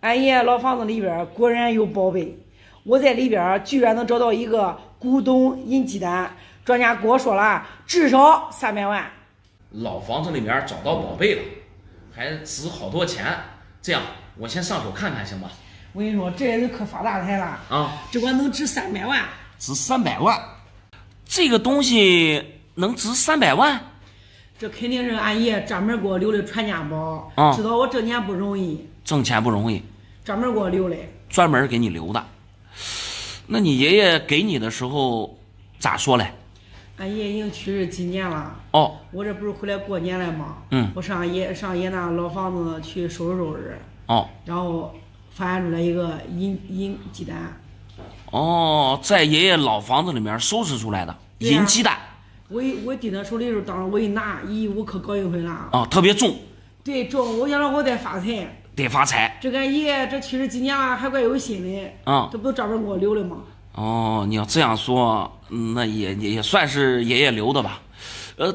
俺爷老房子里边果然有宝贝，我在里边居然能找到一个古董银鸡蛋，专家跟我说了，至少300万。老房子里面找到宝贝了，还值好多钱。这样，我先上手看看，行吧？我跟你说，这人可发大财了啊！这管能值300万，值300万，这个东西能值300万？这肯定是俺爷专门给我留的传家宝，知道我挣钱不容易，挣钱不容易，专门给我留的，专门给你留的。那你爷爷给你的时候咋说嘞？俺爷已经去世几年了。哦，我这不是回来过年了吗？我上爷那老房子去收拾收拾。哦，然后发现出来一个银鸡蛋。哦，在爷爷老房子里面收拾出来的银鸡蛋。我递他手里的时候，当时我一拿，咦，我可高兴回了。哦，特别重。对，重，我想让我再发财。得发财。这个爷爷这去世几年了，还怪有心的。这不都专门给我留的吗？哦，你要这样说，那也算是爷爷留的吧。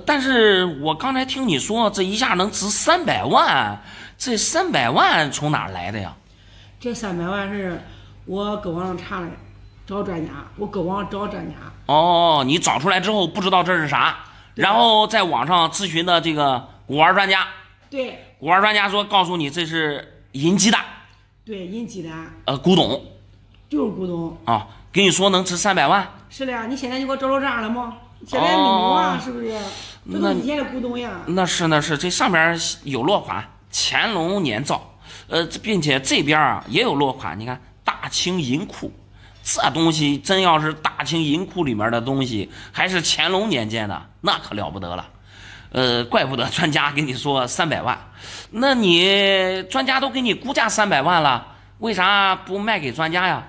但是我刚才听你说这一下能值300万，这300万从哪儿来的呀？这300万是我搁网上查的，找专家，我搁网找专家。哦，你找出来之后不知道这是啥，然后在网上咨询的这个古玩专家。对，古玩专家说告诉你这是银鸡蛋。对，银鸡蛋。古董。就是古董啊。跟你说能值300万。是的呀，你现在就给我找着账了吗？现在没有啊，是不是？这都以前的古董呀。那是，这上边有落款，乾隆年造，并且这边啊也有落款，你看大清银库，这东西真要是大清银库里面的东西，还是乾隆年间的，那可了不得了。怪不得专家给你说300万，那你专家都给你估价300万了，为啥不卖给专家呀？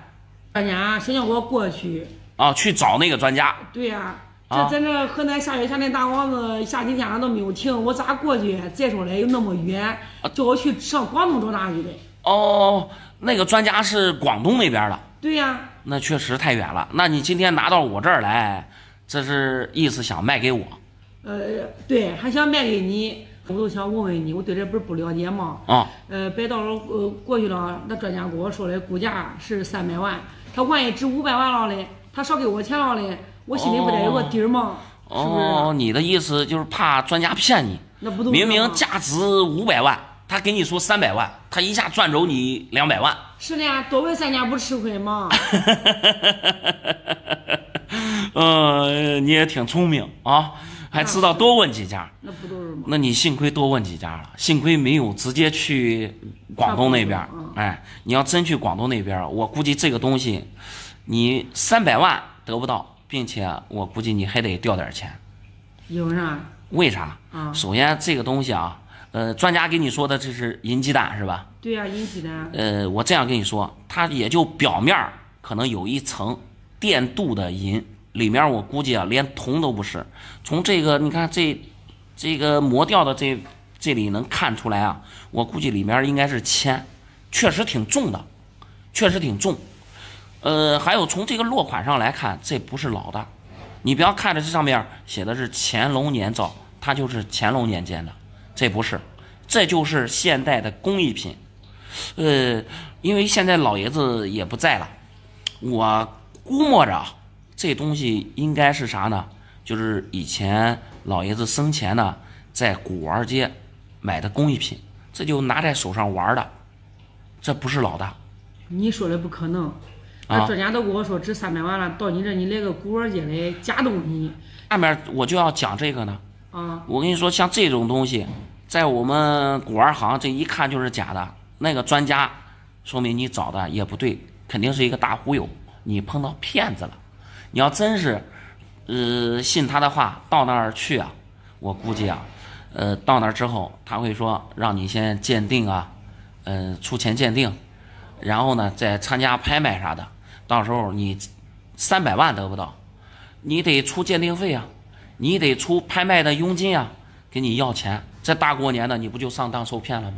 专家想叫我过去去找那个专家。对呀，咱这河南下月下那大王子下几天了都没有停，我咋过去？再说了又那么远，叫我去上广东找哪去的？哦，那个专家是广东那边的。对呀，那确实太远了。那你今天拿到我这儿来，这是意思想卖给我？对，还想卖给你。我都想问问你，我对这不了解吗？别到时候过去了，那专家跟我说的估价是300万。他万一值500万了嘞，他少给我钱了嘞，我心里不得有个底儿吗？是不是？你的意思就是怕专家骗你？那不都明明价值500万，他给你说300万，他一下赚走你200万。是的呀，多问3家不吃亏吗？你也挺聪明啊，还知道多问几家。那不都是吗？那你幸亏多问几家了，幸亏没有直接去广东那边。你要真去广东那边，我估计这个东西你300万得不到，并且我估计你还得掉点钱。因为啥？为啥？首先这个东西啊，专家给你说的这是银鸡蛋是吧？对呀，银鸡蛋。我这样跟你说，它也就表面可能有一层电镀的银，里面我估计连铜都不是。从这个你看这个磨掉的这里能看出来啊，我估计里面应该是铅，确实挺重的，确实挺重。还有从这个落款上来看，这不是老的。你不要看着这上面写的是乾隆年造，它就是乾隆年间的，这不是，这就是现代的工艺品。因为现在老爷子也不在了，我估摸着这东西应该是啥呢？就是以前老爷子生前呢，在古玩街买的工艺品，这就拿在手上玩的，这不是老的。你说的不可能，那专家都跟我说值300万了，到你这你来个古玩街的假东西。下面我就要讲这个呢。我跟你说，像这种东西，在我们古玩行这一看就是假的，那个专家说明你找的也不对，肯定是一个大忽悠，你碰到骗子了。你要真是信他的话，到那儿去啊，我估计啊，到那儿之后他会说让你先鉴定啊，出钱鉴定，然后呢再参加拍卖啥的，到时候你300万得不到，你得出鉴定费啊，你得出拍卖的佣金啊，给你要钱，这大过年的你不就上当受骗了吗？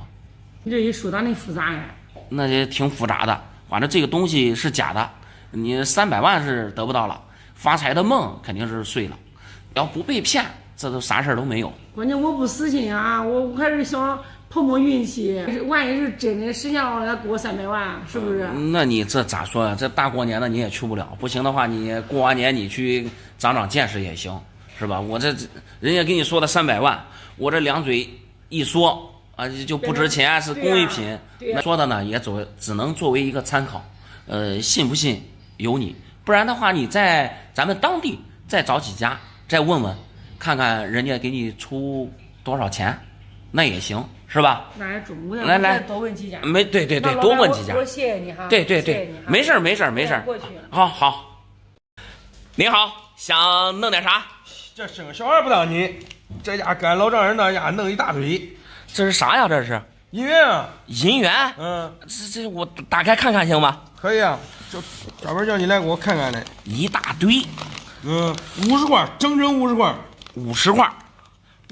你这一说咋那复杂呀？那也挺复杂的，反正这个东西是假的，你300万是得不到了，发财的梦肯定是碎了，要不被骗，这都啥事儿都没有。关键我不死心啊，我还是想碰碰运气，万一是真的实现了，他给我300万，是不是？那你这咋说呀？这大过年的你也去不了，不行的话，你过完年你去长见识也行，是吧？我这人家给你说的300万，我这两嘴一说啊，就不值钱，是工艺品。那说的呢，也只能作为一个参考，信不信由你。不然的话，你在咱们当地再找几家，再问问，看看人家给你出多少钱，那也行，是吧？那也中，我来多问几家。对，多问几家。我谢谢你哈。对，没事。过去。好。您好，想弄点啥？这生小孩不当紧，这家跟老丈人那家弄一大堆。这是啥呀？这是银元啊。银元？这我打开看看行吗？可以啊，就专门叫你来给我看看的。一大堆。 50块，整50块。50块，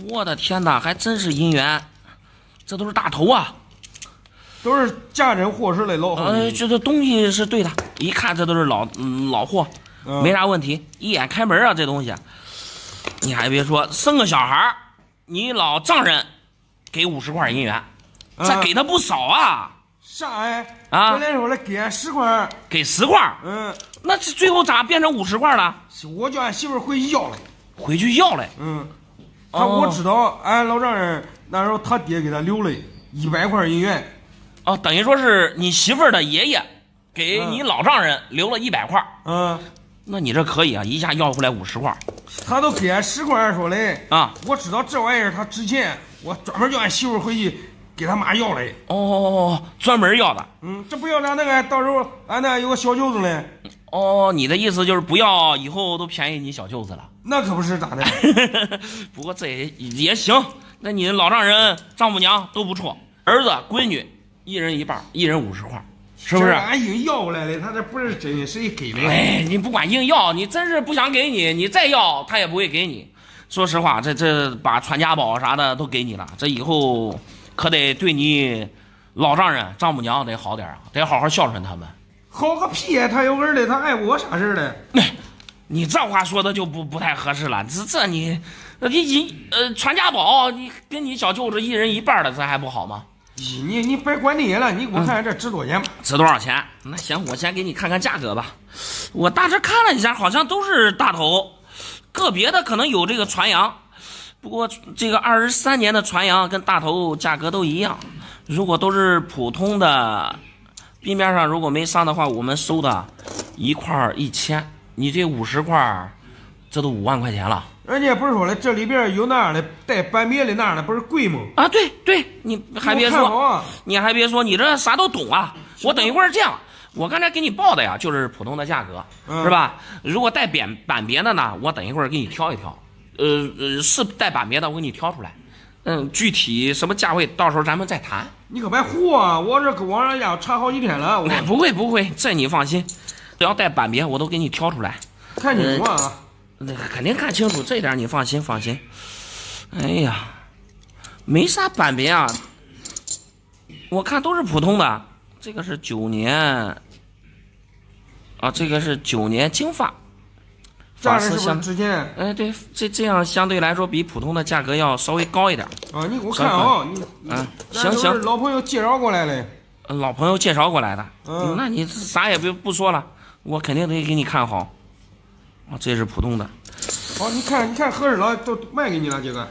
我的天哪，还真是银元，这都是大头啊，都是家珍货实的老好。这东西是对的，一看这都是老货，没啥问题，一眼开门啊，这东西。你还别说，生个小孩，你老丈人给50块银元，这给他不少啊。啥哎？啊，本来说的给俺10块，给10块。那这最后咋变成50块了？我叫俺媳妇回去要来。回去要来。我知道，俺老丈人那时候他爹给他留了100块银元。哦，等于说是你媳妇儿的爷爷给你老丈人留了100块。那你这可以啊，一下要回来50块。他都给俺10块说嘞啊！我知道这玩意儿他值钱，我专门叫俺媳妇回去给他妈要来。专门要的。这不要咱那个，到时候俺那有个小舅子嘞。你的意思就是不要，以后都便宜你小舅子了？那可不是咋的。不过这也行，那你老丈人、丈母娘都不错，儿子、闺女一人一半，一人50块，是不是？俺硬要过来的，他这不是真谁给的。你不管硬要，你真是不想给你，你再要他也不会给你。说实话，这把传家宝啥的都给你了，这以后可得对你老丈人、丈母娘得好点啊，得好好孝顺他们。好个屁呀！他有儿子，他碍我啥事了？你这话说的就不太合适了。这你传家宝，你跟你小舅子一人一半的，这还不好吗？你别管那些了，你给我看看这值多少钱吧。值多少钱？那行，我先给你看看价格吧。我大致看了一下，好像都是大头，个别的可能有这个传阳，不过这个23年的传阳跟大头价格都一样。如果都是普通的。地面上如果没伤的话，我们收的1块1000，你这50块，这都5万块钱了。人家不是说了，这里边有那样的带斑别的那样的，不是贵吗？啊，对，你还别说，你还别说，你这啥都懂啊。我等一会儿这样，我刚才给你报的呀，就是普通的价格，是吧？如果带斑别的呢，我等一会儿给你挑一挑。是带斑别的，我给你挑出来。具体什么价位，到时候咱们再谈。你可别胡啊！我这搁网上家查好几天了。不会，这你放心，只要带斑别，我都给你挑出来。看清楚啊！那肯定看清楚，这点你放心。哎呀，没啥斑别啊，我看都是普通的。这个是9年，啊，这个是9年金发。价是不是值钱？对，这样相对来说比普通的价格要稍微高一点。你给我看啊！行，老朋友介绍过来的。老朋友介绍过来的。那你啥也不说了，我肯定得给你看好。这是普通的。好，你看合适了，都卖给你了，这个。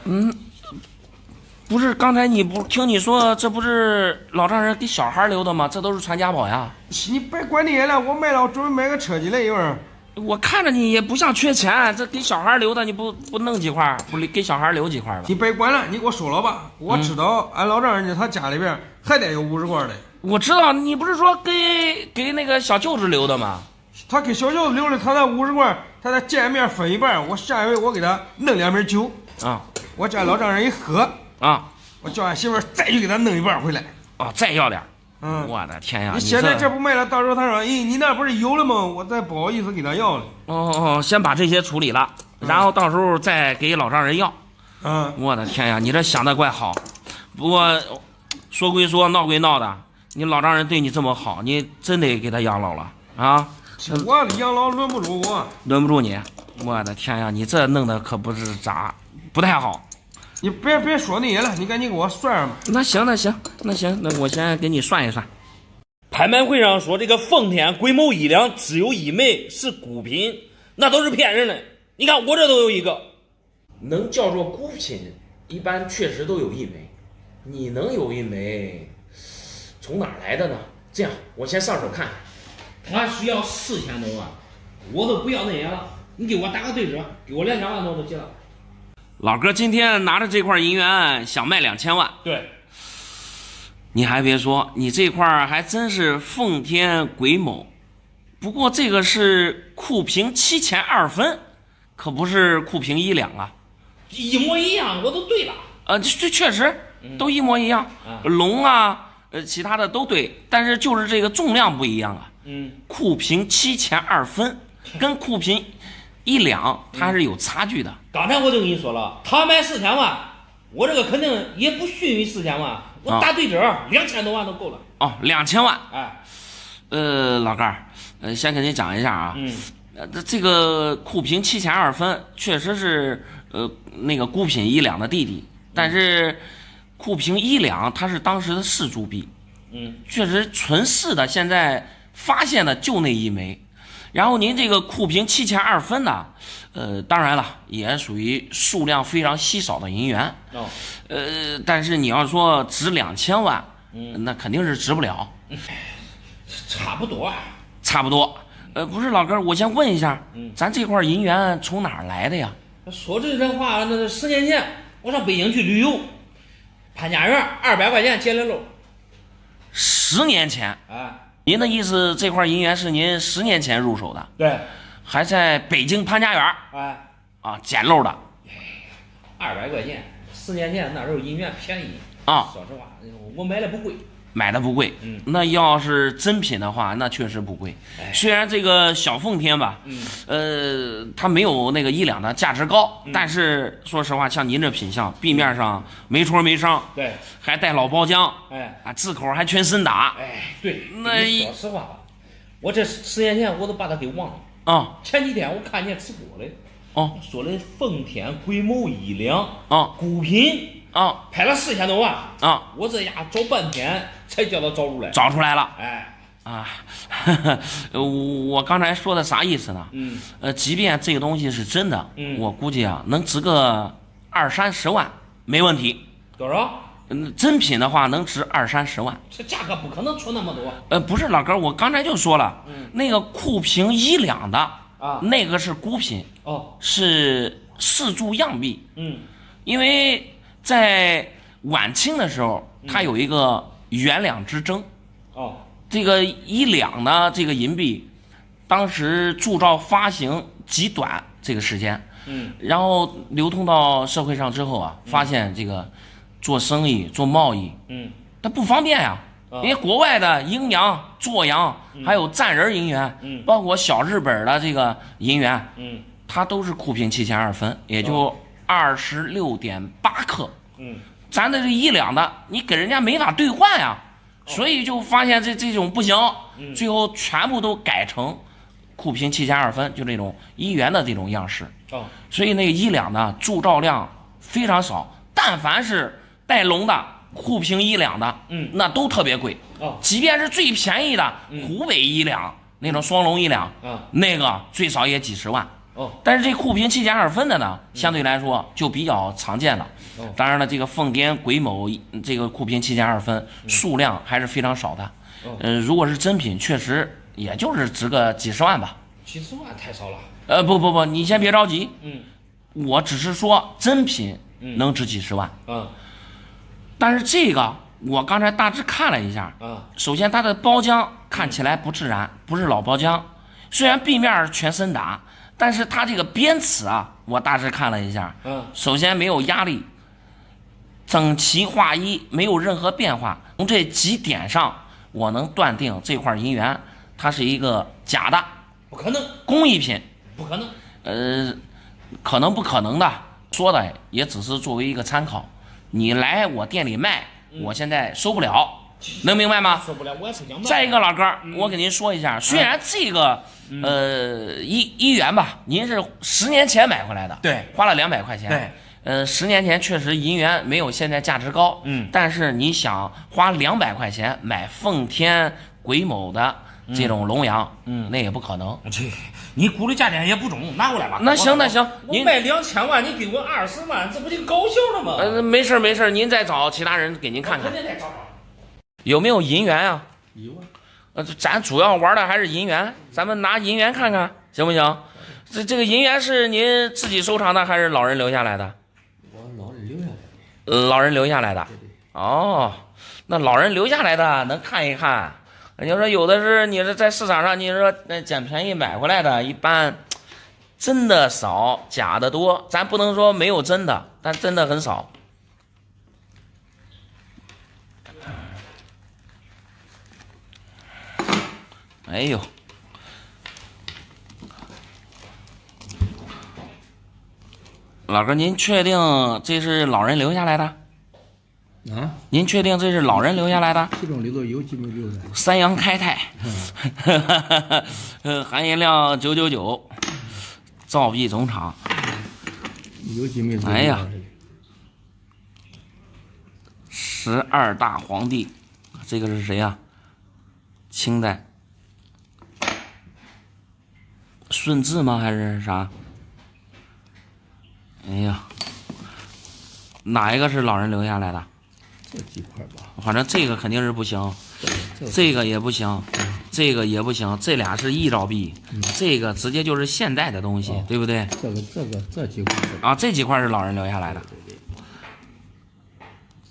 不是，刚才你不听你说，这不是老丈人给小孩留的吗？这都是传家宝呀。你别管那些了，我卖了，准备买个车去了一会儿。我看着你也不像缺钱，这给小孩留的，你不弄几块，不给小孩留几块吧？你别管了，你给我说了吧。我知道俺老丈人家他家里边还得有50块的。我知道，你不是说给那个小舅子留的吗？他给小舅子留的，他那50块，他那见面分一半。我下一回我给他弄2瓶酒啊，我叫俺老丈人一喝啊，我叫俺媳妇再去给他弄一半回来。再要点。我的天呀！你现在这不卖了，到时候他说，你那不是有了吗？我再不好意思给他要了。先把这些处理了，然后到时候再给老丈人要。我的天呀，你这想的怪好。不过说归说，闹归闹的，你老丈人对你这么好，你真得给他养老了啊！我养老轮不住我，轮不住你。我的天呀，你这弄的可不是不太好。你别说那些了，你赶紧给我算上吧。那行，那我先给你算一算。拍卖会上说这个奉天癸卯一两只有一枚是孤品，那都是骗人的。你看我这都有一个，能叫做孤品，一般确实都有一枚。你能有一枚，从哪儿来的呢？这样，我先上手看。他需要4000多万，我都不要那些了。你给我打个对折，给我2000万多就结了。老哥今天拿着这块银元想卖2000万。对，你还别说，你这块还真是奉天癸卯，不过这个是库平7钱2分，可不是库平1两啊。一模一样，我都对了。这确实都一模一样，龙啊，其他的都对，但是就是这个重量不一样啊。库平7钱2分，跟库平1两它是有差距的。刚才我就跟你说了，他买4000万，我这个肯定也不逊于4000万，我打对折，2000多万都够了。哦，2000万。哎，老干儿，先跟你讲一下啊。这个库平7钱2分确实是那个孤品1两的弟弟，但是库平1两它是当时的4铢币，确实纯4的现在发现的就那一枚。然后您这个库平7钱2分呢，当然了，也属于数量非常稀少的银元。但是你要说值2000万，那肯定是值不了。差不多。差不多。不是老哥，我先问一下，咱这块银元从哪儿来的呀？说这话，那是10年前我上北京去旅游，潘家园200块钱捡来漏。10年前。您的意思这块银元是您10年前入手的？对，还在北京潘家园捡漏的。200块钱，10年前那时候银元便宜啊。说实话，我买的不贵。买的不贵，那要是真品的话，那确实不贵。虽然这个小奉天吧，它没有那个1两的价值高，但是说实话，像您这品相，壁面上没戳没伤，对，还带老包浆，字口还全深打，对。那说实话吧，我这10年前我都把它给忘了啊。前几天我看见直播嘞，说的奉天癸卯1两孤品。拍了4000多万我这家找半天才叫他找出来了。我刚才说的啥意思呢？即便这个东西是真的，我估计能值个20-30万没问题。多少？真品的话能值20-30万。这价格不可能出那么多。不是老哥，我刚才就说了，那个库平1两的那个是孤品，是4铢样币。因为在晚清的时候，它有一个元两之争。这个1两的这个银币，当时铸造发行极短这个时间，然后流通到社会上之后发现这个做生意做贸易，它不方便呀。因为国外的阴阳、坐阳，还有占人银元，包括小日本的这个银元，它都是库平7钱2分，也就26.8克。咱的这1两的，你给人家没法兑换呀，所以就发现这种不行，最后全部都改成库平7钱2分，就这种1元的这种样式。所以那个1两的铸造量非常少，但凡是带龙的库平1两的，那都特别贵。即便是最便宜的湖北1两那种双龙1两，那个最少也几十万。但是这库平7钱2分的呢，相对来说就比较常见了。当然了，这个奉天癸卯这个库平7钱2分数量还是非常少的。如果是真品，确实也就是值个几十万吧。几十万太少了。不，你先别着急。我只是说真品能值几十万。但是这个我刚才大致看了一下。首先它的包浆看起来不自然，不是老包浆，虽然壁面全深打。但是它这个边齿我大致看了一下，首先没有压力，整齐划一，没有任何变化。从这几点上，我能断定这块银元它是一个假的，不可能，工艺品，不可能。可能不可能的，说的也只是作为一个参考。你来我店里卖，我现在收不了，能明白吗？受不了，我也是想卖。再一个，老哥，我给您说一下，虽然这个一元吧，您是10年前买回来的，对，花了200块钱，对， 10年前确实银元没有现在价值高，但是你想花200块钱买奉天癸卯的这种龙羊，那也不可能。你估的价钱也不中，拿过来吧。那行，我卖2000万，你给我20万，这不就高兴了吗？没事，您再找其他人给您看看。有没有银元啊？有啊。咱主要玩的还是银元，咱们拿银元看看，行不行？这个银元是您自己收藏的，还是老人留下来的？我老人留下来的。老人留下来的。对。哦，那老人留下来的能看一看。你说有的是你是在市场上，你说捡便宜买回来的，一般真的少，假的多。咱不能说没有真的，但真的很少。哎呦，老哥，您确定这是老人留下来的？啊？您确定这是老人留下来的？其中里头有几没留的。三阳开泰，含银量999，造币总厂。有几没？哎呀，12大皇帝，这个是谁呀？清代。顺治吗？还是啥？哎呀，哪一个是老人留下来的？这几块吧。反正这个肯定是不行，这个也不行，这个也不行，这俩是一兆币，这个直接就是现代的东西，对不对？这几块啊，这几块是老人留下来的。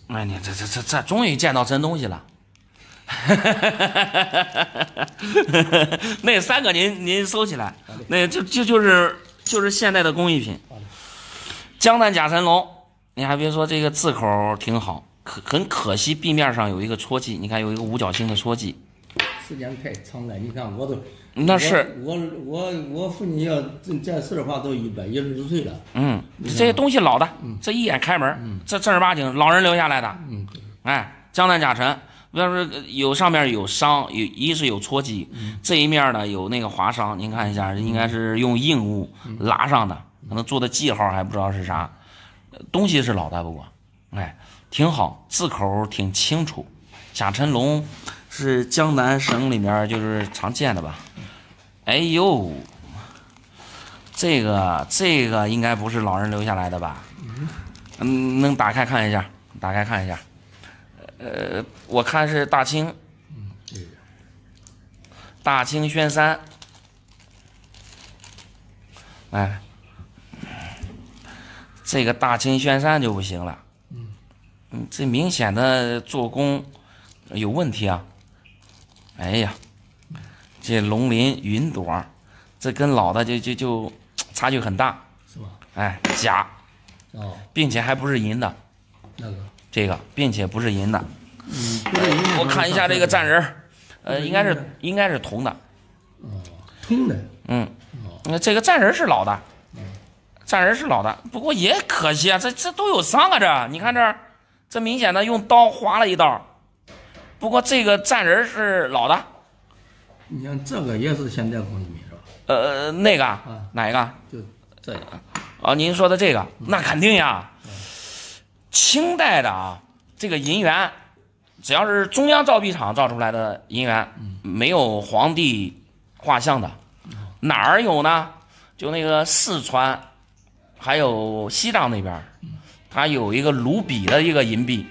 哎，你这终于见到真东西了。那3个您收起来，那就是现代的工艺品。江南甲辰龙，你还别说这个字口挺好，很可惜壁面上有一个戳记，你看有一个五角星的戳记。时间太长了，你看我都那是我父亲要在世的话都110岁了。这些东西老的，这一眼开门，这正儿八经老人留下来的。哎，江南甲辰。要是有上面有伤，一是有戳记，这一面呢有那个划伤，您看一下，应该是用硬物拉上的，可能做的记号还不知道是啥，东西是老的，不过，哎，挺好，字口挺清楚。甲辰龙是江南省里面就是常见的吧？哎呦，这个应该不是老人留下来的吧？能打开看一下，打开看一下。我看是大清，大清宣三，哎，这个大清宣三就不行了，这明显的做工有问题啊！哎呀，这龙鳞云朵，这跟老的就差距很大，是吧？哎，假，并且还不是银的，那个。这个，并且不是银的。我看一下这个战人，应该是铜的。铜的。这个战人是老的，战人是老的，不过也可惜啊，这都有伤啊，这你看这儿，这明显的用刀划了一刀。不过这个战人是老的。你看这个也是现代工艺品是吧？那个哪一个？就这个。哦，您说的这个，那肯定呀。清代的啊，这个银元，只要是中央造币厂造出来的银元，没有皇帝画像的，哪儿有呢？就那个四川，还有西藏那边，它有一个卢比的一个银币，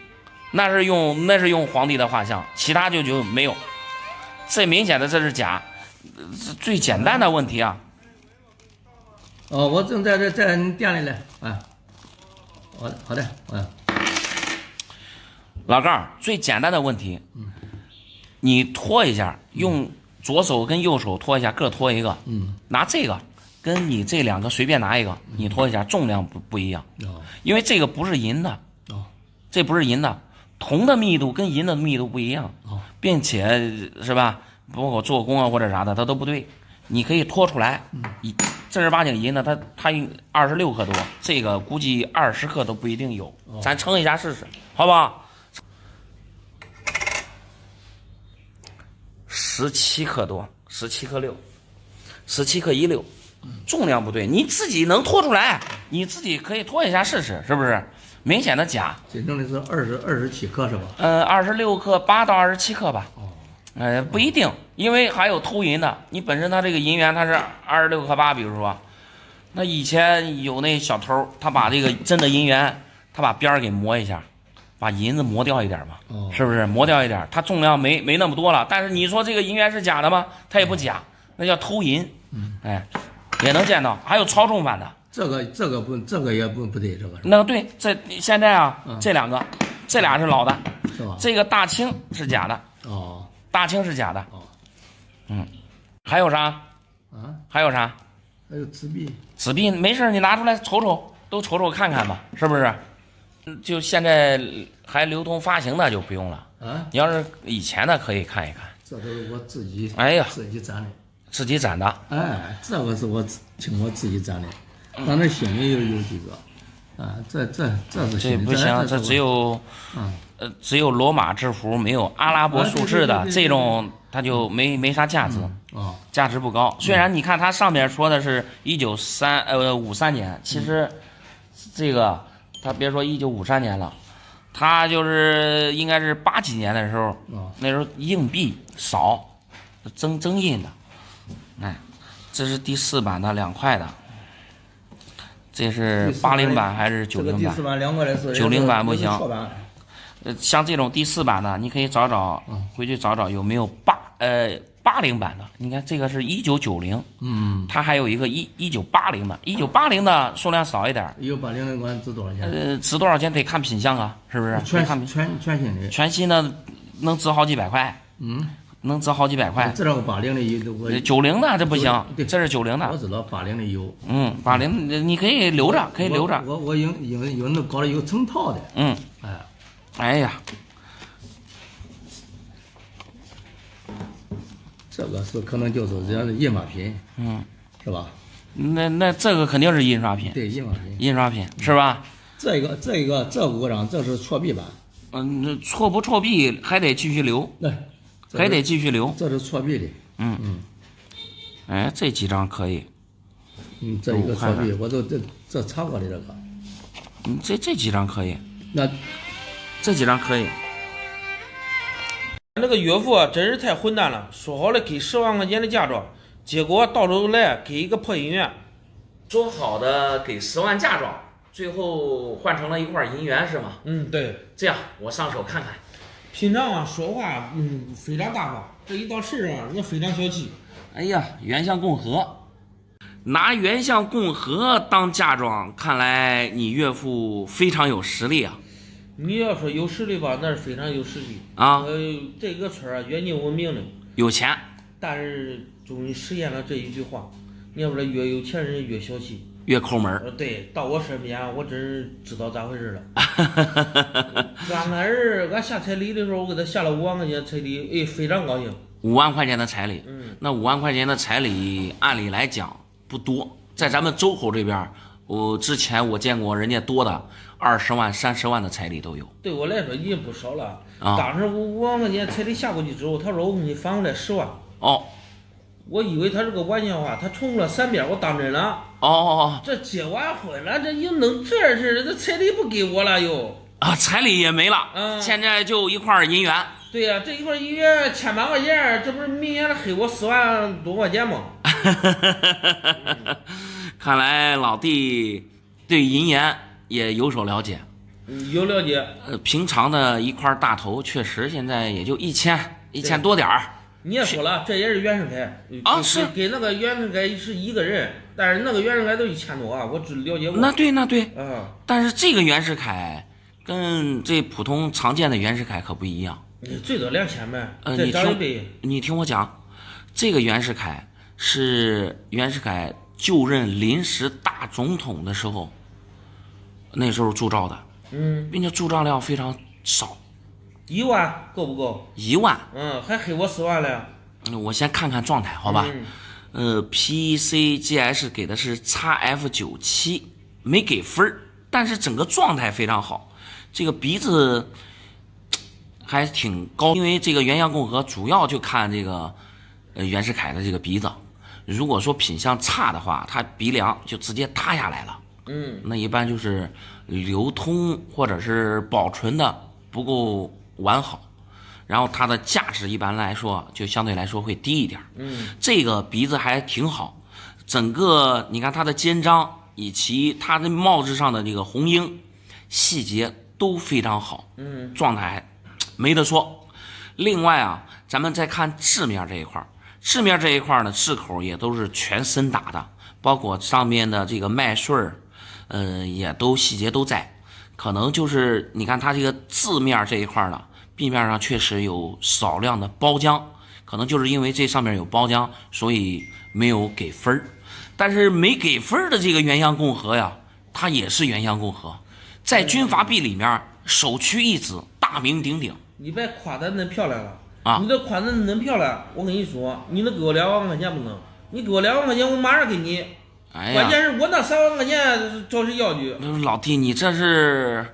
那是用皇帝的画像，其他就没有。最明显的这是假，最简单的问题啊。我正在你店里来啊。好的，老杠，最简单的问题，你拖一下，用左手跟右手拖一下，各拖一个，拿这个跟你这2个随便拿一个，你拖一下，重量不一样，因为这个不是银的，这不是银的，铜的密度跟银的密度不一样，并且是吧，包括做工啊或者啥的，它都不对，你可以拖出来，正儿八经银的，它26克多，这个估计20克都不一定有，咱称一下试试，好不好？17克多，17克6，17克16，重量不对，你自己能拖出来，你自己可以拖一下试试，是不是？明显的假。真正的是27克是吧？26克8到27克吧。哦。不一定，因为还有偷银的。你本身它这个银元它是26克8，比如说，那以前有那小偷，他把这个真的银元，他把边儿给磨一下，把银子磨掉一点嘛，是不是？磨掉一点，它重量没那么多了。但是你说这个银元是假的吗？它也不假，那叫偷银。哎，也能见到，还有超重版的。这个也不对，这个。那对，这现在啊，这两个，这俩是老的，是吧？这个大清是假的。哦。大清是假的。哦。还有啥？啊？还有啥？还有纸币。纸币没事，你拿出来瞅瞅，都瞅瞅看看吧，是不是？就现在还流通发行的就不用了。啊？你要是以前的可以看一看。这都是我自己。哎呀，自己攒的。自己攒的。哎，这个是我自己攒的。但那心里有几个。啊，这是不行，这只有。只有罗马字符，没有阿拉伯数字的这种，它就没啥价值，价值不高。虽然你看它上面说的是53年，其实这个他别说1953年了，他就是应该是80几年的时候，那时候硬币少，增印的。哎，这是第4版的2块的，这是80版还是90版？第4版2块的是90版不行。像这种第4版的，你可以找找，回去找找有没有80版的。你看这个是1990，它还有一个1980的，1980的数量少一点。1980的管值多少钱？值多少钱得看品相啊，是不是？全新的。全新的能值好几百块。能值好几百块。这个80的有，90的这不行，这是90的。我知道80的有。80你可以留着，可以留着。我有那搞的有成套的。哎呀，这个是可能就是人家的印刷品，是吧？那这个肯定是印刷品，对，印刷品是吧？这5张这是错币版，错不错币还得继续留，还得继续留。这是错币的，哎，这几张可以，这一个错币我都这查过的这个，这几张可以，那。这几张可以。那个岳父真是太混蛋了，说好了给10万块钱的嫁妆，结果到时候来给一个破银元。说好的给10万嫁妆，最后换成了一块银元是吗？对。这样我上手看看。平常啊说话非常大方，这一到事上人家非常小气。哎呀，原相共和，拿原相共和当嫁妆，看来你岳父非常有实力啊。你要说有实力吧，那是非常有实力啊。这个村啊，远近闻名的，有钱，但是终于实现了这一句话。你要不说越有钱人越小气，越抠门。对，到我身边，我真是知道咋回事了。刚开始俺下彩礼的时候，我给他下了5万块钱彩礼，非常高兴。5万块钱的彩礼，那5万块钱的彩礼，按理来讲不多，在咱们周口这边。之前我见过人家多的20万、30万的彩礼都有。对我来说已经不少了。当时5万块钱彩礼下过去之后，他说我给你返回来10万。我以为他是个玩笑话，他重复了3遍，我当真了。这结完婚了，这又弄这事儿，这彩礼不给我了又。彩礼也没了。现在就一块银元。对呀，这一块银元1000把块钱，这不是明年黑我4万多块钱吗？看来老弟对银元也有所了解，有了解。平常的一块大头确实现在也就1000多点儿。你也说了，这也是袁世凯是给那个袁世凯是一个人，但是那个袁世凯都1000多啊，我只了解过。那对。但是这个袁世凯跟这普通常见的袁世凯可不一样。最多2000呗。你听我讲，这个袁世凯是袁世凯就任临时大总统的时候，那时候铸造的，并且铸造量非常少。1万够不够？1万。还黑我4万了。我先看看状态，好吧。PCGS 给的是 XF97，没给分，但是整个状态非常好。这个鼻子还挺高，因为这个原相共和主要就看这个袁世凯的这个鼻子。如果说品相差的话，他鼻梁就直接塌下来了。那一般就是流通或者是保存的不够完好，然后它的价值一般来说就相对来说会低一点。这个鼻子还挺好，整个你看它的肩章以及它的帽子上的这个红缨细节都非常好，状态没得说。另外啊，咱们再看字面这一块，字面这一块呢，字口也都是全深打的，包括上面的这个麦穗也都细节都在。可能就是你看它这个字面这一块呢，壁面上确实有少量的包浆，可能就是因为这上面有包浆，所以没有给分。但是没给分的这个原乡共和呀，它也是原乡共和，在军阀币里面首屈一指，大名鼎鼎。你别夸得恁漂亮了啊！你这夸得恁漂亮，我跟你说，你能给我2万块钱不能？你给我2万块钱，我马上给你。哎呀，关键是我那3万块钱找谁要去？老弟，你这是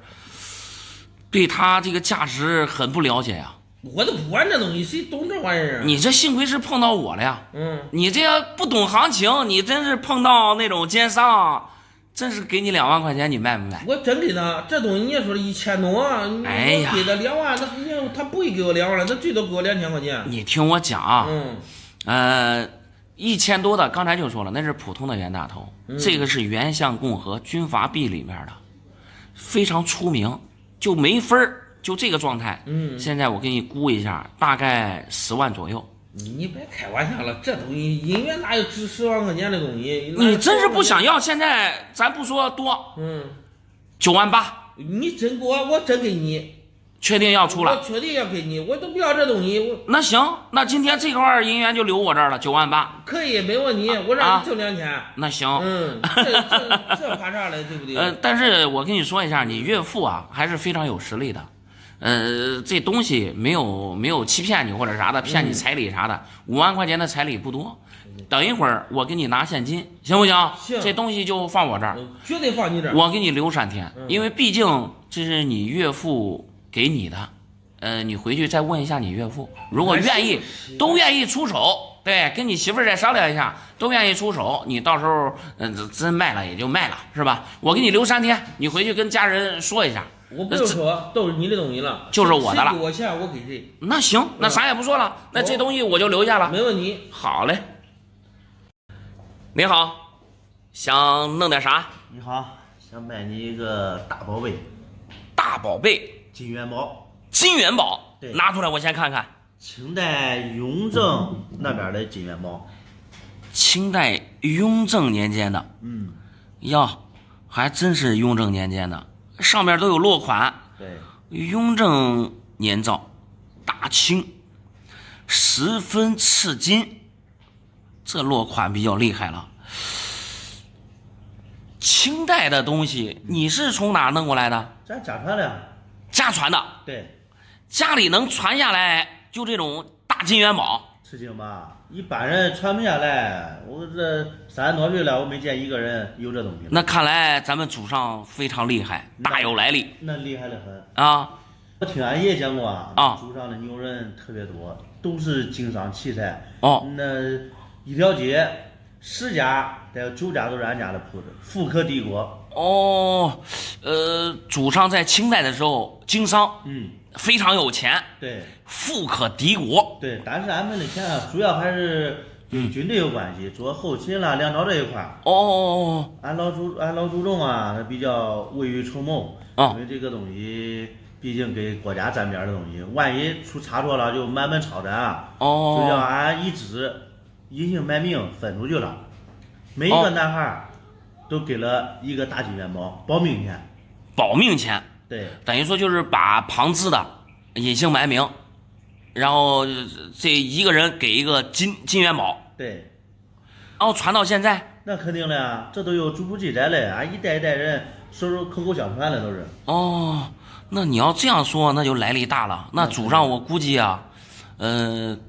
对他这个价值很不了解呀。我都不玩这东西，谁懂这玩意儿啊？你这幸亏是碰到我了呀。你这不懂行情，你真是碰到那种奸商，真是给你2万块钱，你卖不卖？我真给他，这东西你也说1000多，哎呀，我给他2万，他不会给我2万了，他最多给我2000块钱。你听我讲，1000多的，刚才就说了，那是普通的袁大头，这个是原相共和军阀币里面的，非常出名，就没分儿，就这个状态。现在我给你估一下，大概10万左右。你别开玩笑了，这东西银元哪有值10万块钱的东西？你真是不想要？现在咱不说多，9万8。你真给我真给你。确定要出了？我确定要给你，我都不要这东西。那行，那今天这块银元就留我这儿了，9万8。可以，没问题，我让你挣2000。那行，这怕啥嘞，对不对？但是我跟你说一下，你岳父啊还是非常有实力的。这东西没有欺骗你或者啥的，骗你彩礼啥的，5万块钱的彩礼不多。等一会儿我给你拿现金，行不行？行，这东西就放我这儿，绝对放你这儿。我给你留3天，因为毕竟这是你岳父给你的，你回去再问一下你岳父，如果愿意，都愿意出手，对，跟你媳妇儿再商量一下，都愿意出手，你到时候真卖了也就卖了，是吧？我给你留3天，你回去跟家人说一下。我不用说，都是你的东西了，就是我的了。谁给我钱，我给谁。那行，那啥也不说了，那这东西我就留下了。没问题。好嘞。你好，想弄点啥？你好，想买你一个大宝贝。大宝贝？金元宝。金元宝？对，拿出来我先看看。清代雍正那边的金元宝。清代雍正年间的。哟，还真是雍正年间的。上面都有落款，对，雍正年造，大清，10分赤金，这落款比较厉害了。清代的东西，你是从哪弄过来的？咱家传的。家传的。对，家里能传下来就这种大金元宝。赤金吧，一般人传不下来。我这30多岁了，我没见一个人有这东西。那看来咱们祖上非常厉害，大有来历。那厉害得很啊！我听俺爷讲过啊，祖上的牛人特别多，都是经商奇才。那一条街10家得有9家都是俺家的铺子，富可敌国。祖上在清代的时候经商，非常有钱，对，富可敌国。对，但是俺们的钱啊，主要还是跟军队有关系，做后勤啦、粮草这一块。俺老祖宗啊，他比较未雨绸缪，因为这个东西毕竟给国家沾边的东西，万一出差错了，就满门抄斩啊。就叫俺一支隐姓埋名分出去了，每一个男孩都给了一个大金元宝，保命钱。保命钱。对，等于说就是把旁支的隐姓埋名，然后这一个人给一个金元宝。对，然后传到现在。那肯定的呀，这都有族谱记载嘞，俺一代一代人口口相传的都是。那你要这样说，那就来历大了。那祖上我估计啊，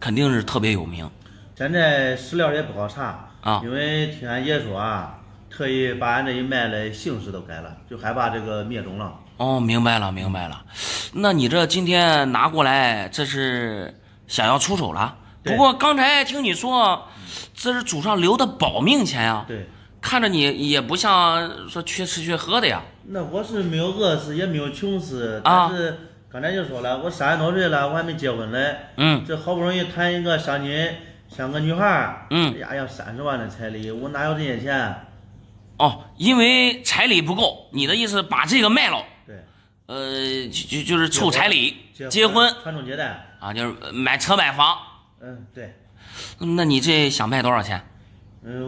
肯定是特别有名。现在史料也不好查啊，因为听俺爷说啊，特意把俺这一脉的姓氏都改了，就害怕这个灭种了。明白了。那你这今天拿过来，这是想要出手了？不过刚才听你说，这是祖上留的保命钱啊。对，看着你也不像说缺吃缺喝的呀。那我是没有饿死，也没有穷死，但是刚才就说了，我30多岁了，我还没结婚嘞。这好不容易谈一个相亲，像个女孩，哎呀，要30万的彩礼，我哪有这些钱？哦，因为彩礼不够，你的意思把这个卖了？对。就是凑彩礼，结婚，传宗接代啊，就是买车买房。对。那你这想卖多少钱？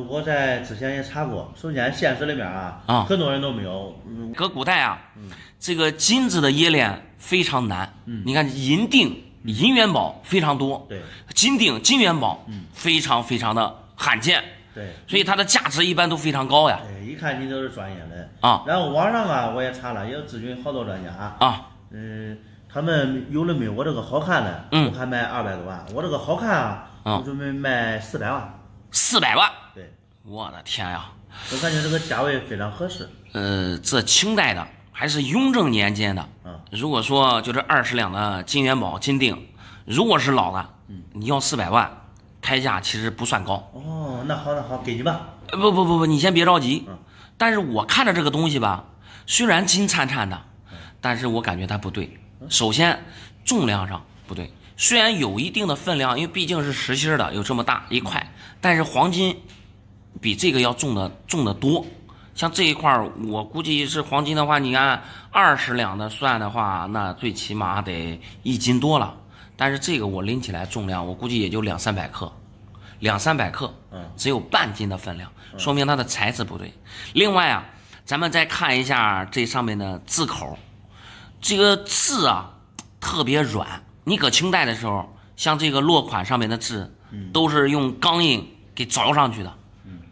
我在之前也查过，首先现实里面很多人都没有。搁古代这个金子的冶炼非常难。你看银锭、银元宝非常多，对，金锭、金元宝非常非常的罕见，对，所以它的价值一般都非常高呀。一看你都是专业的然后网上我也查了，也有咨询好多专家他们有的没有我这个好看的，我还卖200多万，我这个好看我准备卖400万。400万？对，我的天呀！我感觉这个价位非常合适。这清代的还是雍正年间的。如果说就这20两的金元宝、金锭，如果是老的，你要400万，开价其实不算高。那好，给你吧。不，你先别着急。但是我看着这个东西吧，虽然金灿灿的，但是我感觉它不对。首先，重量上不对。虽然有一定的分量，因为毕竟是实心的，有这么大一块，但是黄金比这个要重的多。像这一块我估计是黄金的话，你按20两的算的话，那最起码得1斤多了。但是这个我拎起来重量，我估计也就200-300克，200-300克，只有半斤的分量，说明它的材质不对。另外咱们再看一下这上面的字口，这个字特别软。你搁清代的时候，像这个落款上面的字，都是用钢印给凿上去的，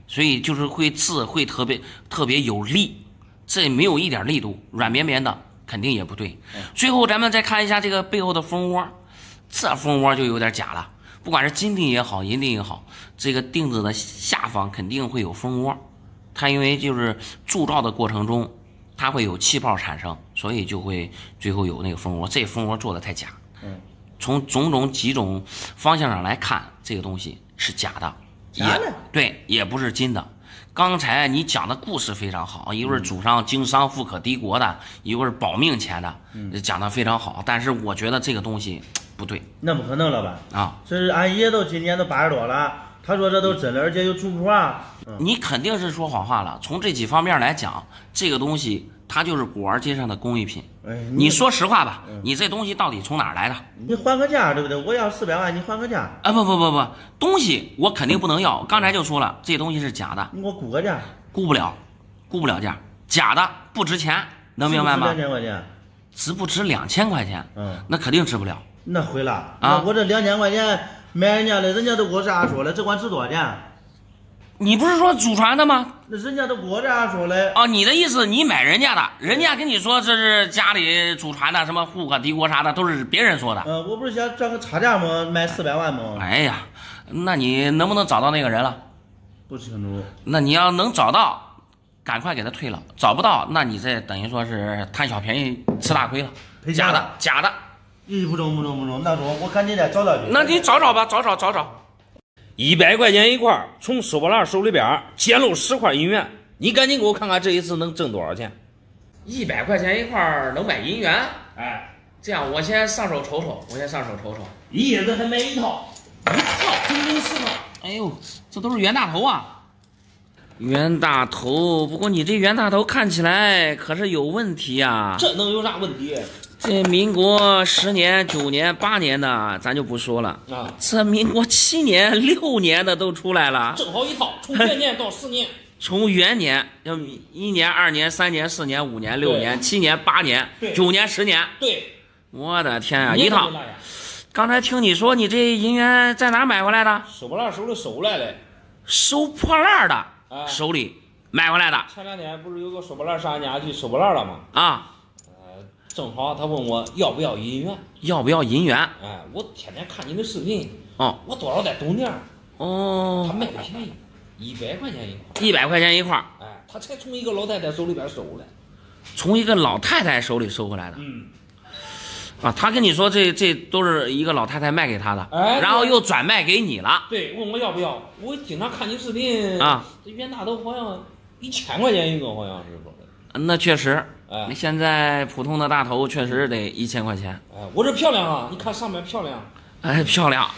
所以就是字会特别有力，这没有一点力度，软绵绵的，肯定也不对。最后咱们再看一下这个背后的蜂窝，这蜂窝就有点假了。不管是金锭也好，银锭也好，这个锭子的下方肯定会有蜂窝，它因为就是铸造的过程中，它会有气泡产生，所以就会最后有那个蜂窝。这蜂窝做的太假。从几种方向上来看，这个东西是假的，对，也不是金的。刚才你讲的故事非常好，一会儿祖上经商富可敌国的，一会儿保命钱的，讲的非常好。但是我觉得这个东西不对。那不可能了吧？这是俺爷都今年都80多了，他说这都真的，而且有族谱你肯定是说谎话了。从这几方面来讲，这个东西它就是古玩街上的工艺品。你说实话吧，你这东西到底从哪儿来的？你还个价，对不对？我要400万，你还个价。不，东西我肯定不能要。刚才就说了，这东西是假的。你给我估个价。估不了价，假的不值钱，能明白吗？值2000块钱。值不值2000块钱？那肯定值不了。那毁了那我这2000块钱买人家的，人家都给我这样说了，这管值多少钱？你不是说祖传的吗？那人家都跟我这样说嘞。你的意思你买人家的，人家跟你说这是家里祖传的，什么富可敌国啥的，都是别人说的。我不是想赚个差价吗？买400万吗？哎呀，那你能不能找到那个人了？不清楚。那你要能找到，赶快给他退了；找不到，那你这等于说是贪小便宜吃大亏了。假的。不中，那中我赶紧再找去。那你找吧，找。100块钱一块，从收破烂手里边捡漏10块银元，你赶紧给我看看这一次能挣多少钱？100块钱一块能买银元？这样我先上手瞅瞅。一爷子还买一套，整4套。哎呦，这都是袁大头啊！袁大头，不过你这袁大头看起来可是有问题啊。这能有啥问题？这民国10年、9年、8年的咱就不说了这民国7年、6年的都出来了，正好一套，从元年到4年。从元年要1年、2年、3年、4年、5年、6年、7年、8年、9年、10年。对，我的天啊，一套。刚才听你说你这银元在哪买回来的？收破烂手里收来的。收破烂的手里买回来的。前2天不是有个收破烂上俺家去收破烂了吗？正好他问我要不要银元，我天天看你的视频，我多少在懂点他卖的便宜，100块钱一块，他才从一个老太太手里边收来，从一个老太太手里收回来的。啊，他跟你说这都是一个老太太卖给他的，哎，然后又转卖给你了。对，问我要不要？我经常看你视频啊，这袁大头好像1000块钱一个，好像是说的。那确实，哎，现在普通的大头确实得1000块钱。哎，我这漂亮啊，你看上面漂亮。哎，漂亮，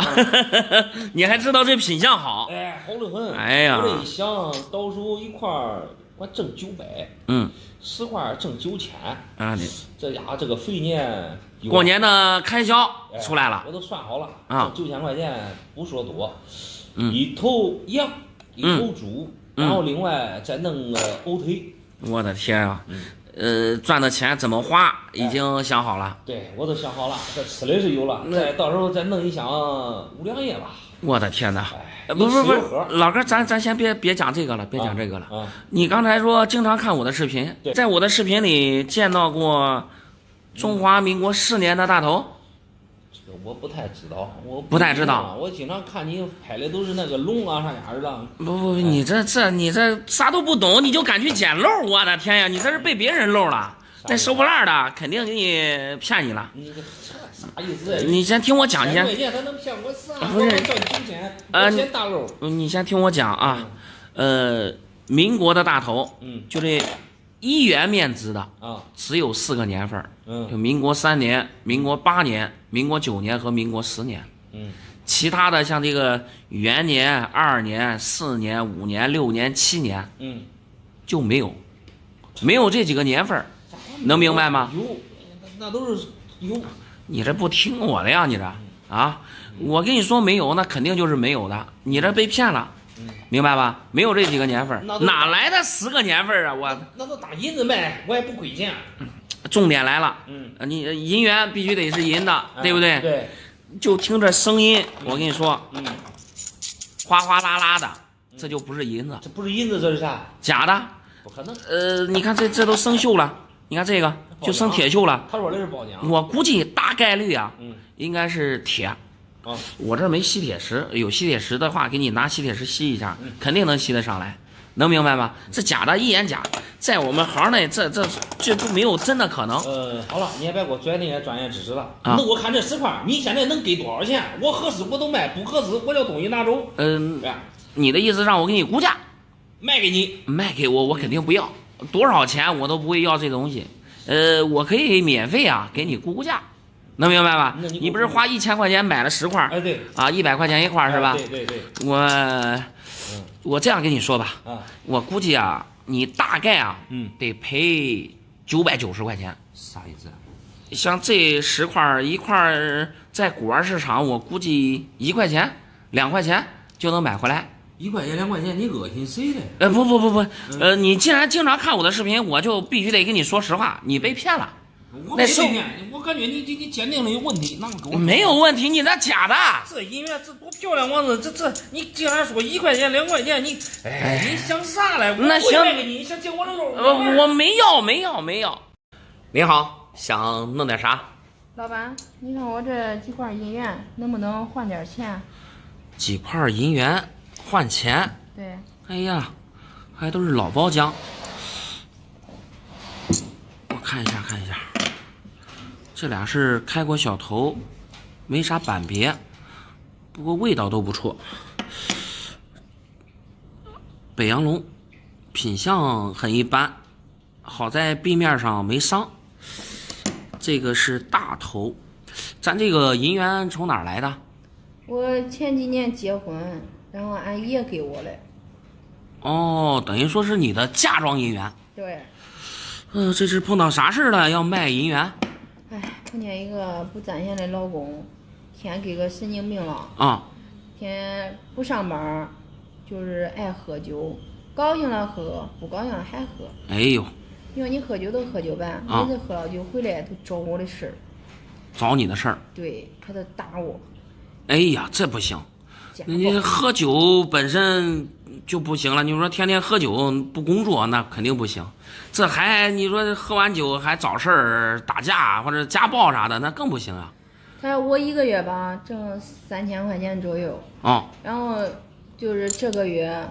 你还知道这品相好？哎，好得很。哎呀，我这一想，到手一块我挣900。10块挣9000。啊，这家伙这个肥年过年的开销出来了，我都算好了啊，9000块钱不说多，一头羊，一头猪，然后另外再弄个藕腿。我的天啊！赚的钱怎么花已经想好了。对，我都想好了，这吃的是有了，再到时候再弄一箱5粮液吧。我的天哪！不，老哥，咱先别讲这个了，别讲这个了。你刚才说经常看我的视频，在我的视频里见到过中华民国4年的大头。这个我不太知道，不太知道。我经常看你拍的都是那个龙啊啥样的。不，你这啥都不懂，你就敢去捡漏？我的天呀，你这是被别人漏了。那收破烂的肯定给你骗你了。你这啥意思？你先听我讲，他能骗我啥？不是，我捡大漏。你先听我讲啊，民国的大头，就这1元面值的啊，只有4个年份，就民国3年、民国8年、民国9年和民国10年，其他的像这个元年、2年、4年、5年、6年、7年，就没有这几个年份。能明白吗？有，那都是有。你这不听我的呀？你这啊，我跟你说没有，那肯定就是没有的。你这被骗了，明白吧？没有这几个年份，哪来的10个年份啊？我那都当银子卖，我也不亏钱。重点来了，你银元必须得是银的，对不对？对。就听这声音，我跟你说，哗哗啦啦的，这就不是银子。这不是银子，这是啥？假的。不可能。你看这都生锈了。你看这个就生铁锈了。他说的是包浆。我估计大概率啊，应该是铁。我这没吸铁石，有吸铁石的话，给你拿吸铁石吸一下，肯定能吸得上来，能明白吗？这假的，一眼假，在我们行内，这都没有真的可能。好了，你也别给我拽那些专业知识了。那我看这10块，你现在能给多少钱？我合适我都卖，不合适我叫东西拿走。你的意思让我给你估价，卖给你，卖给我肯定不要。多少钱我都不会要这东西，我可以免费啊给你估价，能明白吧？你不是花1000块钱买了10块？哎，对啊，100块钱一块是吧？对。我这样跟你说吧，我估计啊，你大概啊，得赔990块钱。啥意思？像这10块一块，在古玩市场，我估计1块钱、2块钱就能买回来。1块钱2块钱，你恶心谁嘞？不，你既然经常看我的视频，我就必须得跟你说实话，你被骗了。我没被骗，我感觉你鉴定的有问题，那给我没有问题，你那假的。这银元这多漂亮，王子，这你竟然说1块钱2块钱，你想啥嘞？那行，你想借我这肉？我没要。你好，想弄点啥？老板，你看我这几块银元能不能换点钱？几块银元？换钱？对。哎呀，还都是老包浆。我看一下，这俩是开国小头，没啥版别，不过味道都不错。北洋龙，品相很一般，好在壁面上没伤。这个是大头，咱这个银元从哪儿来的？我前几年结婚。然后俺爷给我的。哦，等于说是你的嫁妆银元。对。这是碰到啥事了？要卖银元？哎，碰见一个不攒钱的老公，天给个神经病了。啊。天不上班，就是爱喝酒，高兴了喝，不高兴了还喝。哎呦。因为你喝酒都喝酒呗，每次喝了酒回来都找我的事儿。找你的事儿？对，他都打我。哎呀，这不行。你喝酒本身就不行了，你说天天喝酒不工作那肯定不行，这还你说喝完酒还找事儿打架或者家暴啥的那更不行啊。我1个月吧挣3000块钱左右，然后就是这个月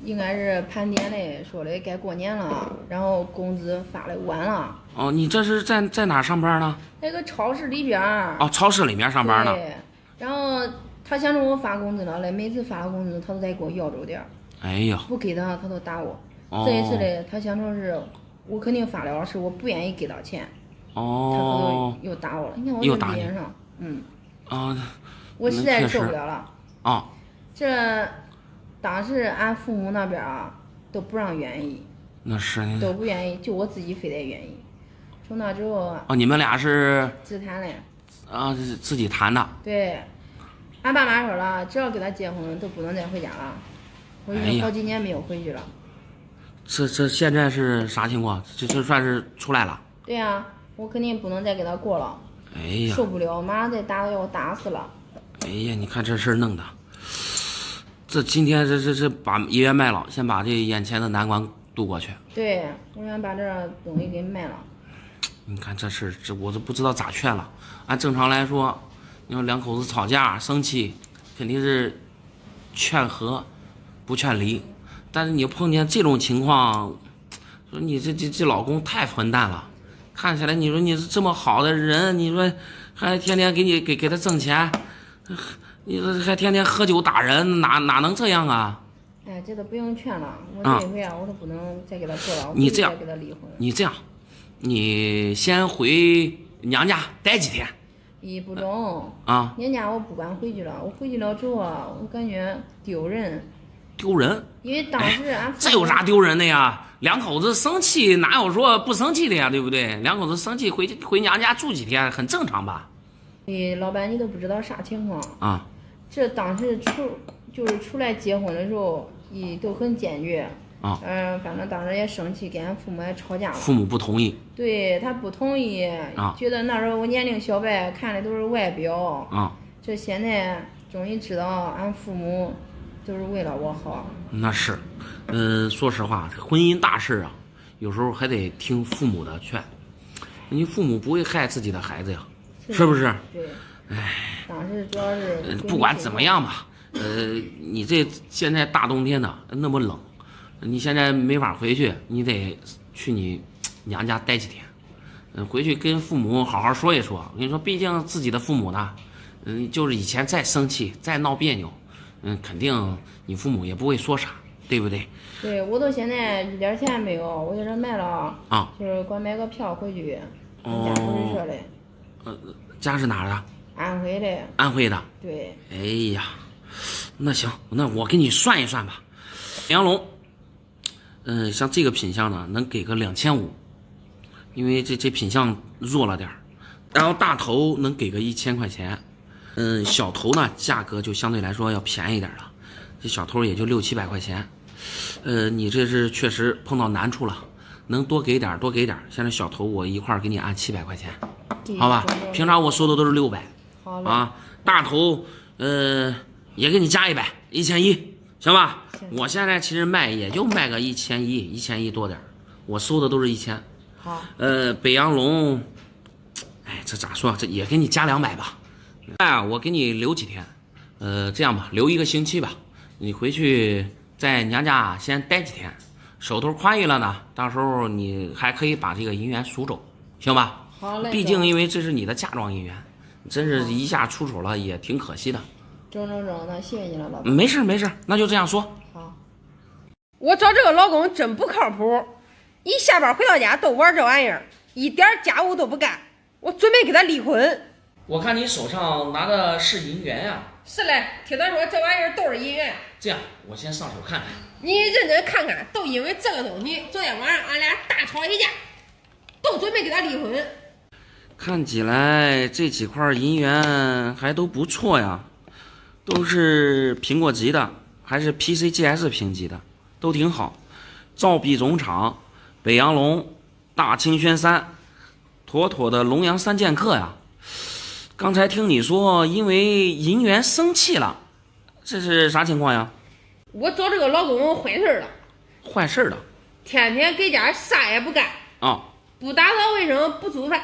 应该是盘点嘞，说的该过年了，然后工资发的晚了。哦，你这是在哪上班呢？那个超市里边。哦，超市里面上班呢。对，然后他想着我发工资了嘞，每次发工资他都得给我要着点儿。哎呀，不给他都打我。这一次嘞，他想着是我肯定发了，是我不愿意给他钱。他可能又打我了。你看我这脸上，我实在是受不了了。这当时俺父母那边都不让愿意，那是都不愿意，就我自己非得愿意。从那之后你们俩是自谈嘞。自己谈的。对，俺爸妈说了，只要跟他结婚都不能再回家了。我已经好几年没有回去了。这现在是啥情况？这算是出来了？对呀，我肯定不能再给他过了。哎呀，受不了，马上再打要我打死了。哎呀，你看这事儿弄的，这今天这把医院卖了，先把这眼前的难关渡过去。对，我想把这东西给卖了。你看这事我都不知道咋劝了。按正常来说，你说两口子吵架生气，肯定是劝和不劝离。但是你碰见这种情况，说你这老公太混蛋了，看起来你说你是这么好的人，你说还天天给他挣钱，你说还天天喝酒打人，哪能这样啊？哎，这都不用劝了，我这回我都不能再给他做了，我必须再给他离婚。你这样，你先回娘家待几天。不中娘家我不敢回去了，我回去了之后我感觉丢人。丢人？因为当时这有啥丢人的呀？两口子生气哪有说不生气的呀？对不对？两口子生气回娘家住几天很正常吧？老板你都不知道啥情况这当时出来结婚的时候都很坚决反正当时也生气，跟俺父母也吵架了。父母不同意？对，他不同意觉得那时候我年龄小白，看的都是外表这现在终于知道俺父母都是为了我好。那是说实话，婚姻大事有时候还得听父母的劝，你父母不会害自己的孩子呀，是不是？对。当时主要是不管怎么样吧，你这现在大冬天的那么冷，你现在没法回去，你得去你娘家待几天，回去跟父母好好说一说。我跟你说，毕竟自己的父母呢，就是以前再生气再闹别扭，肯定你父母也不会说啥，对不对？对，我到现在一点钱没有，我在这卖了就是光买个票回去家回去嘞。家是哪儿的？安徽的。安徽的。对。哎呀，那行，那我给你算一算吧。杨龙，像这个品相呢，能给个2500，因为这品相弱了点儿。然后大头能给个1000块钱，小头呢价格就相对来说要便宜点了，这小头也就600-700块钱。你这是确实碰到难处了，能多给点多给点。现在小头我一块给你按700块钱，好吧？平常我说的都是600。好啊，大头也给你加100，1100，行吧？我现在其实卖也就卖个1100多点，我收的都是1000。好。北洋龙，这咋说？这也给你加200吧。我给你留几天，这样吧，留1个星期吧。你回去在娘家先待几天，手头宽裕了呢，到时候你还可以把这个银元赎走，行吧？好嘞。毕竟因为这是你的嫁妆银元。真是一下出手了，也挺可惜的。整，那谢谢你了，老板。没事，那就这样说。好。我找这个老公真不靠谱，一下班回到家都玩这玩意儿，一点家务都不干。我准备跟他离婚。我看你手上拿的是银元呀。是嘞，听他说这玩意儿都是银元。这样，我先上手看看。你认真看看，都因为这个东西，昨天晚上俺俩大吵一架，都准备跟他离婚。看起来这几块银元还都不错呀，都是苹果级的，还是 PCGS 评级的，都挺好。造币总厂、北洋龙、大清轩3，妥妥的龙阳3剑客呀。刚才听你说因为银元生气了，这是啥情况呀？我找这个老公坏事了。坏事了？天天给家啥也不干不打扫卫生，不煮饭，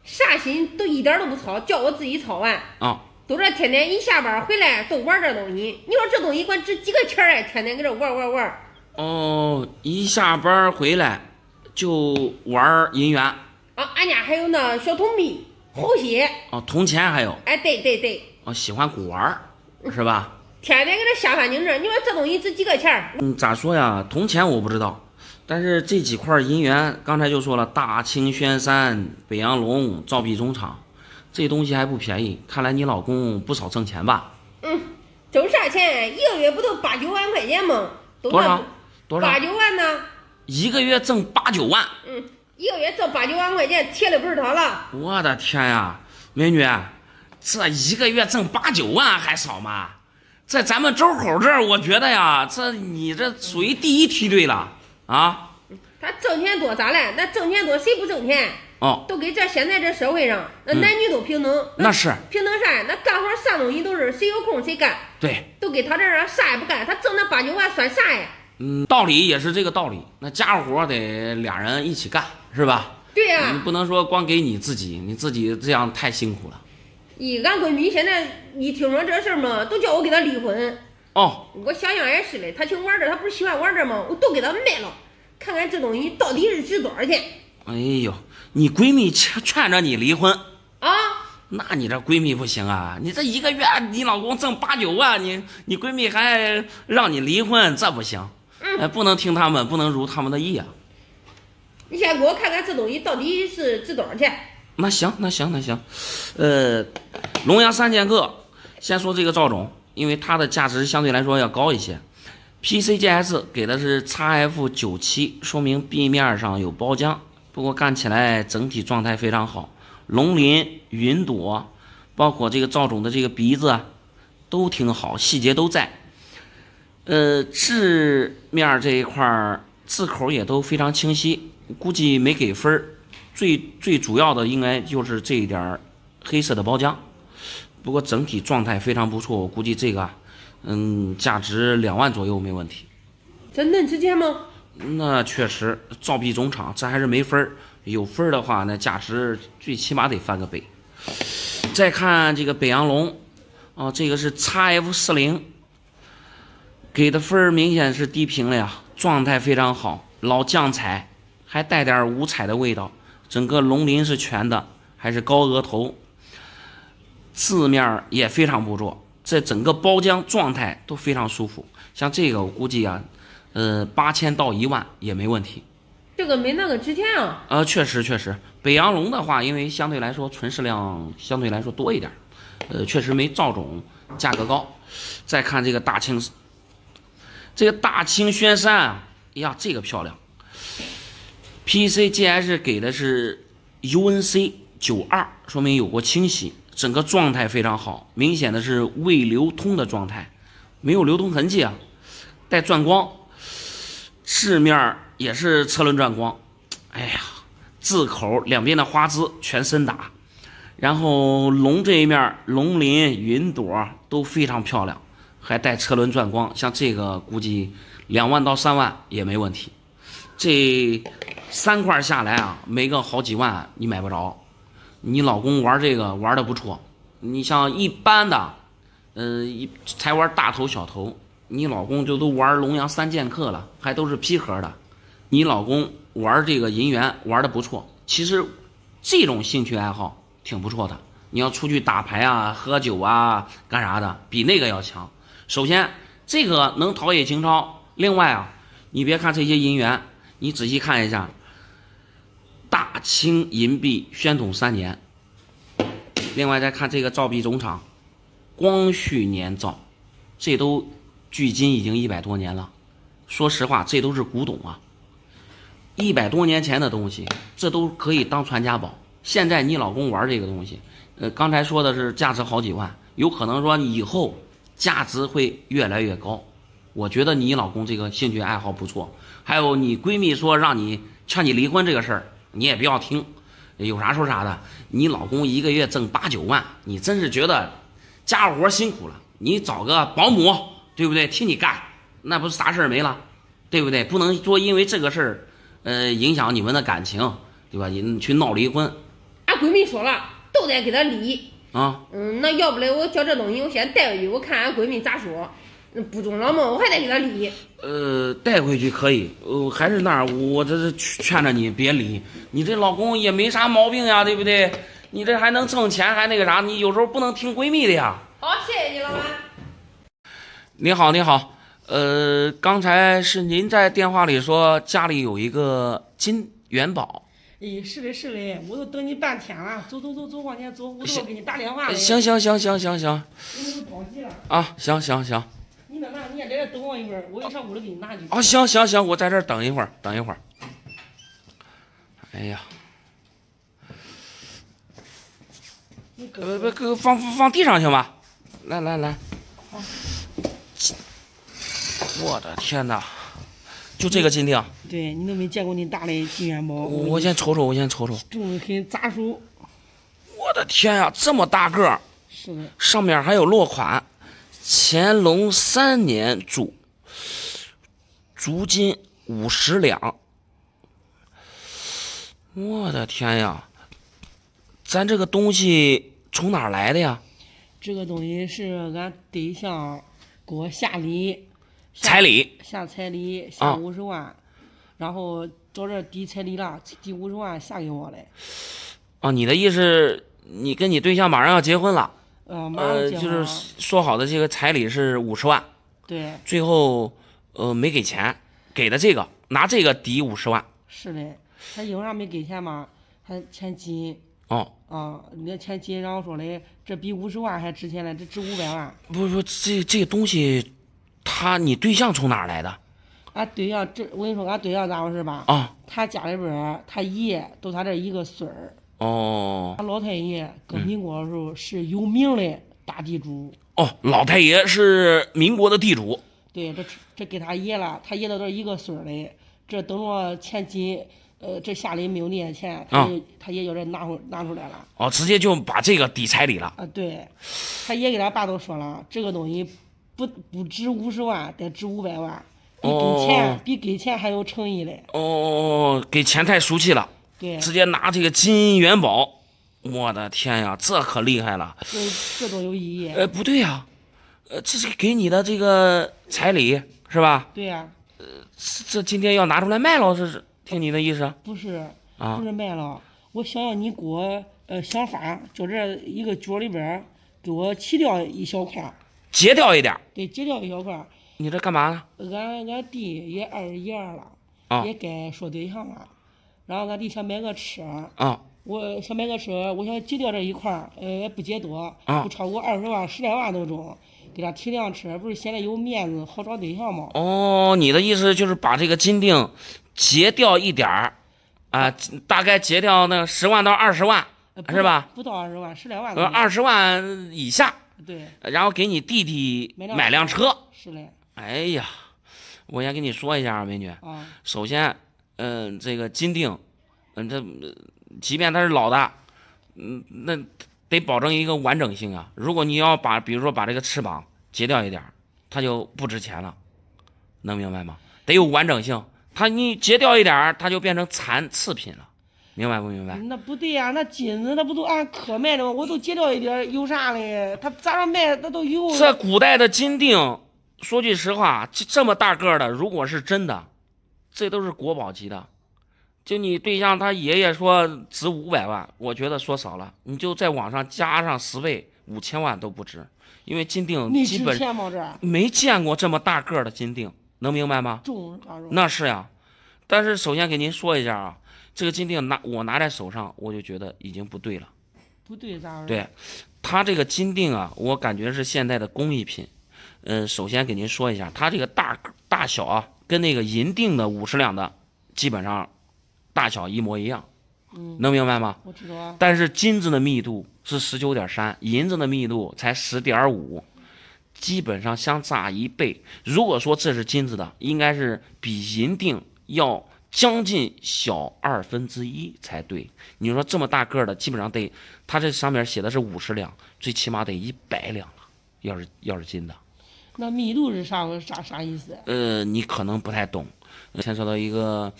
啥心都一点都不操，叫我自己操完都这天天一下班回来都玩这东西。你说这东西管值几个钱哎？天天搁这玩。哦，一下班回来就玩银元。啊，俺家还有那小铜币、猴鞋。哦，铜钱还有。哎，对。哦，喜欢古玩是吧？天天搁这下饭精这，你说这东西值几个钱？咋说呀？铜钱我不知道，但是这几块银元，刚才就说了，大清轩山、北洋龙、造币总厂，这东西还不便宜。看来你老公不少挣钱吧？挣啥钱？一个月不都8-9万块钱吗？多少？8-9万呢？一个月挣8-9万？一个月挣8-9万块钱，贴的不是他了。我的天呀，美女，这一个月挣8-9万还少吗？在咱们周口这儿，我觉得呀，你这属于第一梯队了啊！他挣钱多咋了？那挣钱多谁不挣钱？都给这现在这社会上，那男女都平等。那是平等啥？那干活啥东西都是谁有空谁干。对，都给他这儿啥也不干，他挣那8-9万算啥呀？道理也是这个道理。那家活得俩人一起干，是吧？对呀，你不能说光给你自己这样太辛苦了。俺闺女现在一听说这事儿嘛，都叫我给她离婚。我想想也是嘞，她净玩这，她不是喜欢玩这吗？我都给她卖了，看看这东西到底是值多少钱。哎呦，你闺蜜劝着你离婚啊？那你这闺蜜不行啊！你这一个月你老公挣8-9万，你闺蜜还让你离婚，这不行。不能听他们，不能如他们的意啊。你先给我看看这东西到底是值多少钱。那行，龙阳3剑客，先说这个赵总，因为它的价值相对来说要高一些。PCGS 给的是 XF97，说明壁面上有包浆，不过干起来整体状态非常好。龙鳞、云朵，包括这个赵总的这个鼻子都挺好，细节都在。字面这一块字口也都非常清晰，估计没给分。最主要的应该就是这一点黑色的包浆，不过整体状态非常不错，我估计这个价值2万左右没问题。这能值钱吗？那确实，造币总厂这还是没分，有分的话那价值最起码得翻个倍。再看这个北洋龙这个是 XF40， 给的分明显是低评了呀，状态非常好，老酱彩还带点五彩的味道，整个龙鳞是全的，还是高额头，字面也非常不错，这整个包浆状态都非常舒服。像这个我估计啊，8000到1万也没问题。这个没那个值钱啊。确实，北洋龙的话，因为相对来说存世量相对来说多一点，确实没赵总价格高。再看这个大清轩山啊，哎呀，这个漂亮。PCGS 给的是 UNC92， 说明有过清洗，整个状态非常好，明显的是未流通的状态，没有流通痕迹啊，带钻光，饰面也是车轮转光，哎呀，字口两边的花枝全深打，然后龙这一面龙鳞云朵都非常漂亮，还带车轮转光，像这个估计2万到3万也没问题。这3块下来啊，没个好几万你买不着。你老公玩这个玩的不错，你像一般的才玩大头小头，你老公就都玩龙阳3剑客了，还都是批核的。你老公玩这个银元玩的不错，其实这种兴趣爱好挺不错的。你要出去打牌啊、喝酒啊、干啥的，比那个要强。首先这个能陶冶情操，另外啊，你别看这些银元，你仔细看一下，大清银币宣统3年，另外再看这个造币总厂，光绪年造，这都距今已经100多年了。说实话，这都是古董啊，100多年前的东西，这都可以当传家宝。现在你老公玩这个东西，刚才说的是价值好几万，有可能说以后价值会越来越高。我觉得你老公这个兴趣爱好不错，还有你闺蜜说让你劝你离婚这个事儿，你也不要听，有啥说啥的。你老公一个月挣8、9万，你真是觉得家务活辛苦了，你找个保姆，对不对？替你干，那不是啥事儿没了，对不对？不能说因为这个事儿，影响你们的感情，对吧？你去闹离婚。俺闺蜜说了，都得给他离，啊。那要不来我叫这东西，我先带回去，我看俺闺蜜咋说。不中了嘛，我还得给她理。带回去可以。还是那儿，我这是劝着你别理。你这老公也没啥毛病呀，对不对？你这还能挣钱，还那个啥，你有时候不能听闺蜜的呀。好，谢谢你，老板。你好，你好。刚才是您在电话里说家里有一个金元宝。是的，是的，我都等你半天了。走，往前走，我都要给你打电话了。行。你都着急了。啊，行。你那你也在这等我一会儿，我上屋里给你拿去。啊，行，我在这儿等一会儿。哎呀，放地上行吧？来。我的天哪，就这个金锭？对，你都没见过你大的金元宝。我先瞅瞅。重的很，砸手。我的天呀，这么大个儿！是的。上面还有落款：乾隆3年铸，足金50两。我的天呀，咱这个东西从哪儿来的呀？这个东西是俺对象给我下礼，彩礼下50万，然后到这抵彩礼了，抵50万下给我嘞。你的意思，你跟你对象马上要结婚了？马上结婚就是说好的这个彩礼是50万。对。最后没给钱，给的这个，拿这个抵50万。是的，他因为啥没给钱嘛？还钱金。那钱金，然后说嘞，这比50万还值钱嘞，这值500万。不，这个东西，你对象从哪儿来的？俺对象我跟你说，俺对象咋回事吧？他家里边他爷都他这一个孙儿。他老太爷跟民国的时候是有名的大地主。老太爷是民国的地主。对，这给他爷了，他爷到这一个孙儿嘞，这等着钱金。这下里没有那些钱，他爷就这拿出来了。直接就把这个抵彩礼了。对，他爷给他爸都说了，这个东西不值50万，得值500万，比给钱还有诚意嘞。给钱太俗气了。对，直接拿这个金元宝，我的天呀，这可厉害了。这多有意义。不对呀，这是给你的这个彩礼是吧？对呀。这今天要拿出来卖了，这是？听你的意思？不是卖了，我想要你给我想法，就这一个角里边给我切掉一小块，截掉一点。对，截掉一小块。你这干嘛呢？俺弟也21、22了，也该说对象了，然后俺弟想买个车我想买个车，我想截掉这一块，不截多，不超过20万10来万都中，给他提辆车，不是现在有面子好找对象吗？你的意思就是把这个金锭截掉一点儿，大概截掉那10万到20万，是吧？不到20万，10来万。20万以下。对。然后给你弟弟买辆车。是嘞。哎呀，我先跟你说一下，美女。首先，这个金锭，这即便它是老的，那得保证一个完整性啊。如果你要比如说把这个翅膀截掉一点，它就不值钱了，能明白吗？得有完整性。你截掉一点，它就变成残次品了，明白不明白？那不对呀，那金子那不都按克卖的吗？我都截掉一点，有啥嘞？他咋着卖那都有。这古代的金锭，说句实话，这么大个的，如果是真的，这都是国宝级的。就你对象他爷爷说值500万，我觉得说少了，你就在网上加上10倍，5000万都不值，因为金锭基本没见过这么大个的金锭。能明白吗？那是呀，但是首先给您说一下啊，这个金锭我拿在手上，我就觉得已经不对了。不对咋回事？对，它这个金锭啊，我感觉是现代的工艺品。首先给您说一下，它这个大小啊，跟那个银锭的50两的基本上大小一模一样。能明白吗？我知道啊。但是金子的密度是19.3，银子的密度才10.5。基本上相差1倍。如果说这是金子的，应该是比银锭要将近小1/2才对。你说这么大个的，基本上得，它这上面写的是50两，最起码得100两了。要是金的，那密度是啥意思？你可能不太懂，牵扯到一个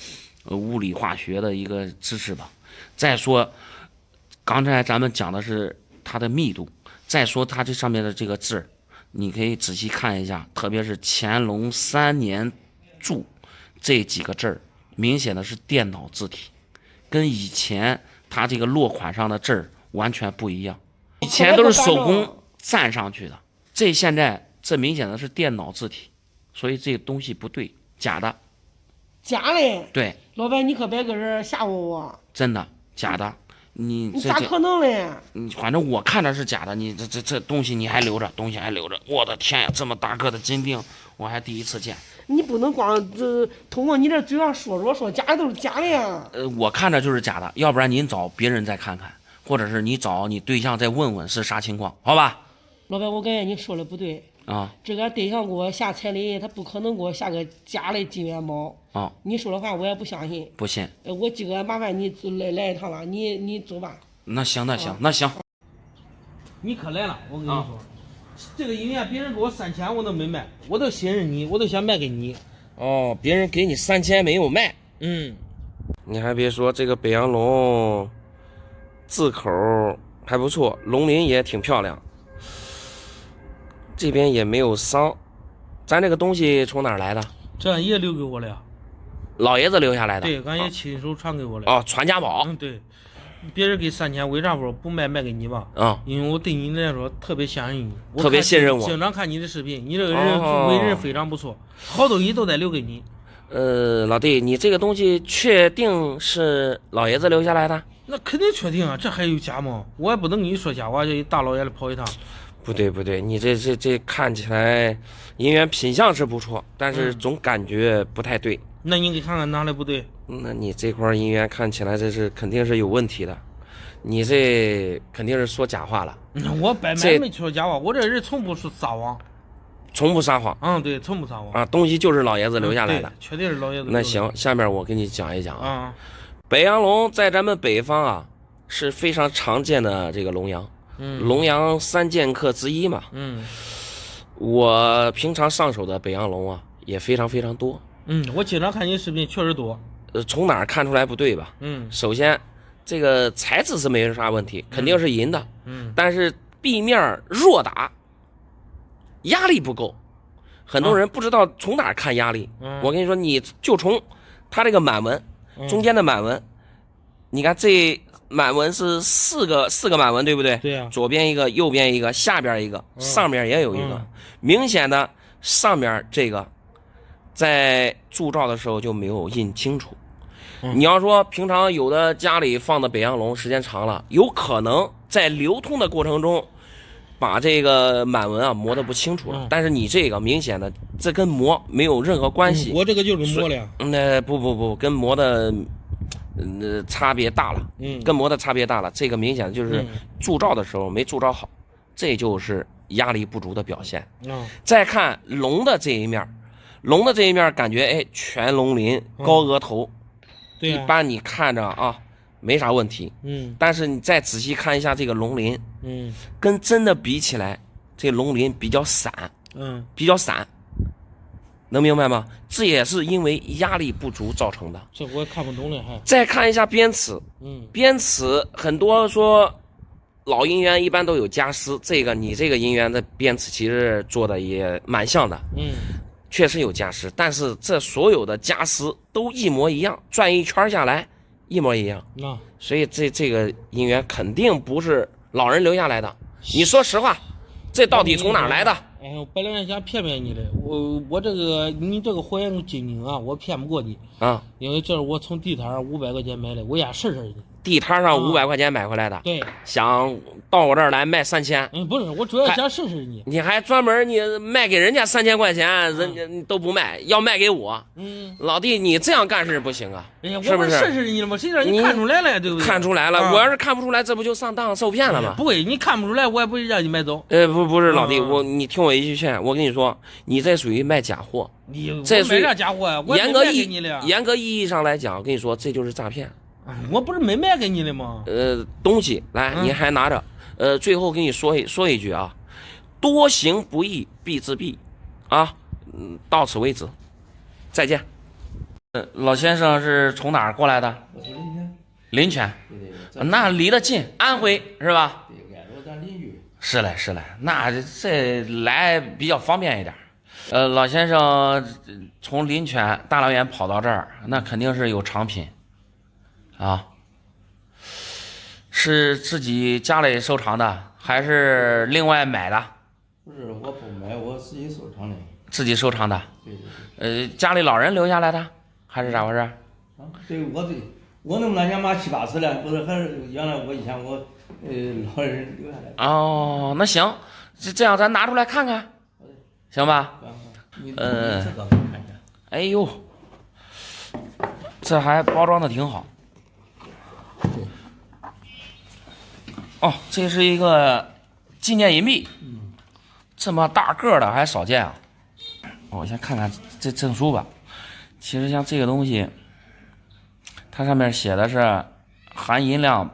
物理化学的一个知识吧。再说，刚才咱们讲的是它的密度。再说它这上面的这个字，你可以仔细看一下，特别是乾隆3年铸这几个字儿，明显的是电脑字体，跟以前它这个落款上的字儿完全不一样。以前都是手工蘸上去的，现在这明显的是电脑字体，所以这个东西不对，假的。假嘞？对，老板你可别搁这吓唬我。真的假的。你咋可能嘞？反正我看着是假的，你这东西你还留着，东西还留着，我的天呀，这么大个的金锭，我还第一次见。你不能光通过你这嘴上说假的都是假的呀。我看着就是假的，要不然您找别人再看看，或者是你找你对象再问问是啥情况，好吧？老板，我感觉你说的不对啊。这个对象给我下彩礼，他不可能给我下个假的金元宝啊。你说的话我也不相信。不信？我今个麻烦你来一趟了，你走吧。那行。你可来了，我跟你说，这个银元别人给我3000我都没卖，我都信任你，我都想卖给你。哦，别人给你3000没有卖。你还别说，这个北洋龙字口还不错，龙鳞也挺漂亮，这边也没有伤。咱这个东西从哪儿来的？这俺爷留给我了，老爷子留下来的。对，俺爷亲手传给我的。哦，传家宝。对，别人给3000，为啥不卖给你吧？因为我对你来说特别相信你，特别信任我，经常看你的视频，你这个人为人非常不错，好东西都得留给你。老弟，你这个东西确定是老爷子留下来的？那肯定确定啊，这还有假吗？我也不能跟你说假话，这大老远的跑一趟。不对，你这看起来银元品相是不错，但是总感觉不太对。那你给看看哪里不对？那你这块银元看起来这是肯定是有问题的，你这肯定是说假话了。我摆卖没说假话，我这人从不是撒谎。从不撒谎。对，从不撒谎啊，东西就是老爷子留下来的。确定是老爷子。那行，下面我给你讲一讲啊。北洋龙在咱们北方啊是非常常见的这个龙阳。龙阳3剑客之一嘛。我平常上手的北洋龙啊也非常非常多。我经常看你视频，确实多。从哪儿看出来不对吧？首先这个材质是没啥问题，肯定是银的。但是壁面弱打，压力不够。很多人不知道从哪儿看压力。我跟你说，你就从它这个满纹，中间的满纹，你看这满纹是四个满纹，对不对？对呀。左边一个，右边一个，下边一个，上面也有一个。明显的上面这个在铸造的时候就没有印清楚。你要说平常有的家里放的北洋龙时间长了，有可能在流通的过程中把这个满纹啊磨得不清楚了。但是你这个明显的这跟磨没有任何关系。我这个就是磨了。那不跟磨的差别大了。跟磨的差别大了。这个明显就是铸造的时候没铸造好，这就是压力不足的表现。再看龙的这一面，龙的这一面感觉全龙鳞，高额头。对一般你看着啊没啥问题。但是你再仔细看一下这个龙鳞，跟真的比起来，这龙鳞比较散。比较散，能明白吗？这也是因为压力不足造成的。这我也看不懂了还。再看一下边齿。边齿很多说老银元一般都有夹丝，你这个银元的边齿其实做的也蛮像的。确实有夹丝，但是这所有的夹丝都一模一样，转一圈下来一模一样。所以这个银元肯定不是老人留下来的。你说实话，这到底从哪儿来的？我本来想骗你的，我这个你这个火焰金锭啊，我骗不过你啊，因为这是我从地摊上500块钱买的，我想试试的。地摊上500块钱买回来的。对。想到我这儿来卖3000。不是，我主要想试试你。你还专门你卖给人家3000块钱，人家都不卖，要卖给我。老弟，你这样干事不行啊。是不是？试试你了吗？谁让你看出来了，对不对？看出来了，我要是看不出来，这不就上当受骗了吗？不会，你看不出来，我也不会让你买走。不是老弟，你听我一句劝，我跟你说，你这属于卖假货。这属于卖假货，严格意义上来讲，我跟你说，这就是诈骗。我不是没卖给你的吗？东西来，你还拿着。最后跟你说一句啊，多行不义必自毙，啊，到此为止，再见。老先生是从哪儿过来的？我从临泉。临泉。那离得近，安徽是吧？咱邻居。是嘞，是嘞，那这来比较方便一点。老先生从林犬大老远跑到这儿，那肯定是有藏品啊。是自己家里收藏的，还是另外买的？不是，我不买，我自己收藏的。自己收藏的。对对对。家里老人留下来的，还是咋回事？啊，对，我那么大年妈7、8十了，不是还是原来我以前我老人留下来的。哦，那行，这样咱拿出来看看，行吧？这个看一下。哎呦，这还包装的挺好。哦，这是一个纪念银币，这么大个的还少见啊。我先看看这证书吧。其实像这个东西，它上面写的是含银量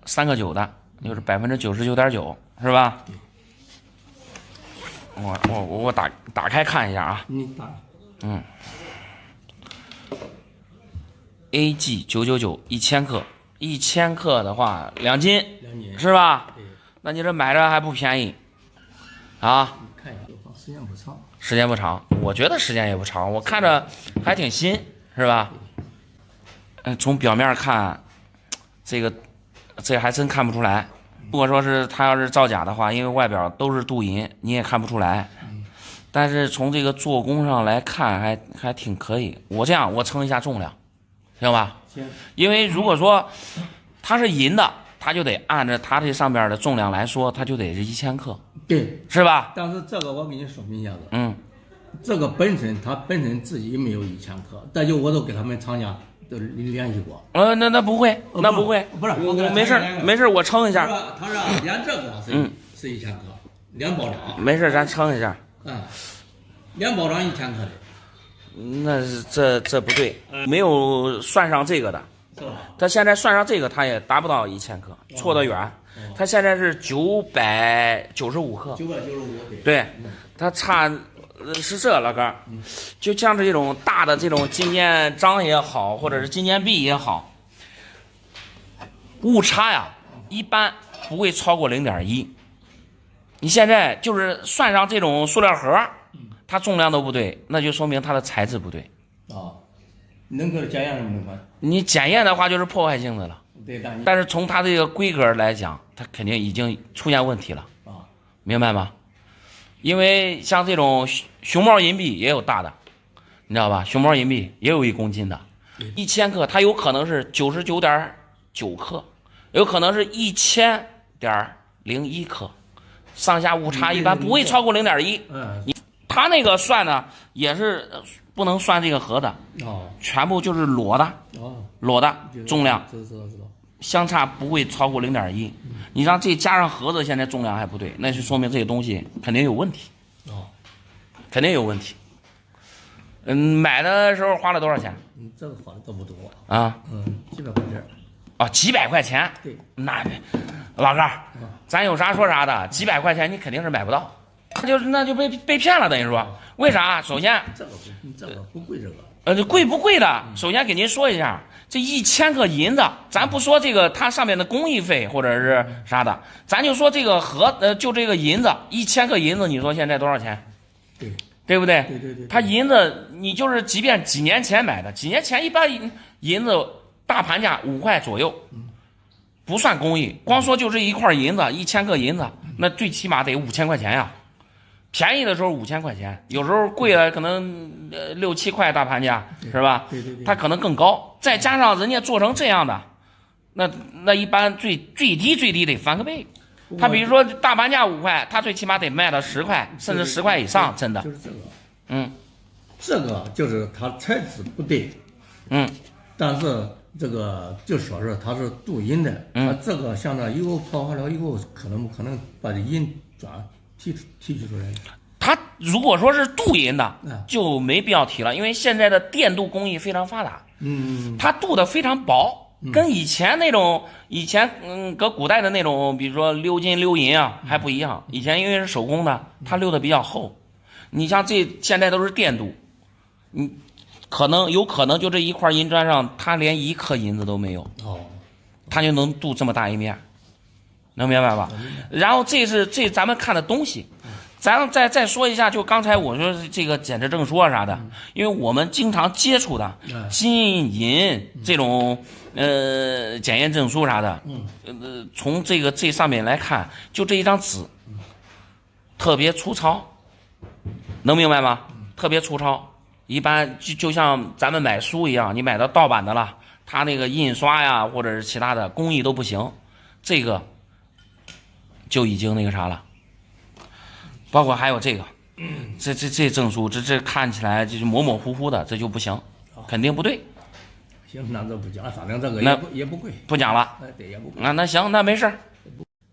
3个9的，就是99.9%，是吧？我打开看一下啊。你打。AG 999 1000克，1000克的话2斤，是吧？对。那你这买着还不便宜啊？你看一下，时间不长。时间不长，我觉得时间也不长，我看着还挺新，是吧？从表面看，这还真看不出来。如果说是它要是造假的话，因为外表都是镀银，你也看不出来。但是从这个做工上来看，还挺可以。我称一下重量，行吧？行。因为如果说它是银的，它就得按照它这上边的重量来说，它就得是1000克。对，是吧？但是这个我给你说明一下子。这个它本身自己没有1000克，但就我都给他们厂家都联系过。那不会，那不会，不是，我没事，我称一下。他说连这个是1000克，连包装。没事，咱称一下。连包装1000克的。那这不对，没有算上这个的。他现在算上这个，他也达不到1000克，错得远。他现在是995克。995，对，他差是这老哥，就像这种大的这种金件章也好，或者是金件币也好，误差呀一般不会超过0.1。你现在就是算上这种塑料盒，它重量都不对，那就说明它的材质不对。能够检验什么的？你检验的话就是破坏性的了。对，但是从它这个规格来讲，它肯定已经出现问题了。明白吗？因为像这种熊猫银币也有大的，你知道吧？熊猫银币也有1公斤的，1000克，它有可能是99.9克，有可能是1000.01克，上下误差一般不会超过0.1。它那个算呢也是不能算这个盒子，全部就是裸的，裸的重量，相差不会超过0.1。你让这加上盒子，现在重量还不对，那就说明这个东西肯定有问题，肯定有问题。买的时候花了多少钱？这个花的都不多啊，几百块钱。几百块钱？对，那老哥，咱有啥说啥的，几百块钱你肯定是买不到，那就被骗了，等于说，为啥？首先这个不贵，这个贵不贵的？首先给您说一下，这1000克银子，咱不说这个它上面的工艺费或者是啥的，咱就说这个就这个银子，1000克银子，你说现在多少钱？对不对？对。它银子，你就是即便几年前买的，几年前一般银子大盘价5块左右，不算工艺，光说就这一块银子，1000克银子，那最起码得5000块钱呀。便宜的时候5000块钱，有时候贵了可能6、7块大盘价，是吧？对，它可能更高，再加上人家做成这样的，那一般最低得翻个倍。他比如说大盘价5块，他最起码得卖到10块，甚至10块以上，真的。就是这个。这个就是它材质不对。但是这个就说是它是镀银的，它这个像那以后泡化了以后，可能把这银提取出来。它如果说是镀银的，就没必要提了，因为现在的电镀工艺非常发达。它镀的非常薄。跟以前搁古代的那种，比如说鎏金、鎏银啊，还不一样。以前因为是手工的，它鎏的比较厚。你像现在都是电镀，有可能就这一块银砖上，它连1克银子都没有，它就能镀这么大一面。能明白吧？然后这咱们看的东西，咱再说一下，就刚才我说这个检测证书啊啥的，因为我们经常接触的金银这种检验证书啥的，从这上面来看，就这一张纸，特别粗糙，能明白吗？特别粗糙，一般就像咱们买书一样，你买到盗版的了，它那个印刷呀或者是其他的工艺都不行，这个就已经那个啥了。包括还有这个，这证书，这看起来就是模模糊糊的，这就不行，肯定不对。行，那这不讲，反正这个也不贵，不讲了。对，也不贵。那行，那没事。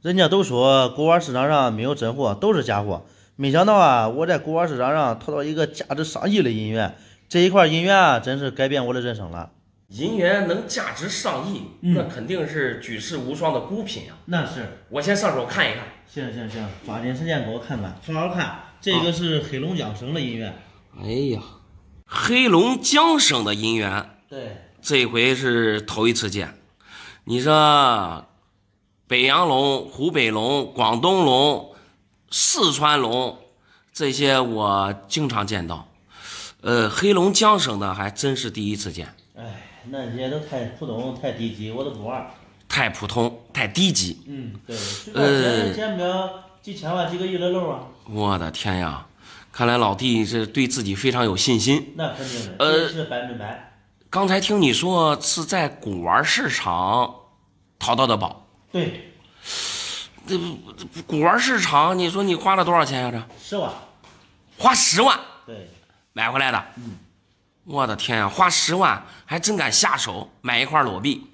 人家都说国外市场上没有真货，都是假货。没想到啊，我在国外市场上淘到一个价值上亿的银元，这一块银元啊，真是改变我的人生了。银元能价值上亿，那肯定是举世无双的孤品啊。那是，我先上手看一看。行，抓紧时间给我看看，好好看。这个是黑龙江省的银元。哎呀，黑龙江省的银元，对，这回是头一次见。你说北洋龙、湖北龙、广东龙、四川龙，这些我经常见到，黑龙江省的还真是第一次见。哎，那些都太普通、太低级，我都不玩。太普通、太低级。对，见不了几千万、几个亿的楼啊！我的天呀，看来老弟是对自己非常有信心。那肯定的，这是100%。刚才听你说是在古玩市场淘到的宝。对。这古玩市场，你说你花了多少钱呀？这10万。花10万。对。买回来的。我的天呀，花10万还真敢下手买一块裸币。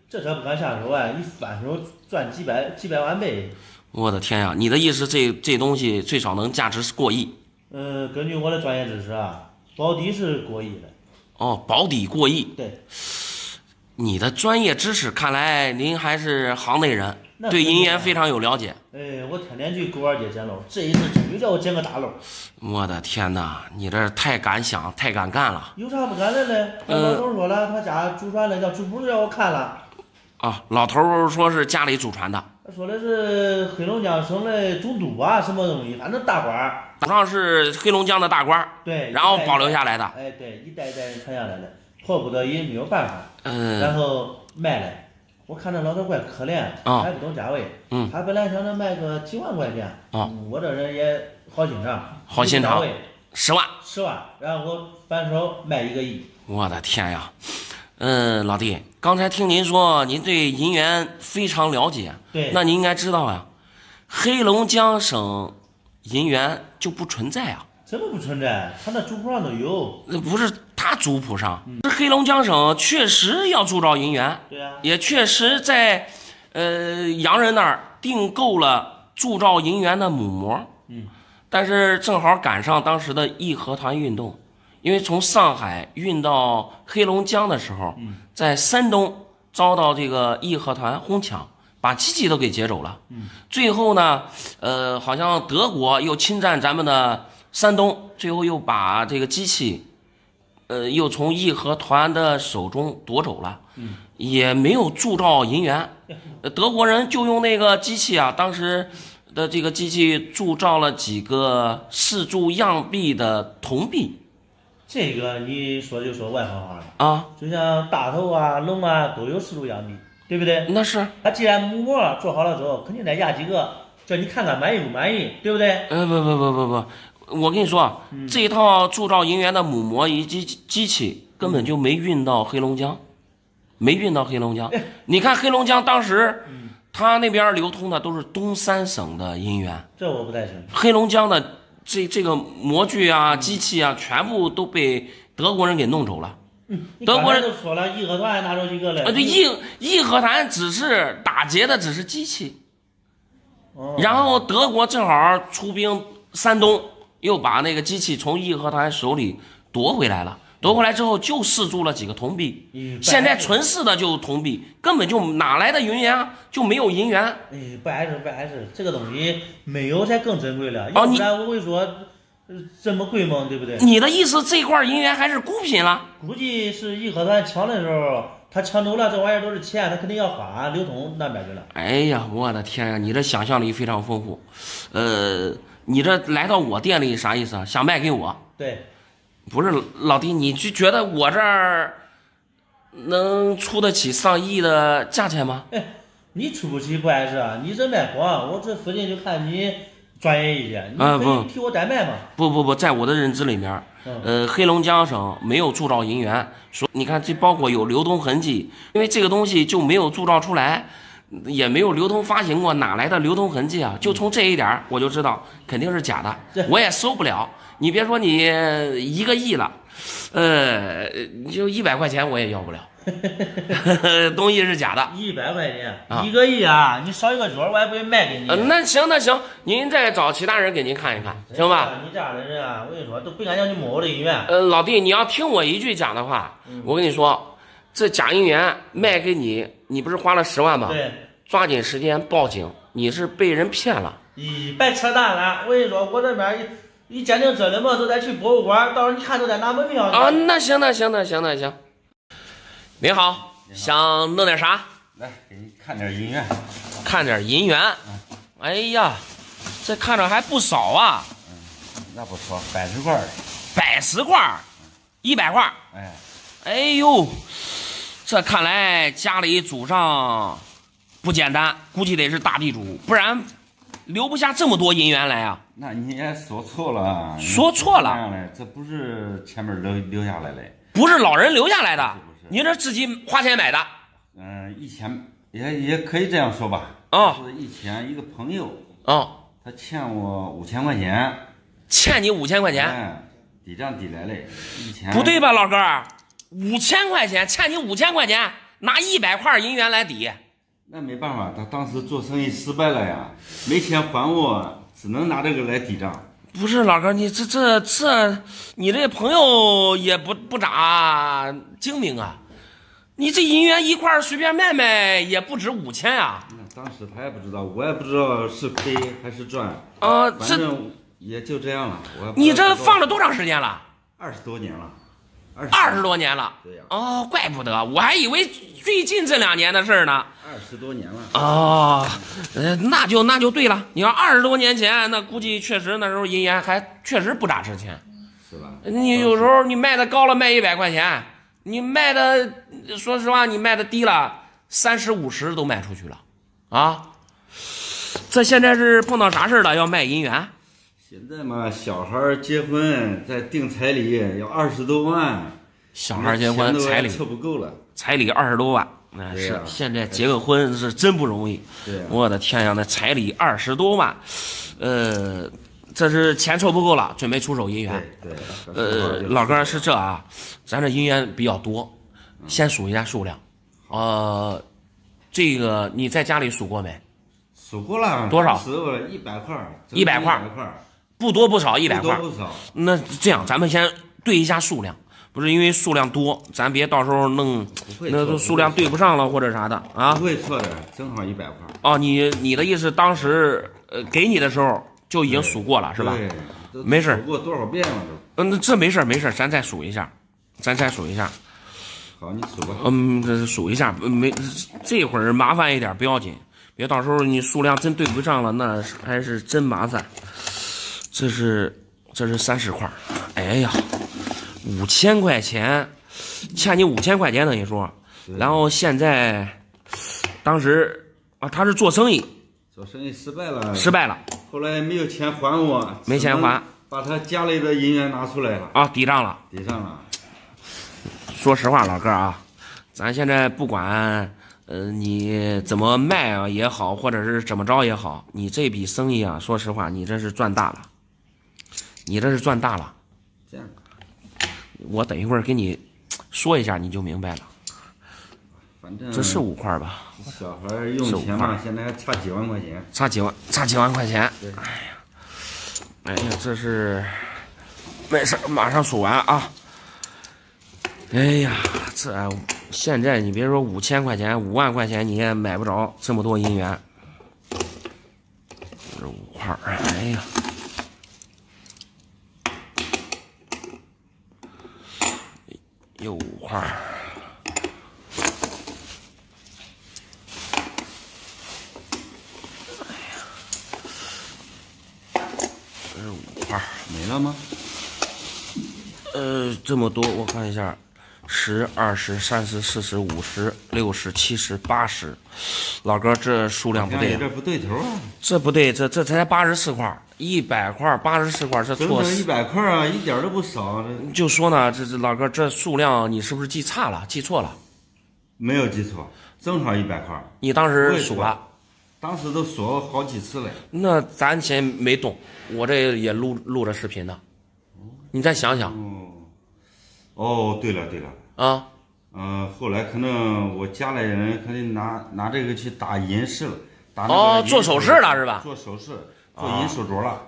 这不敢下手啊！一翻手赚几百万倍。我的天呀，你的意思这东西最少能价值过亿？根据我的专业知识啊，保底是过亿的。哦，保底过亿。对。你的专业知识看来您还是行内人，对银元非常有了解。我天天去古玩街捡漏，这一次终于叫我捡个大漏。我的天哪，你这太敢想太敢干了。有啥不敢的嘞？老头说了，他家祖传的，叫祖谱让我看了。啊，老头说是家里祖传的。他说的是黑龙江省的总督啊，什么东西，反正大官。祖上是黑龙江的大官。对。然后保留下来的。对，一代一代人传下来的，迫不得已没有办法。然后卖了。我看那老头怪可怜，还不懂价位。他本来想着卖个几万块钱。我这人也好心肠。好心肠。10万。10万，然后我反手卖1个亿。我的天呀！老弟，刚才听您说您对银元非常了解，对，那您应该知道呀，黑龙江省银元就不存在啊。怎么不存在？他那族谱上都有。不是他族谱上，是黑龙江省确实要铸造银元，对呀，也确实在洋人那儿订购了铸造银元的母模。但是正好赶上当时的义和团运动。因为从上海运到黑龙江的时候，在山东遭到这个义和团哄抢，把机器都给劫走了。最后呢，好像德国又侵占咱们的山东，最后又把这个机器，又从义和团的手中夺走了。也没有铸造银元，德国人就用那个机器啊，当时的这个机器铸造了几个4铢样币的铜币。这个你说就说外行话了啊，就像大头啊、龙啊都有4铢样币，对不对？那是。他既然母模做好了之后，肯定再压几个，叫你看看满意不满意，对不对？不，我跟你说，这套铸造银元的母模以及机器根本就没运到黑龙江，你看黑龙江当时，他那边流通的都是东三省的银元，这我不太清楚。黑龙江的。这个模具啊、机器啊，全部都被德国人给弄走了。德国人都说了，义和团还拿走几个了。义和团只是打劫的，只是机器。然后德国正好出兵山东，又把那个机器从义和团手里夺回来了。夺回来之后就试铸了几个铜币，现在存世的就是铜币，根本就哪来的银元啊？就没有银元。不碍事，这个东西没有才更珍贵了。要不然我会说，这么贵吗？对不对？你的意思这块银元还是孤品了？估计是义和团抢的时候他抢走了这玩意儿都是钱，他肯定要花流通那边去了。哎呀，我的天呀，你这想象力非常丰富。你这来到我店里啥意思啊？想卖给我？对，不是老弟，你就觉得我这儿能出得起上亿的价钱吗？哎，你出不起不碍事啊，你这卖光，我这附近就看你专业一些，你可以替我代卖嘛。不，在我的认知里面，黑龙江省没有铸造银元，说你看这包裹有流通痕迹，因为这个东西就没有铸造出来，也没有流通发行过，哪来的流通痕迹啊？就从这一点我就知道肯定是假的，我也收不了。你别说你1个亿了，你就100块钱我也要不了，东西是假的。100块钱，1个亿啊！你少一个角我也不会卖给你。那行，您再找其他人给您看一看，行吧？你这样的人啊，我跟你说都不敢让你摸我的银元。老弟，你要听我一句讲的话，我跟你说，这假银元卖给你，你不是花了10万吗？对，抓紧时间报警，你是被人骗了。别扯淡了，我跟你说，我这边一鉴定证了嘛，都得去博物馆，到时候你看都得拿门票。啊，那行。您好，想弄点啥？来，给你看点银元。看点银元。哎呀，这看着还不少啊。那不错，80块。80块，100块。哎呦，这看来家里祖上不简单，估计得是大地主，不然留不下这么多银元来啊。那你也说错了。说错了。这不是前面留下来的。不是老人留下来的。您这自己花钱买的？以前也可以这样说吧。是以前一个朋友他欠我5000块钱。欠你5000块钱？抵账抵来了。以前不对吧，老哥？5000块钱，欠你5000块钱，拿100块银元来抵？那没办法，他当时做生意失败了呀，没钱还我，只能拿这个来抵账。不是老哥，你这，你这朋友也不咋精明啊。你这银元一块随便卖卖也不止5000啊！当时他也不知道，我也不知道是赔还是赚反正也就这样了。你这放了多长时间了？20多年了。20多年了。对呀。怪不得，我还以为最近这2年的事呢。20多年了。那就对了。你要20多年前，那估计确实那时候银元还确实不咋值钱，是吧？你有时候你卖的高了，卖100块钱。你卖的，说实话，你卖的低了，30、50都卖出去了，啊！这现在是碰到啥事了？要卖银元？现在嘛，小孩结婚再定彩礼要20多万，小孩结婚彩礼凑不够了，彩礼20多万，那是现在结个婚是真不容易。对，我的天呀，那彩礼20多万，这是钱凑不够了，准备出手银元。对，老哥是这啊，咱这银元比较多，先数一下数量。这个你在家里数过没？数过了。多少？100块。100块，不多不少，100块。不多不少。那这样，咱们先对一下数量，不是因为数量多，咱别到时候弄那数量对不上了或者啥的啊。不会错的，正好100块。你的意思，当时给你的时候就已经数过了是吧？对，没事。数过多少遍了都？那这没事，咱再数一下，好，你数吧。这数一下，这会儿麻烦一点不要紧，别到时候你数量真对不上了，那还是真麻烦。这是30块，哎呀，5000块钱，欠你5000块钱等于说，然后现在，当时他是做生意失败了，后来没有钱还我，没钱还，把他家里的银元拿出来了抵账了。说实话，老哥啊，咱现在不管你怎么卖啊也好，或者是怎么着也好，你这笔生意啊，说实话，你这是赚大了。这样，我等一会儿给你说一下，你就明白了。反正这是5块吧？小孩用钱嘛，现在还差几万块钱。差几万块钱。对。哎呀，这是没事，马上数完啊。哎呀，这现在你别说5000块钱、5万块钱，你也买不着这么多银元。这5块，哎呀。又5块，了吗？这么多，我看一下，10、20、30、40、50、60、70、80，老哥，这数量不对，有点不对头啊！这不对，这才84块，100块84块，这错100块啊，一点都不少。就说呢，这老哥，这数量你是不是记差了，记错了？没有记错，正好100块。你当时数了？当时都数好几次了。那咱先没动，我这也录着视频呢。你再想想。哦，对了啊，后来可能我家里人可能拿这个去打银饰了，打那个做首饰了是吧？做首饰，做银手镯了。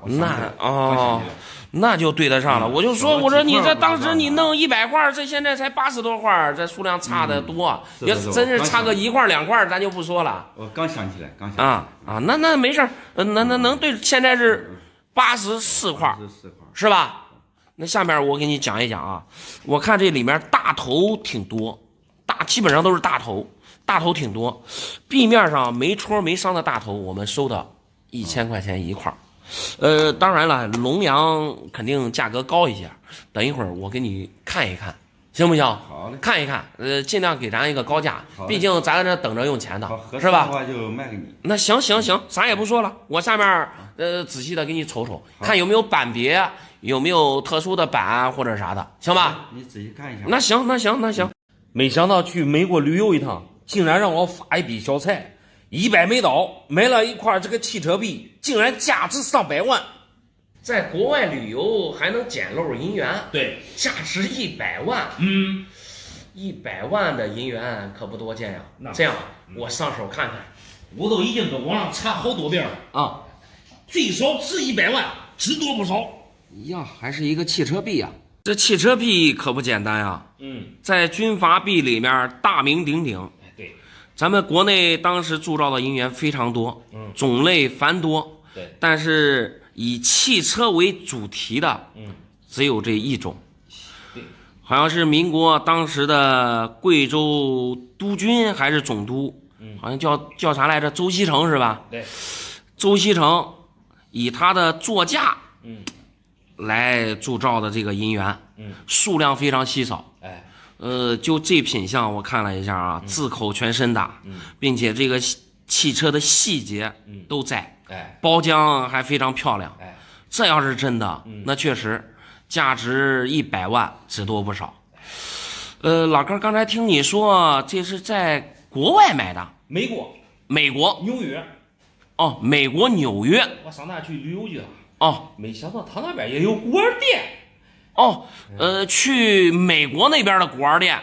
那就对得上了。我就说，我说你这当时你弄100块，这现在才80多块，这数量差的多。要真是差个1块2块，咱就不说了。我刚想起来，那没事，那能对，现在是84块，是吧？那下面我给你讲一讲啊，我看这里面大头挺多，基本上都是大头挺多，壁面上没戳没伤的大头，我们收的1000块钱一块。当然了，龙羊肯定价格高一些，等一会儿我给你看一看，行不行？好嘞，看一看，尽量给咱一个高价，毕竟咱这等着用钱的，是吧？合适的话就卖给你。那行，啥也不说了，我下面仔细的给你瞅瞅，看有没有板别，有没有特殊的板或者啥的，行吧？你仔细看一下。那行。没想到去美国旅游一趟，竟然让我发一笔小财，100美刀买了一块这个汽车币，竟然价值上百万。在国外旅游还能捡漏银元，对，价值100万。100万的银元可不多见呀。这样，我上手看看。我都已经搁网上查好多遍了啊，最少值100万，值多不少。呀，还是一个汽车币呀。这汽车币可不简单呀。在军阀币里面大名鼎鼎。对，咱们国内当时铸造的银元非常多，种类繁多。对，但是以汽车为主题的，只有这一种。对，好像是民国当时的贵州督军还是总督，好像叫啥来着？周锡成是吧？对，周锡成以他的座驾，来铸造的这个银元，数量非常稀少。就这品相我看了一下啊，字口全身的，并且这个汽车的细节都在，包浆还非常漂亮。这要是真的，那确实价值100万，只多不少。老哥，刚才听你说这是在国外买的，美国纽约。哦，美国纽约。我上那去旅游去了。哦，没想到他那边也有古玩店。哦，去美国那边的古玩店，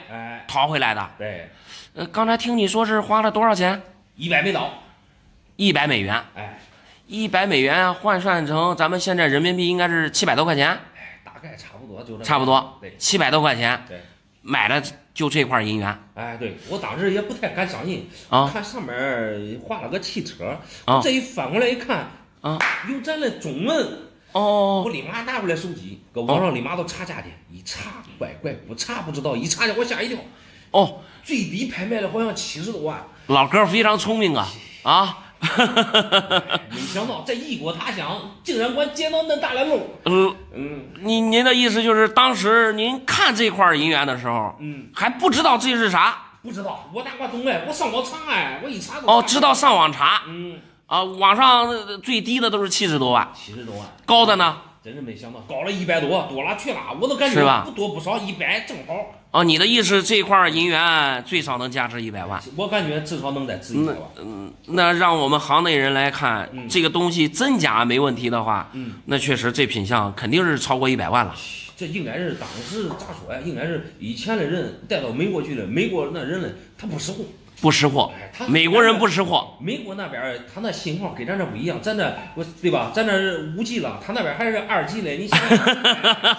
淘回来的。对。刚才听你说是花了多少钱？100美刀。100美元。100美元换算成咱们现在人民币应该是700多块钱。大概差不多就这。差不多。对，700多块钱。对。买了就这块银元。对，我当时也不太敢相信看上面画了个汽车，这一翻过来一看，有咱的中文。我立马拿过来手机，搁网上立马都查价钱，一查乖不查不知道，一查给我吓一跳。最低拍卖的好像70多万。老哥非常聪明啊！没想到在异国他乡竟然给我捡到那大的漏。您的意思就是当时您看这块银元的时候，还不知道这是啥？不知道，我哪管懂我上网查我一查知道上网查。网上最低的都是70多万，70多万，高的呢？真是没想到，高了100多，多了去了，我都感觉不多不少，100正好。你的意思这块银元最少能价值100万？我感觉至少能再值100万。那让我们行内人来看，这个东西真假没问题的话，那确实这品相肯定是超过100万了。这应该是当时咋说呀？应该是以前的人带到美国去了，美国那人呢，他不识货。不识货，美国人不识货。美国那边他那信号跟咱这不一样，咱这对吧？咱这5G 了，他那边还是2G 嘞。你想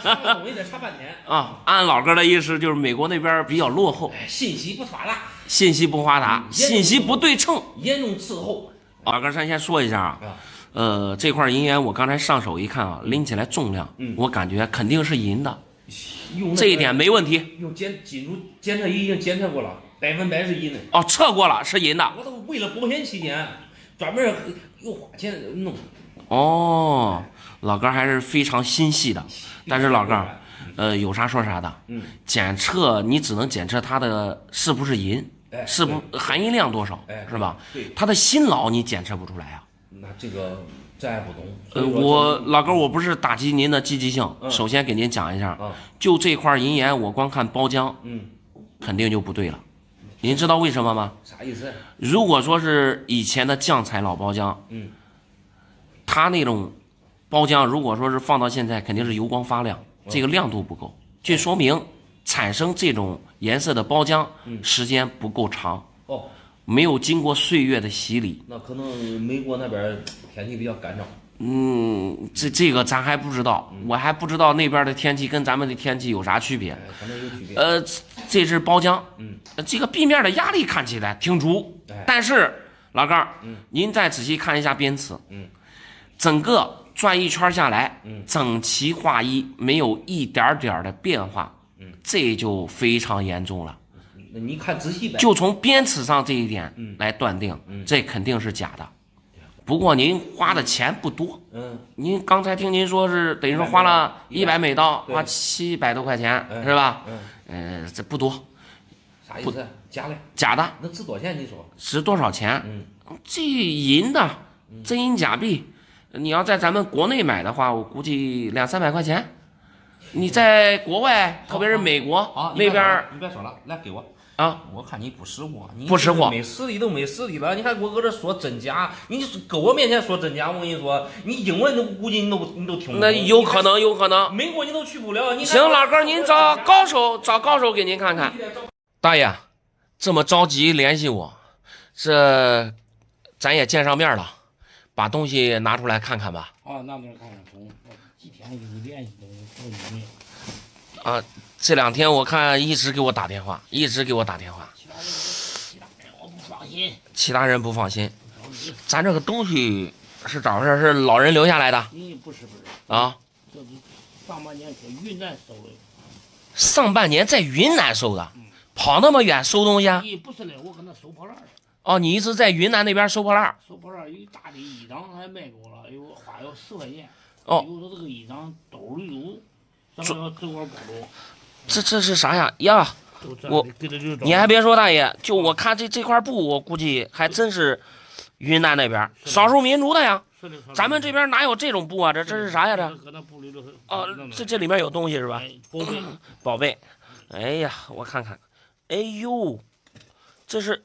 查个东西得查半天按老哥的意思，就是美国那边比较落后，信息不发达，信息不对称，严重滞后。老哥，咱先说一下这块银元我刚才上手一看拎起来重量，我感觉肯定是银的，这一点没问题。用金属检测仪已经检测过了。100%是银的测过了是银的。我都为了保险起见，专门又花钱弄。哦，老哥还是非常心细的。但是老哥，有啥说啥的。检测你只能检测它的是不是银，是不含银量多少，是吧？对，它的辛劳你检测不出来啊。那这个咱也不懂。我老哥，我不是打击您的积极性，首先给您讲一下，就这块银盐，我光看包浆，肯定就不对了。您知道为什么吗？啥意思？如果说是以前的酱菜老包浆，它那种包浆，如果说是放到现在，肯定是油光发亮，这个亮度不够，就说明产生这种颜色的包浆时间不够长，没有经过岁月的洗礼。那可能美国那边天气比较干燥。这个咱还不知道，我还不知道那边的天气跟咱们的天气有啥区别。可能有区别。这是包浆，这个壁面的压力看起来挺足，但是老哥，您再仔细看一下边齿，整个转一圈下来，整齐划一，没有一点点的变化，这就非常严重了。那你看仔细呗，就从边齿上这一点来断定，这肯定是假的。不过您花的钱不多，您刚才听您说是等于说花了100美刀，花700多块钱，是吧？这不多。啥意思？假的？假的。那值多少钱？你说？值多少钱？这银的真银假币，你要在咱们国内买的话，我估计200-300块钱。你在国外，特别是美国那边，你别说了，来给我。我看你不识货，你不识货，没实力都没实力了。你看我搁这说真假，你搁我面前说真假，我跟你说，你英文都估计你都听不懂。那有可能，有可能。美国你都去不了。你行，老哥，您找高手给您看看。大爷，这么着急联系我，这咱也见上面了，把东西拿出来看看吧。那边看看，从几天给你联系的。这2天我看一直给我打电话，其他人我不放心。其他人不放心。咱这个东西是咋回事？是老人留下来的？不是。这是上半年在云南收的。上半年在云南收的？跑那么远收东西？不是嘞，我搁那收破烂。你一直在云南那边收破烂？收破烂有一大的衣裳还卖给我了，花要10块钱。有说这个衣裳兜里有，咱们要这块包装。这是啥呀？你还别说，大爷，就我看这块布，我估计还真是云南那边少数民族的呀。咱们这边哪有这种布啊？这是啥呀？这里面有东西是吧？宝贝。哎呀，我看看。哎呦，这是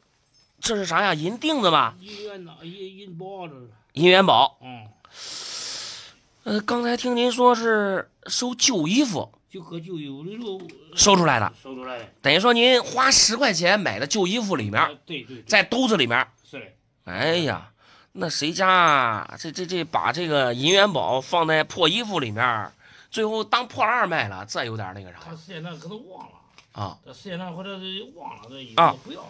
啥呀？银锭子吧？银宝这是。银元宝。刚才听您说是收旧衣服。就搁旧衣服里头收出来的，等于说您花10块钱买的旧衣服里面，对，在兜子里面。是的。哎呀，那谁家这把这个银元宝放在破衣服里面，最后当破烂卖了，这有点那个啥。他现在可能忘了这现在或者是忘了这衣服不要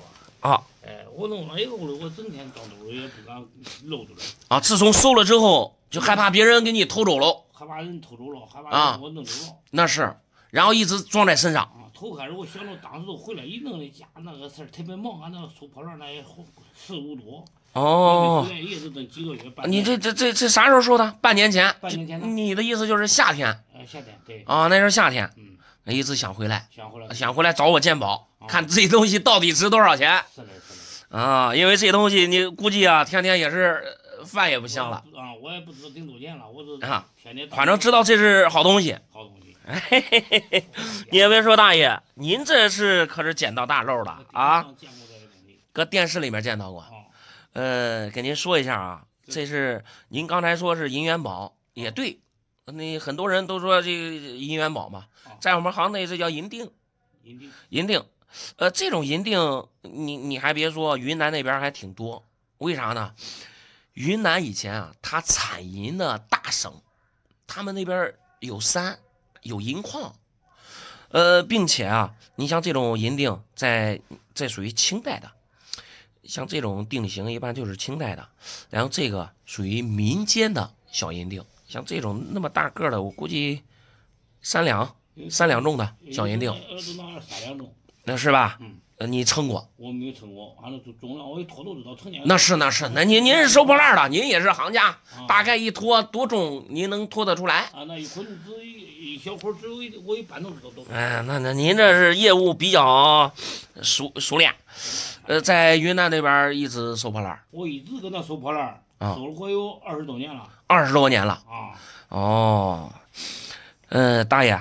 了我弄了以后我整天到兜也不敢露出来。自从收了之后，就害怕别人给你偷走了。害怕人偷走了，害怕人我弄走了。那是，然后一直装在身上。头开始我想着当时回来一弄的家那个事儿特别忙，那收破烂那也事务多。也是等几个月。你这啥时候收的？半年前。半年前。你的意思就是夏天？夏天对。那是夏天。一直想回来找我鉴宝，看这东西到底值多少钱。是的。因为这东西你估计天天也是饭也不香了。我也不知道顶多钱了，我是天天。反正知道这是好东西。你也别说大爷，您这是可是捡到大漏了啊！搁电视里面见到过。给您说一下啊，这是您刚才说是银元宝，也对。那很多人都说这个银元宝嘛，在我们行内这叫银锭。银锭，这种银锭，你还别说，云南那边还挺多。为啥呢？云南以前它产银的大省，他们那边有山，有银矿，并且你像这种银锭，这属于清代的，像这种锭形一般就是清代的，然后这个属于民间的小银锭，像这种那么大个的，我估计3两重的小银锭，那是吧？你称过？我没有称过，反正重量我一拖都知道成年。那是，那您是收破烂的，您也是行家，大概一拖多重，您能拖得出来？啊，那一捆子一小捆只有我一半都知道都。哎，那您这是业务比较熟练。在云南那边一直收破烂。我一直搁那收破烂，收了快有20多年了。20多年了啊。哦，大爷。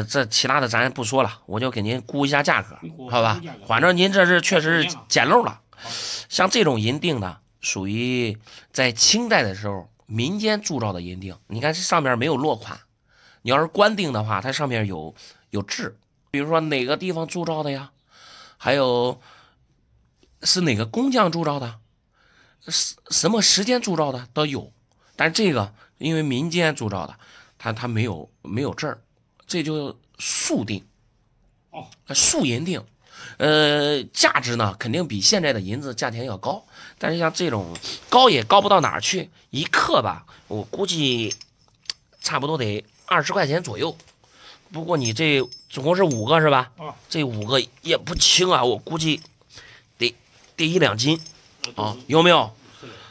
这其他的咱不说了，我就给您估一下价格，好吧？反正您这是确实是捡漏了。像这种银锭呢，属于在清代的时候民间铸造的银锭。你看这上面没有落款，你要是官锭的话，它上面有字，比如说哪个地方铸造的呀，还有是哪个工匠铸造的，什么时间铸造的都有。但是这个因为民间铸造的，它没有字儿。这就素锭，素银锭，价值呢肯定比现在的银子价钱要高，但是像这种高也高不到哪儿去，一克吧，我估计差不多得20块钱左右。不过你这总共是5个是吧？这5个也不轻啊，我估计得1、2斤啊，有没有？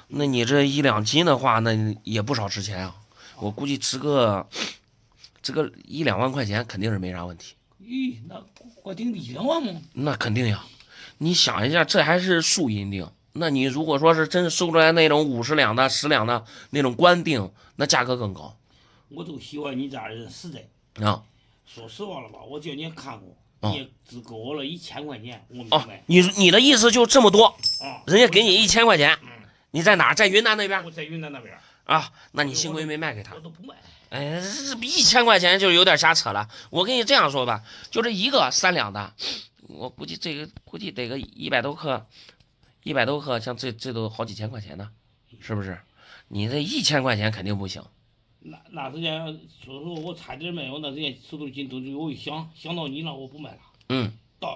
那你这1、2斤的话，那也不少值钱啊，我估计值个。这个1、2万块钱肯定是没啥问题。咦，那我顶1、2万吗？那肯定呀，你想一下，这还是素银锭。那你如果说是真收出来那种50两的、10两的那种官锭，那价格更高。我就喜欢你这样人实在啊。说实话了吧，我叫你看过，你也只给我了1000块钱，我明白。你的意思就这么多？人家给你1000块钱。你在哪儿？在云南那边？我在云南那边。啊，那你幸亏没卖给他。我都不卖。哎，这比1000块钱就有点瞎扯了。我跟你这样说吧，就这一个3两的，我估计得个100多克，100多克，像这都好几千块钱呢，是不是？你这1000块钱肯定不行。那时间说实话，我差点卖，我那时间手头紧，都我一想到你了，我不卖了。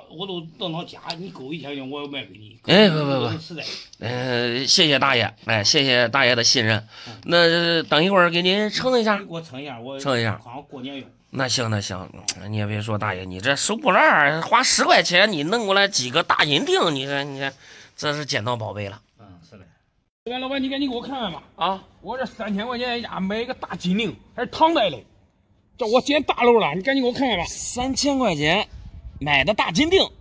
我都等到家，你给我1000块钱，我要卖给你。哎，不，实在。谢谢大爷，谢谢大爷的信任。那等一会儿给您称一下。给我称一下，称一下，好像过年用。那行，你也别说大爷，你这收破烂花10块钱，你弄过来几个大银锭，你看，这是捡到宝贝了。是的。老板，你赶紧给我看看吧。啊，我这3000块钱呀，买一个大金锭，还是唐代的，这我捡大漏了，你赶紧给我看看吧。3000块钱。买的大金锭，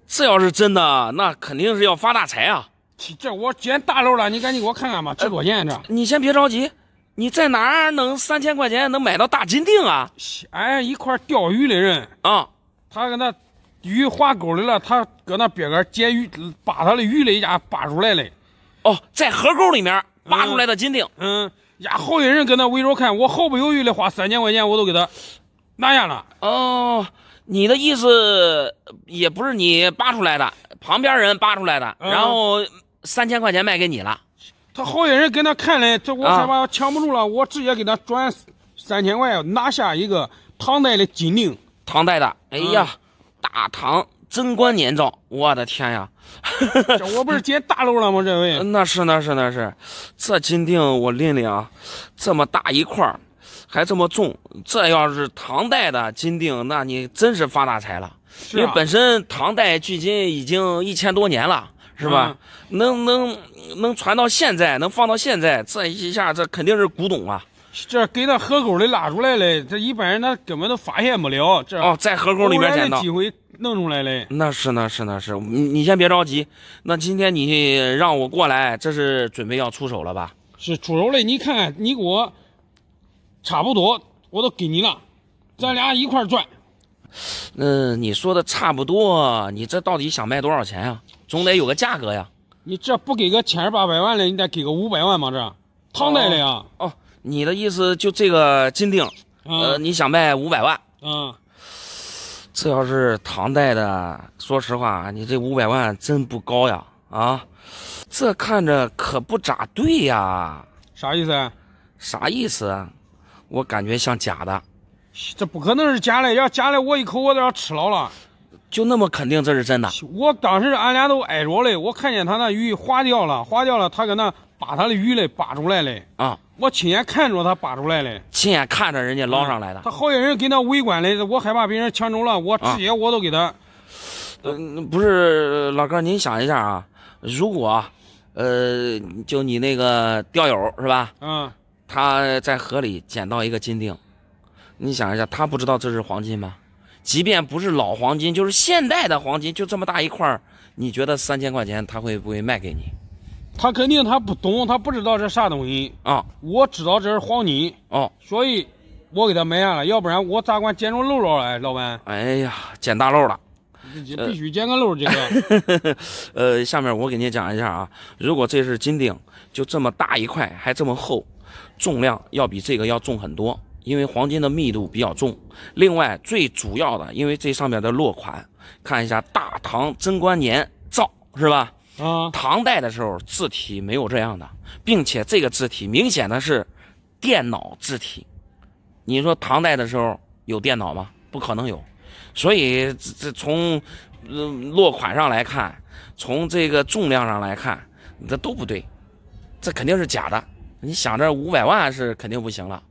这要是真的，那肯定是要发大财啊！这我捡大漏了，你赶紧给我看看吧，值多少钱这？你先别着急，你在哪儿能3000块钱能买到大金锭啊？俺一块钓鱼的人啊，他搁那鱼划沟里了，他搁那边个捡鱼，把他的鱼雷家扒出来了。哦，在河沟里面扒出来的金锭。好些人搁那围着看，我毫不犹豫的花3000块钱，我都给他拿下了。哦。你的意思也不是你扒出来的，旁边人扒出来的，然后3000块钱卖给你了。他好些人跟他看嘞，这我害怕抢不住了，我直接给他转3000块，拿下一个唐代的金锭。唐代的，哎呀，大唐贞观年造，我的天呀！这我不是捡大漏了吗？这位？那是，这金锭我拎拎啊，这么大一块。还这么重，这要是唐代的金锭，那你真是发大财了。因为本身唐代距今已经1000多年了，是吧？能传到现在，能放到现在，这一下这肯定是古董啊。这给他河沟里拉出来了，这一般人他根本都发现不了。这在河沟里面捡到，机会弄出来了。那是，你先别着急。那今天你让我过来，这是准备要出手了吧？是出手了，你看你给我。差不多，我都给你了，咱俩一块赚。你说的差不多，你这到底想卖多少钱呀？总得有个价格呀。你这不给个1800万了，你得给个500万吗？这唐代的呀。你的意思就这个金锭，你想卖500万？这要是唐代的，说实话，你这500万真不高呀！啊，这看着可不咋对呀。啥意思啊？啥意思啊？我感觉像假的，这不可能是假的，要假的我一口我都要吃牢了。就那么肯定这是真的？我当时俺俩都挨着嘞，我看见他那鱼划掉了，他搁那把他的鱼嘞扒出来嘞啊！我亲眼看着他扒出来嘞，亲眼看着人家捞上来的。他好些人给那围观嘞，我害怕被人抢走了，我直接我都给他不是老哥，您想一下啊，如果就你那个钓友是吧？他在河里捡到一个金锭，你想一下，他不知道这是黄金吗？即便不是老黄金，就是现代的黄金，就这么大一块，你觉得3000块钱他会不会卖给你？他肯定他不懂，他不知道这啥东西啊。我知道这是黄金所以我给他买下了，要不然我咋管捡着漏了哎，老板？哎呀，捡大漏了。必须捡个漏这个。下面我给您讲一下啊，如果这是金锭，就这么大一块，还这么厚，重量要比这个要重很多，因为黄金的密度比较重。另外最主要的，因为这上面的落款，看一下大唐贞观年造是吧？唐代的时候字体没有这样的，并且这个字体明显的是电脑字体。你说唐代的时候有电脑吗？不可能有。所以这从落款上来看，从这个重量上来看，这都不对，这肯定是假的。你想这500万是肯定不行了。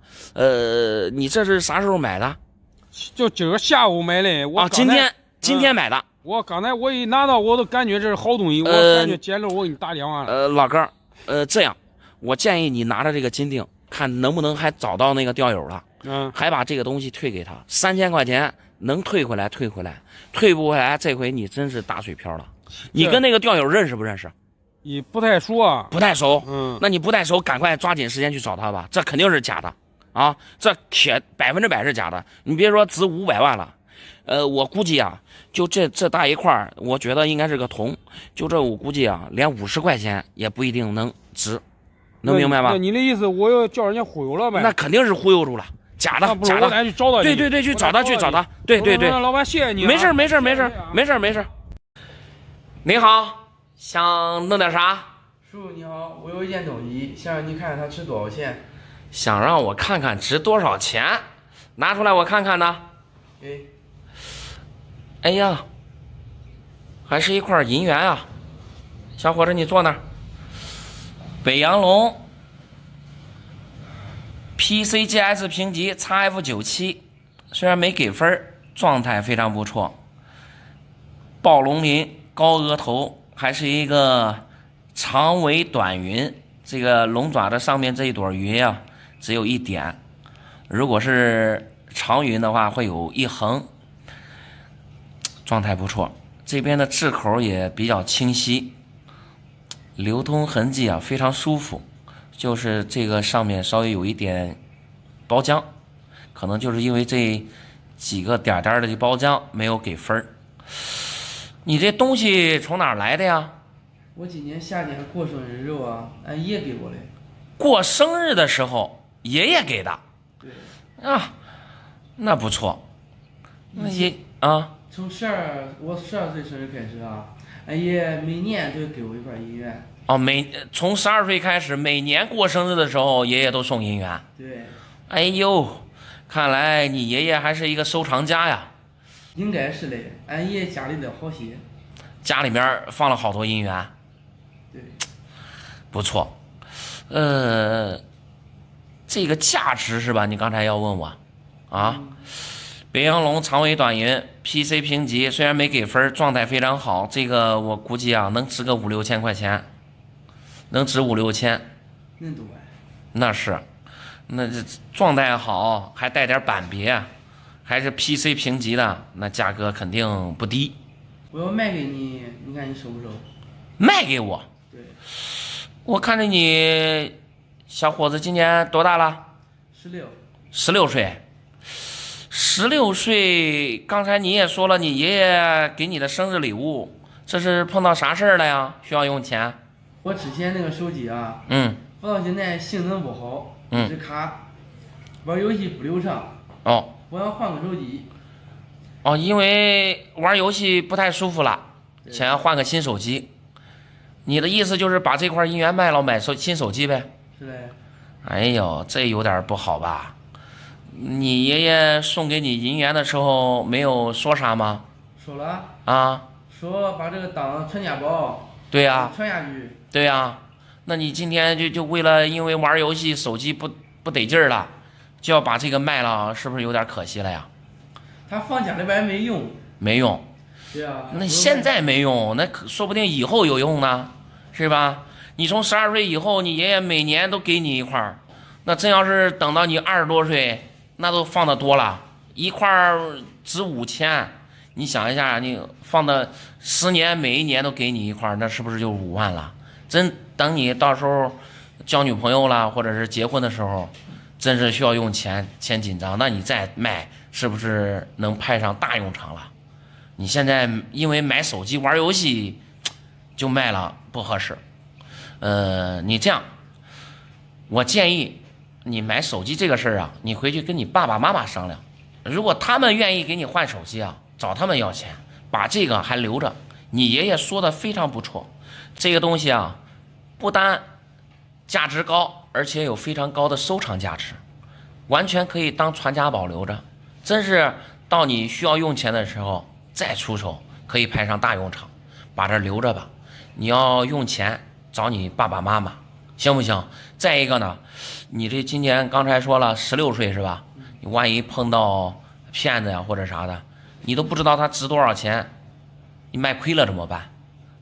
你这是啥时候买的？就今儿下午买的。今天买的。我刚才我一拿到，我都感觉这是好东西，我感觉捡漏，我给你打电话了。老哥，这样，我建议你拿着这个金锭，看能不能还找到那个钓友了。还把这个东西退给他，3000块钱。能退回来，退不回来，这回你真是打水漂了。你跟那个钓友认识不认识？你不太熟啊。不太熟。那你不太熟，赶快抓紧时间去找他吧。这肯定是假的啊，这铁100%是假的。你别说值500万了，我估计啊，就这大一块，我觉得应该是个铜。就这我估计啊，连50块钱也不一定能值，能明白吧？那你的意思，我要叫人家忽悠了呗？那肯定是忽悠住了。假的，假的，咱去找他。对，去找他，对。老板，谢谢你。没事。你好，想弄点啥？叔叔你好，我有一件东西，想让你看看它值多少钱。想让我看看值多少钱？拿出来我看看呢。哎呀，还是一块银元啊！小伙子，你坐那儿。北洋龙。PCGS 评级 XF97， 虽然没给分，状态非常不错。暴龙鳞，高额头，还是一个长尾短云。这个龙爪的上面这一朵云啊，只有一点。如果是长云的话，会有一横。状态不错，这边的质口也比较清晰，流通痕迹啊非常舒服。就是这个上面稍微有一点包浆，可能就是因为这几个点点的这包浆没有给分。你这东西从哪儿来的呀？我今年夏天过生日时候啊，俺爷给我的。过生日的时候爷爷给的？对。啊，那不错。那爷啊，从我12岁生日开始啊，俺爷每年都给我一块银元。从12岁开始，每年过生日的时候，爷爷都送银元。对。哎呦，看来你爷爷还是一个收藏家呀。应该是嘞，俺爷爷家里的好些。家里面放了好多银元。对。不错。这个价值是吧？你刚才要问我，啊？北洋龙长尾短云 PC 评级，虽然没给分，状态非常好。这个我估计啊，能值个5、6千块钱。能值5、6千，那多呀？那是，那这状态好，还带点板别，还是 PC 评级的，那价格肯定不低。我要卖给你，你看你收不收？卖给我？对。我看着你，小伙子今年多大了？16。16岁。16岁，刚才你也说了，你爷爷给你的生日礼物，这是碰到啥事儿了呀？需要用钱？我之前那个手机啊，放到现在性能不好，一直卡，玩游戏不流畅。我想换个手机。因为玩游戏不太舒服了，想要换个新手机。你的意思就是把这块银元卖了，买新手机呗？是的。哎呦，这有点不好吧？你爷爷送给你银元的时候没有说啥吗？说了。啊？说把这个当传家宝。对呀。传下去。对呀，那你今天就为了因为玩游戏手机不得劲儿了，就要把这个卖了，是不是有点可惜了呀？他放家里边没用。没用。对啊。那现在没用，那说不定以后有用呢，是吧？你从12岁以后，你爷爷每年都给你一块，那真要是等到你20多岁，那都放的多了，一块值5000。你想一下，你放的10年，每一年都给你一块，那是不是就5万了？真等你到时候交女朋友了，或者是结婚的时候，真是需要用钱紧张，那你再卖，是不是能派上大用场了？你现在因为买手机玩游戏就卖了，不合适。你这样，我建议你买手机这个事儿啊，你回去跟你爸爸妈妈商量，如果他们愿意给你换手机啊，找他们要钱，把这个还留着。你爷爷说的非常不错，这个东西啊，不单价值高，而且有非常高的收藏价值，完全可以当传家宝留着。真是到你需要用钱的时候再出手，可以派上大用场，把这留着吧。你要用钱找你爸爸妈妈，行不行？再一个呢，你这今年刚才说了16岁是吧？你万一碰到骗子呀或者啥的，你都不知道它值多少钱，你卖亏了怎么办？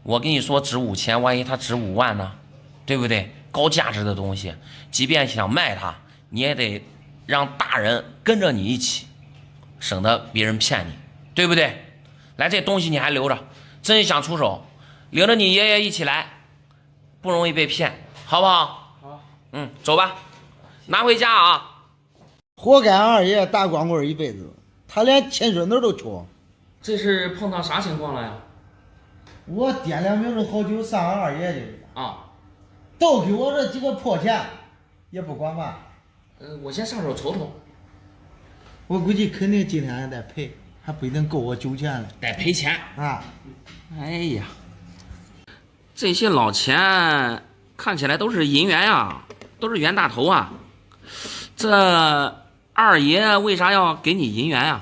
我跟你说值5000，万一它值5万呢？对不对？高价值的东西，即便想卖它，你也得让大人跟着你一起，省得别人骗你，对不对？来，这东西你还留着，真想出手，领着你爷爷一起来，不容易被骗，好不好？好。走吧，拿回家啊。活该二爷打光棍一辈子，他连亲孙子都缺。这是碰到啥情况了呀？我掂量明着好久上俺二爷去啊，都给我这几个破钱，也不管嘛。我先上手瞅瞅。我估计肯定今天还得赔，还不一定够我酒钱了。得赔钱啊！哎呀，这些老钱看起来都是银元呀，都是袁大头啊。这二爷为啥要给你银元呀？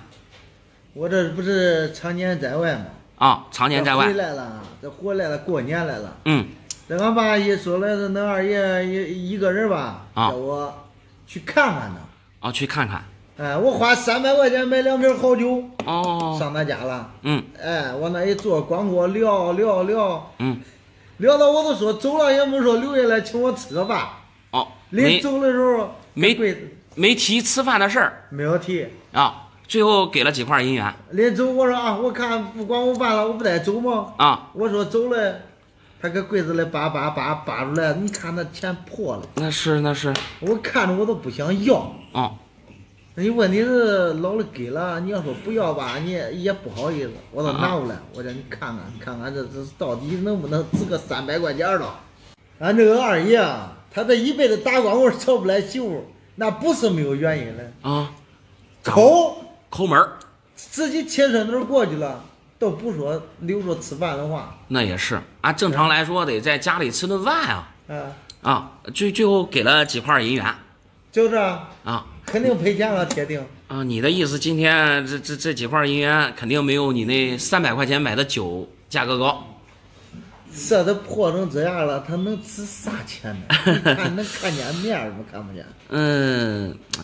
我这不是常年在外吗？啊，常年在外。回来了，这回来了，过年来了。这俺爸一说来的，那二爷一个人吧，叫我去看看他。去看看。我花300块钱买2瓶好酒。上他家了。我那一坐，光跟我聊。聊到我都说走了，也没说留下来请我吃个饭。临走的时候没提吃饭的事儿。没有提。最后给了几块银元。临走我说我看不管我办了，我不带走吗？我说走了，他搁柜子里扒出来，你看那钱破了。那是。我看着我都不想要。你问题是老了给了，你要说不要吧，你也不好意思。我都拿过来，我说你看看这到底能不能值个300块钱了？俺这个二爷啊，他这一辈子打光棍找不来媳妇，那不是没有原因的。抠门，自己亲孙子过去了，都不说留着吃饭的话。那也是，按正常来说得在家里吃顿饭啊。最后给了几块银元。就这肯定赔钱了，铁定。你的意思今天这几块银元肯定没有你那300块钱买的酒价格高。这都破成这样了，他能值啥钱呢？能看见面吗？看不见。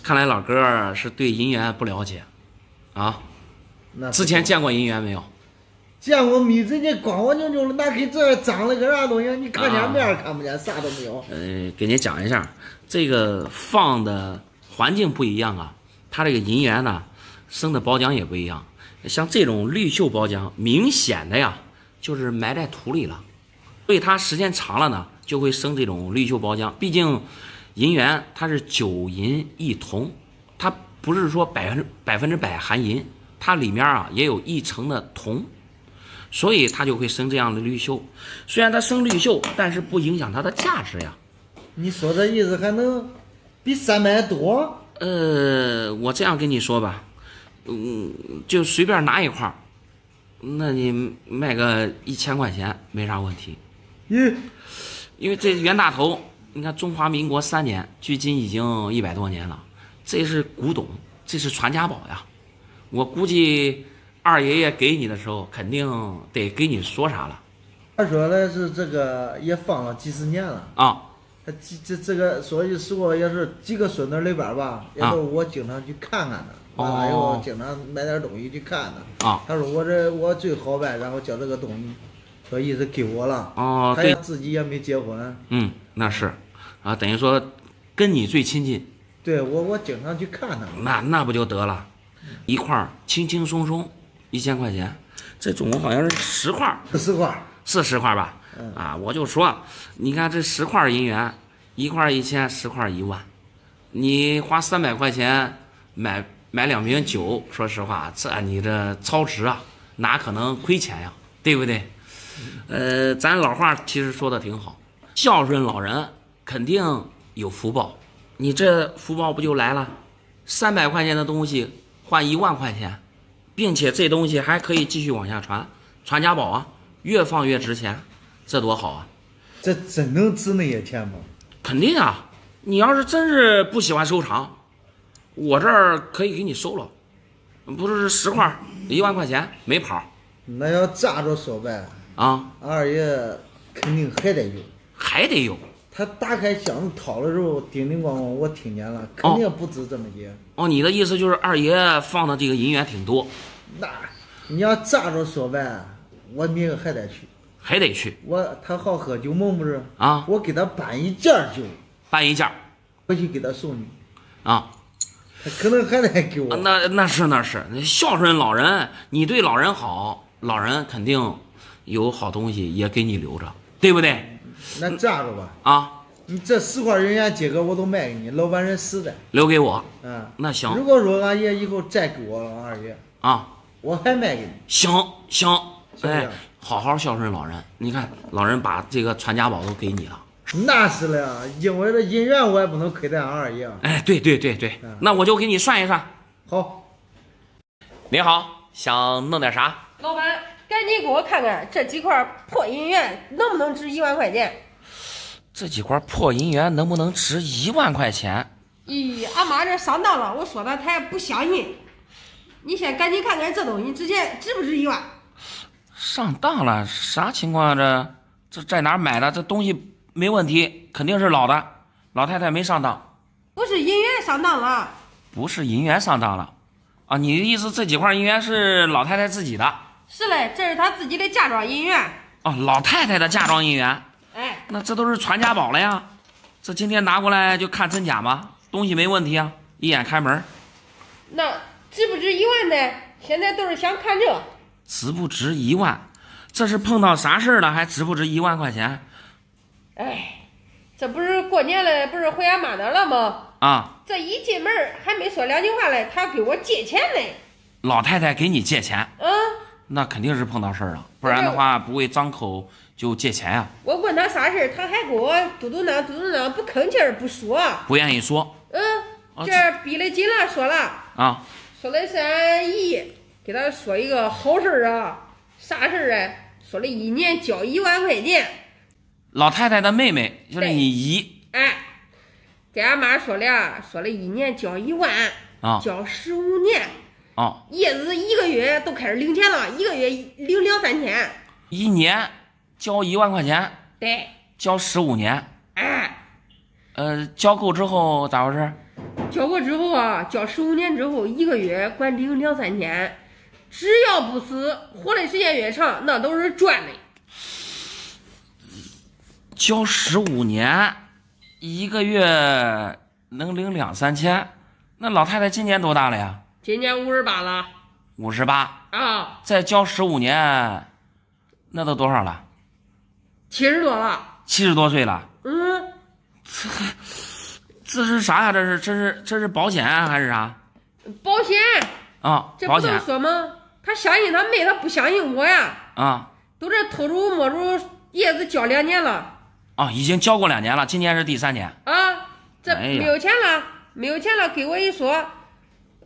看来老哥是对银元不了解啊。之前见过银元没有？见过米子，你光光扭的，那跟这长了个啥东西？你看见面看不见，啥都没有。给您讲一下，这个放的环境不一样啊，它这个银元呢生的包浆也不一样。像这种绿锈包浆，明显的呀就是埋在土里了。所以它时间长了呢，就会生这种绿锈包浆。毕竟银元它是9银1铜，它不是说100%含银，它里面也有1成的铜，所以它就会生这样的绿锈。虽然它生绿锈，但是不影响它的价值呀。你说这意思还能比300多？我这样跟你说吧，就随便拿一块，那你卖个1000块钱没啥问题。因为这袁大头，你看中华民国3年，距今已经100多年了，这是古董，这是传家宝呀。我估计二爷爷给你的时候，肯定得给你说啥了。他说的是这个也放了几十年了他这个所以说也是几个孙子里边吧，也都是我经常去看看完了以后经常买点东西去看他。啊，他说我最好呗，然后叫这个东西，说意思给我了。哦，对，他自己也没结婚。嗯，那是，啊，等于说跟你最亲近。对我经常去看他。那不就得了，一块轻轻松松1000块钱，这总共好像是10块，10块是10块吧？啊，我就说，你看这10块银元，一块1000，10块1万，你花300块钱买2瓶酒，说实话，这你这超值啊，哪可能亏钱呀，对不对？咱老话其实说的挺好，孝顺老人肯定有福报，你这福报不就来了？300块钱的东西换1万块钱，并且这东西还可以继续往下传家宝啊，越放越值钱，这多好啊！这真能值那些钱吗？肯定啊！你要是真是不喜欢收藏，我这儿可以给你收了，不是10块1万块钱没跑。那要咋着说呗？啊，二爷肯定还得有，还得有。他打开箱子掏的时候，叮叮咣咣，我听见了，肯定不止这么些。哦，你的意思就是二爷放的这个银元挺多？那你要咋着说呗？我明个还得去。还得去。他好喝酒吗？不是啊，我给他办一件酒，办一件，回去给他送去。啊，他可能还得给我。那是孝顺老人，你对老人好，老人肯定有好东西也给你留着，对不对？那咋着吧？啊，你这10块银元，今个我都卖给你，老板人实在。留给我。嗯，那行。如果说俺爷以后再给我了，二爷啊，我还卖给你。行，哎。好好孝顺老人，你看老人把这个传家宝都给你了。那是了，因为这银元我也不能亏待俺二爷。哎，对，那我就给你算一算。好。你好，想弄点啥？老板，赶紧给我看看这几块破银元能不能值1万块钱？这几块破银元能不能值1万块钱？咦，俺妈这上当了，我说的她也不相信。你先赶紧看看这东西值钱值不值1万？上当了？啥情况啊？这在哪儿买的？这东西没问题，肯定是老的。老太太没上当。不是银元上当了。不是银元上当了啊？你的意思这几块银元是老太太自己的？是嘞，这是她自己的嫁妆银元。哦，老太太的嫁妆银元。哎，那这都是传家宝了呀。这今天拿过来就看真假吗？东西没问题啊，一眼开门。那值不值1万呢？现在都是想看这。值不值1万？这是碰到啥事儿了还值不值1万块钱？哎，这不是过年了，不是回俺妈那了吗？啊，这一进门还没说2句话嘞，他要给我借钱嘞。老太太给你借钱？嗯，那肯定是碰到事儿了，不然的话不会张口就借钱呀。我问他啥事儿，他还给我嘟嘟囔，不吭气儿不说，不愿意说。这逼得紧了，说了啊，说的是俺姨给他说一个好事儿啊，啥事儿啊？说了1年交1万块钱。老太太的妹妹就是你姨。哎，给俺妈说了1年交1万，交15年。叶子1个月都开始领钱了，1个月领2-3千。1年交1万块钱？对。交15年。哎。交够之后咋回事？交过之后啊，交15年之后，1个月管领2-3千，只要不死，活的时间越长，那都是赚的。交15年，1个月能领2-3千，那老太太今年多大了呀？今年58了。58啊！再交15年，那都多少了？70多了。70多岁了。嗯。这是啥呀？这是保险还是啥？保险啊，这不能说吗？他相信他妹，他不相信我呀。啊，都这偷猪摸猪，叶子交2年了。啊，已经交过2年了，今年是第3年。啊，这没有钱了，没有钱了，给我一说，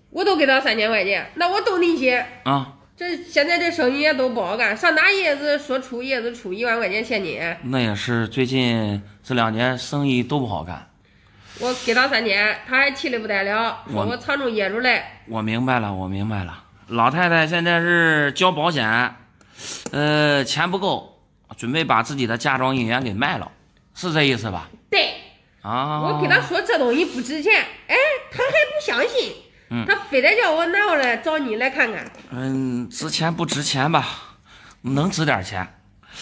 我都给他3千块钱，那我都你些啊。这现在这生意也都不好干，上哪叶子说出叶子出1万块钱现金？那也是，最近这2年生意都不好干。我给他3千，他还气得不得了，说我藏住业主来。我明白了，老太太现在是交保险，钱不够，准备把自己的嫁妆银元给卖了，是这意思吧？对。啊。我给他说这东西不值钱，哎，他还不相信，他非得叫我拿过来找你来看看。值钱不值钱吧？能值点钱。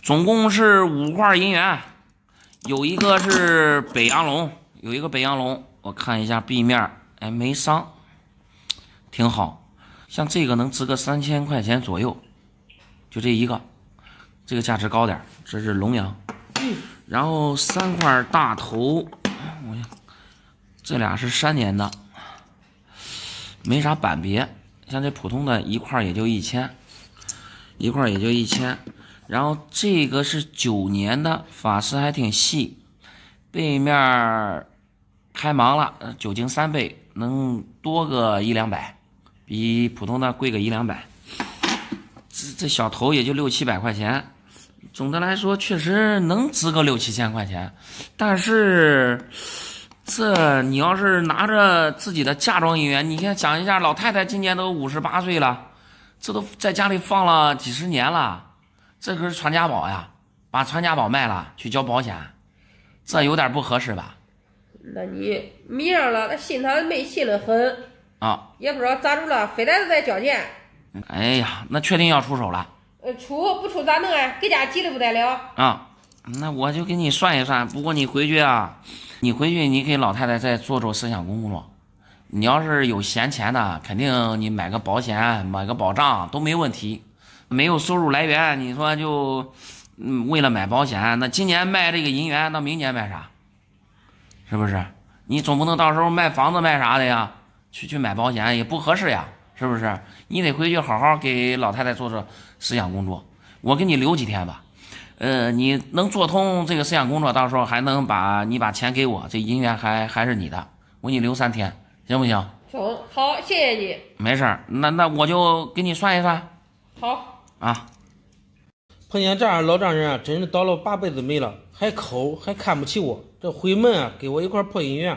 总共是5块银元，有一个是北洋龙，我看一下壁面，哎，没伤，挺好。像这个能值个3000块钱左右，就这一个，这个价值高点，这是龙洋。然后3块大头，这俩是3年的，没啥板别，像这普通的一块也就1000，然后这个是9年的，发丝还挺细，背面开盲了，酒精3倍，能多个100-200，比普通的贵个100-200。这小头也就600-700块钱，总的来说确实能值个6-7千块钱，但是这你要是拿着自己的嫁妆银元，你先想一下，老太太今年都58岁了，这都在家里放了几十年了，这可是传家宝呀，把传家宝卖了去交保险，这有点不合适吧？那你迷上了，他信他妹信得很啊，也不知道咋住了，非得再交钱。哎呀，那确定要出手了？出不出咋弄啊？给家急得不得了啊！那我就给你算一算，不过你回去你给老太太再做思想工作。你要是有闲钱的，肯定你买个保险，买个保障都没问题。没有收入来源，你说就为了买保险，那今年卖这个银元，那明年卖啥？是不是？你总不能到时候卖房子卖啥的呀？去买保险也不合适呀，是不是？你得回去好好给老太太做思想工作。我给你留几天吧。你能做通这个思想工作，到时候还能把钱给我，这银元还是你的，我给你留3天，行不行？行，好，谢谢你。没事，那我就给你算一算。好啊。碰见这样老丈人啊，真是倒了8辈子霉了，还抠，还看不起我。这回门啊，给我一块破银元。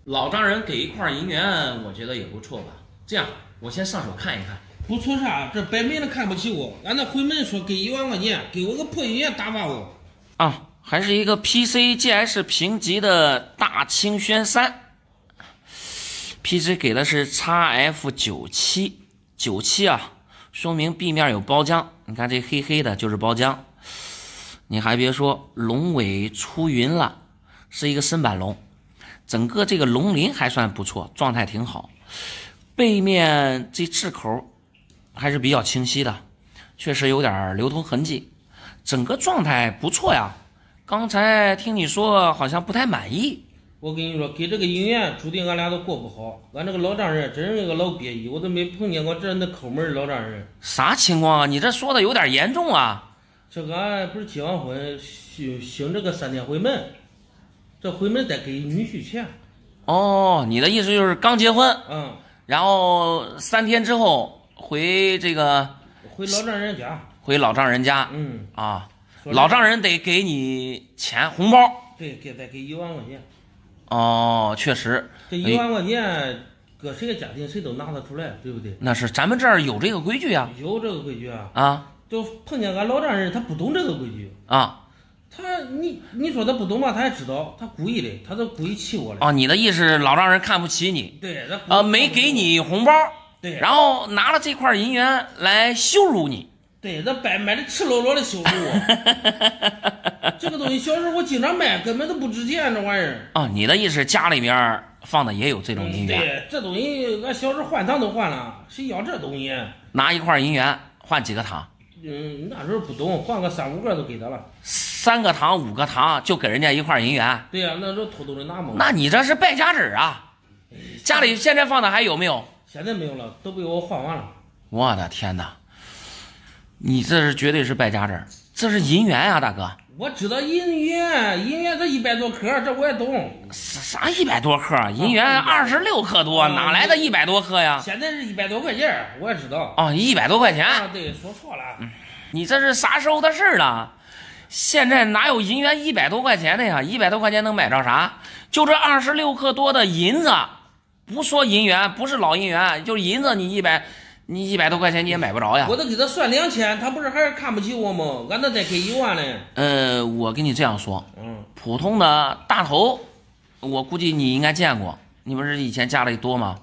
老丈人给一块银元，我觉得也不错吧。这样，我先上手看一看。不错啥，这摆明了看不起我。俺那回门说给1万块钱，给我个破银元打发我。啊，还是一个 PCGS 评级的大清轩3，PC 给的是 XF97，97啊，说明壁面有包浆。你看这黑黑的就是包浆。你还别说，龙尾出云了，是一个深板龙，整个这个龙鳞还算不错，状态挺好。背面这质口还是比较清晰的，确实有点流通痕迹，整个状态不错呀。刚才听你说好像不太满意。我跟你说，给这个银元注定俺俩都过不好。俺这个老丈人真是个老鳖意，我都没碰见过这那抠门的老丈人。啥情况啊？你这说的有点严重啊。这个俺不是结完婚行这个3天回门，这回门得给女婿钱。哦，你的意思就是刚结婚，然后3天之后回老丈人家，回老丈人家，老丈人得给你钱红包，对，再给1万块钱。哦，确实，这1万块钱搁谁个家庭谁都拿得出来，对不对？那是咱们这儿有这个规矩啊，有这个规矩啊。啊，就碰见俺老丈人，他不懂这个规矩啊。你说他不懂吧？他也知道，他故意的，他都故意气我的。你的意思老丈人看不起你？对，没给你红包，对，然后拿了这块银元来羞辱你。对，这买的赤裸裸的羞辱我。这个东西小时候我经常卖，根本都不值钱，这玩意儿。你的意思家里面放的也有这种银元？对，这东西俺小时候换糖都换了，谁要这东西？拿一块银元换几个糖？那时候不懂，换个3-5个都给他了。3个糖5个糖就给人家一块银元？对呀，那时候偷偷的拿嘛。那你这是败家子啊！家里现在放的还有没有？现在没有了，都被我换完了。我的天哪！你这是绝对是败家子，这是银元啊，大哥。我知道银元这100多克，这我也懂。啥100多克？银元26克多，哪来的100多克呀？现在是100多块钱，我也知道。100多块钱。对，说错了。你这是啥时候的事了？现在哪有银元100多块钱的呀？100多块钱能买着啥？就这26克多的银子，不说银元，不是老银元，就是银子，你100多块钱你也买不着呀。我都给他算2000，他不是还是看不起我吗？俺那再给1万嘞。我跟你这样说，普通的大头，我估计你应该见过。你不是以前家里多吗？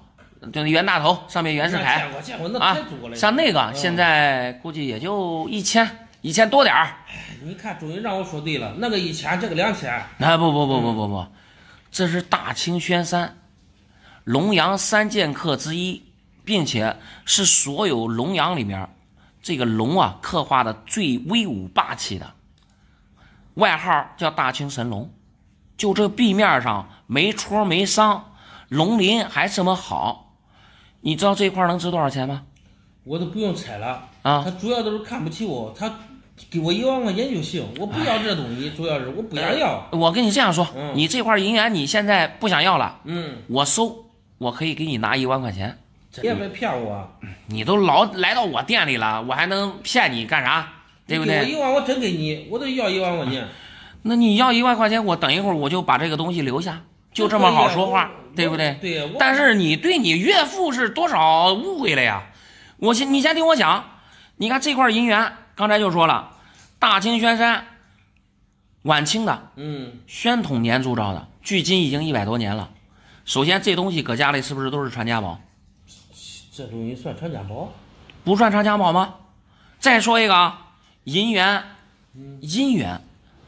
对，袁大头上面袁世凯，见过，那太多了。像那个现在估计也就1000多点儿。你看，终于让我说对了，那个1000，这个2000。哎，不，这是大清宣三，龙阳3剑客之一，并且是所有龙阳里面这个龙啊刻画的最威武霸气的，外号叫大清神龙。就这壁面上没戳没伤，龙鳞还这么好。你知道这块能值多少钱吗？我都不用猜了啊！他主要都是看不起我，他给我1万块钱就行，我不要这东西，主要是我不想要。我跟你这样说，你这块银元你现在不想要了，我收，我可以给你拿1万块钱。别骗我！你都老来到我店里了，我还能骗你干啥？对不对？给我1万，我真给你，我都要1万块钱。那你要1万块钱，我等一会儿我就把这个东西留下，就这么好说话，对不对？对。但是你对你岳父是多少误会了呀？你先听我讲，你看这块银元，刚才就说了，大清宣三，晚清的，宣统年铸造的，距今已经100多年了。首先，这东西搁家里是不是都是传家宝？这东西算传家宝？不算传家宝吗？再说一个啊，银元，姻缘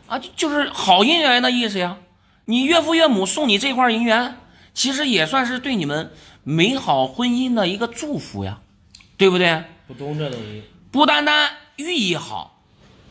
啊，就是好姻缘的意思呀。你岳父岳母送你这块银元，其实也算是对你们美好婚姻的一个祝福呀，对不对？不懂这东西，不单单寓意好，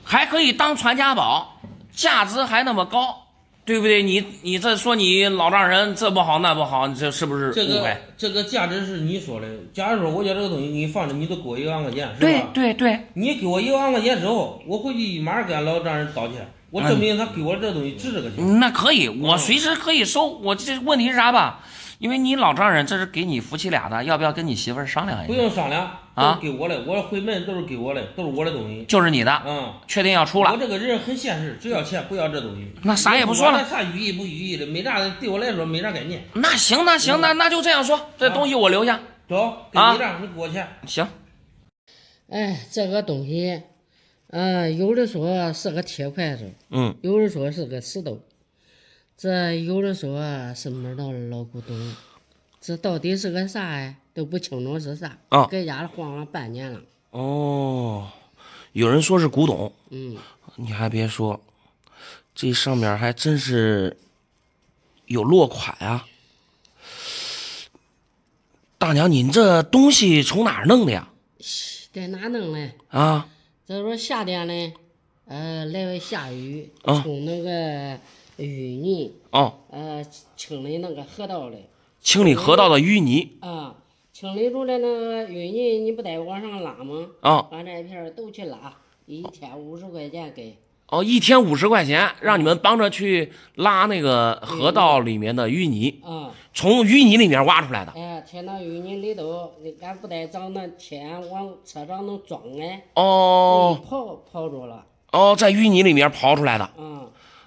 还可以当传家宝，价值还那么高，对不对？你这说你老丈人这不好那不好，你这是不是误会？这个价值是你说的。假如说我将这个东西你放着，你都给我1万块钱，是吧？对。你给我1万块钱之后，我回去马上跟俺老丈人道歉，我证明他给我这东西值这个钱。那可以，我随时可以收。我这问题是啥吧？因为你老丈人这是给你夫妻俩的，要不要跟你媳妇儿商量一下？不用商量啊，给我的，我回门都是给我的，都是我的东西，就是你的。确定要出了。我这个人很现实，只要钱不要这东西。那啥也不说了，啥寓意不寓意的，没啥，对我来说没啥概念。那行，那就这样说，这东西我留下。走，给你账，你给我钱。行。哎，这个东西，有的说是个铁筷子，有的说是个石头。这有的说是门道的老古董，这到底是个啥呀？都不清楚是啥。搁家晃了半年了。哦，有人说是古董。你还别说，这上面还真是有落款啊。大娘，您这东西从哪儿弄的呀？在哪弄的？啊，这说夏天呢，来回下雨，冲那个淤泥，清理那个河道的，清理河道的淤泥啊，清理出来那个淤泥，你不得往上拉吗？把这片都去拉，1天50块钱给。1天50块钱，让你们帮着去拉那个河道里面的淤泥，从淤泥里面挖出来的。填到淤泥里头，俺不得找那钱往车上能装哎。刨着了。在淤泥里面刨出来的。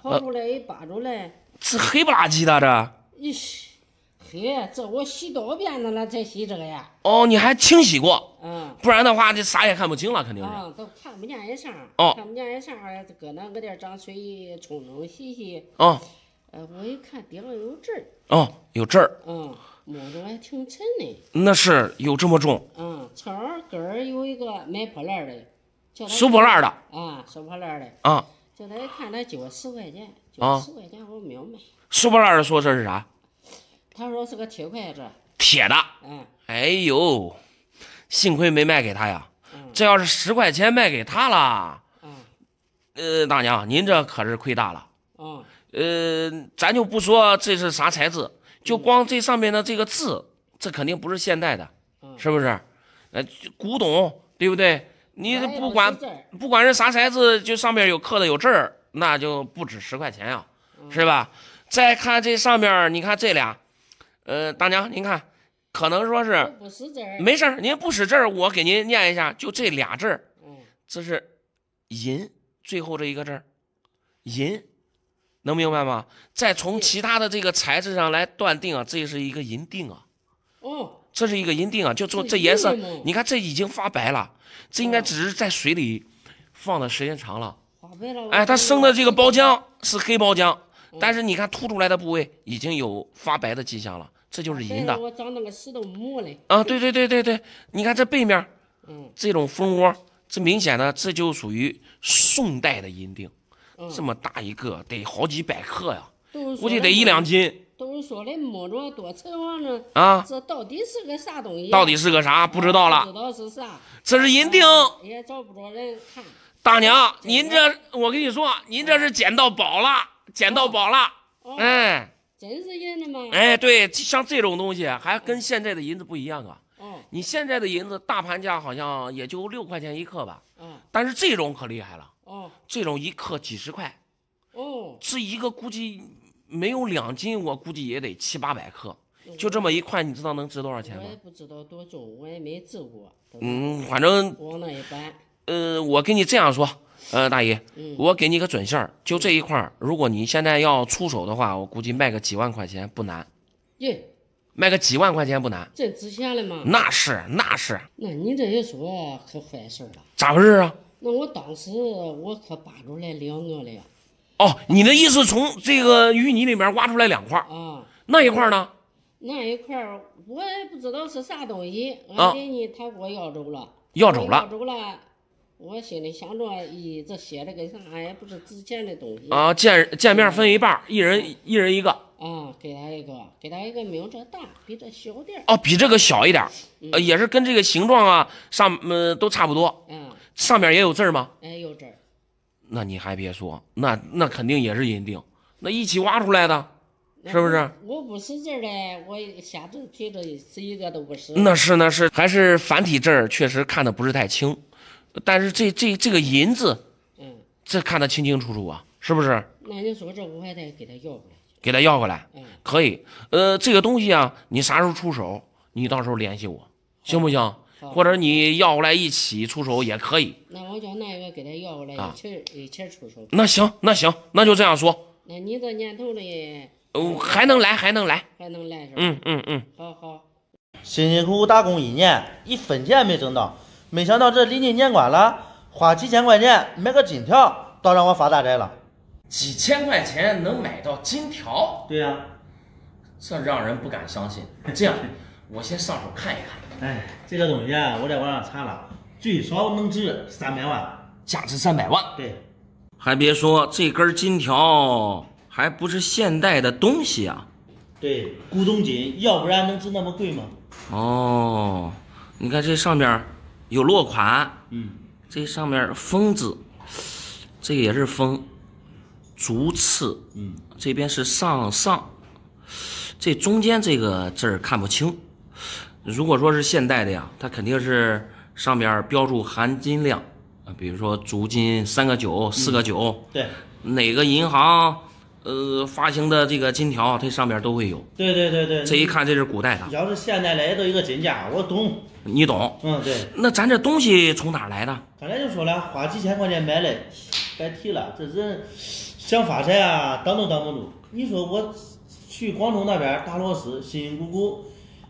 刨出来一扒出来，这黑不拉几的这。嘿，这我洗多少遍了才洗这个呀？你还清洗过？不然的话这啥也看不清了，肯定是。都看不见一声。看不见一声，搁那个点涨水一冲冲洗洗。我一看顶上有汁儿。有汁儿。摸着还挺沉的。那是有这么重。草根儿有一个买破烂的，收破烂的。收破烂的。叫他一看，他就10块钱，就10块钱我没有卖。收破烂的说这是啥？他说是个铁筷子，铁的。哎呦，幸亏没卖给他呀。这要是10块钱卖给他了，大娘您这可是亏大了。咱就不说这是啥材质，就光这上面的这个字，这肯定不是现代的，是不是？古董，对不对？你不管是啥材质，就上面有刻的有字儿，那就不止10块钱呀，是吧？再看这上面，你看这俩。大娘，您看，可能说是不识字儿，没事，您不识字儿，我给您念一下，就这俩字儿，这是银，最后这一个字儿，银，能明白吗？再从其他的这个材质上来断定啊，这是一个银锭啊，这是一个银锭啊，就这颜色，你看这已经发白了，这应该只是在水里放的时间长了，它生的这个包浆是黑包浆。但是你看凸出来的部位已经有发白的迹象了，这就是银的。我找那个石头磨嘞。啊，对，你看这背面，这种蜂窝，这明显的这就属于宋代的银锭，这么大一个，得好几百克呀，估计得1-2斤。都说的摸着多扯慌呢啊！这到底是个啥东西？到底是个啥？不知道了。不知道是啥？这是银锭，也找不着人看。大娘，您这我跟你说，您这是捡到宝了，捡到宝了。哎，真是银的吗？哎，对，像这种东西还跟现在的银子不一样啊。你现在的银子大盘价好像也就6块钱1克吧。但是这种可厉害了。这种1克几十块。这一个估计。没有2斤，我估计也得700-800克，就这么一块，你知道能值多少钱吗？我也不知道多重，我也没值过。反正往那一搬。我跟你这样说，大姨，我给你个准信儿，就这一块，如果你现在要出手的话，我估计卖个几万块钱不难。耶，卖个几万块钱不难。真值钱了吗？那是。那你这一说可坏事了。咋回事啊？那我当时我可扒出来2个了呀。哦，你的意思从这个淤泥里面挖出来2块啊？那一块呢？那一块我也不知道是啥东西，俺给你他给我要走了。要走了，我心里想着，咦，这写的跟啥也不是值钱的东西啊。见面分一半，一人一个。啊，给他一个没有这大，比这小点。哦，比这个小一点，也是跟这个形状啊都差不多。上面也有字儿吗？哎，有字儿。那你还别说，那肯定也是银锭，那一起挖出来的，是不是？我不识字的，我下字提着是一个都不是。那是，还是繁体字儿，确实看的不是太清，但是这个银字，这看得清清楚楚啊，是不是？那你说这我还得给他要回来。给他要回来，可以。这个东西啊，你啥时候出手，你到时候联系我，行不行？或者你要回来一起出手也可以。那我叫那个给他要回来一起出手。那行，那就这样说。那你这年头里，还能来是吧？好。辛辛苦苦打工1年，1分钱没挣到，没想到这临近年关了，花几千块钱买个金条，倒让我发大财了。几千块钱能买到金条？对呀，这让人不敢相信。这样，我先上手看一看。哎，这个东西啊，我在网上查了，最少能值300万，价值300万。对，还别说，这根金条还不是现代的东西啊。对，古董金，要不然能值那么贵吗？哦，你看这上面有落款，这上面风字，这个也是风，竹刺，这边是上，这中间这个字儿看不清。如果说是现代的呀，它肯定是上面标注含金量，比如说足金3个9、4个9，对，哪个银行发行的这个金条，它上面都会有。对，这一看这是古代的。要是现代来的一个金价，我懂。你懂？对。那咱这东西从哪来的？刚才就说了，花几千块钱买来，别提了，这人想发财啊，挡都挡不住。你说我去广东那边打螺丝，辛辛苦苦。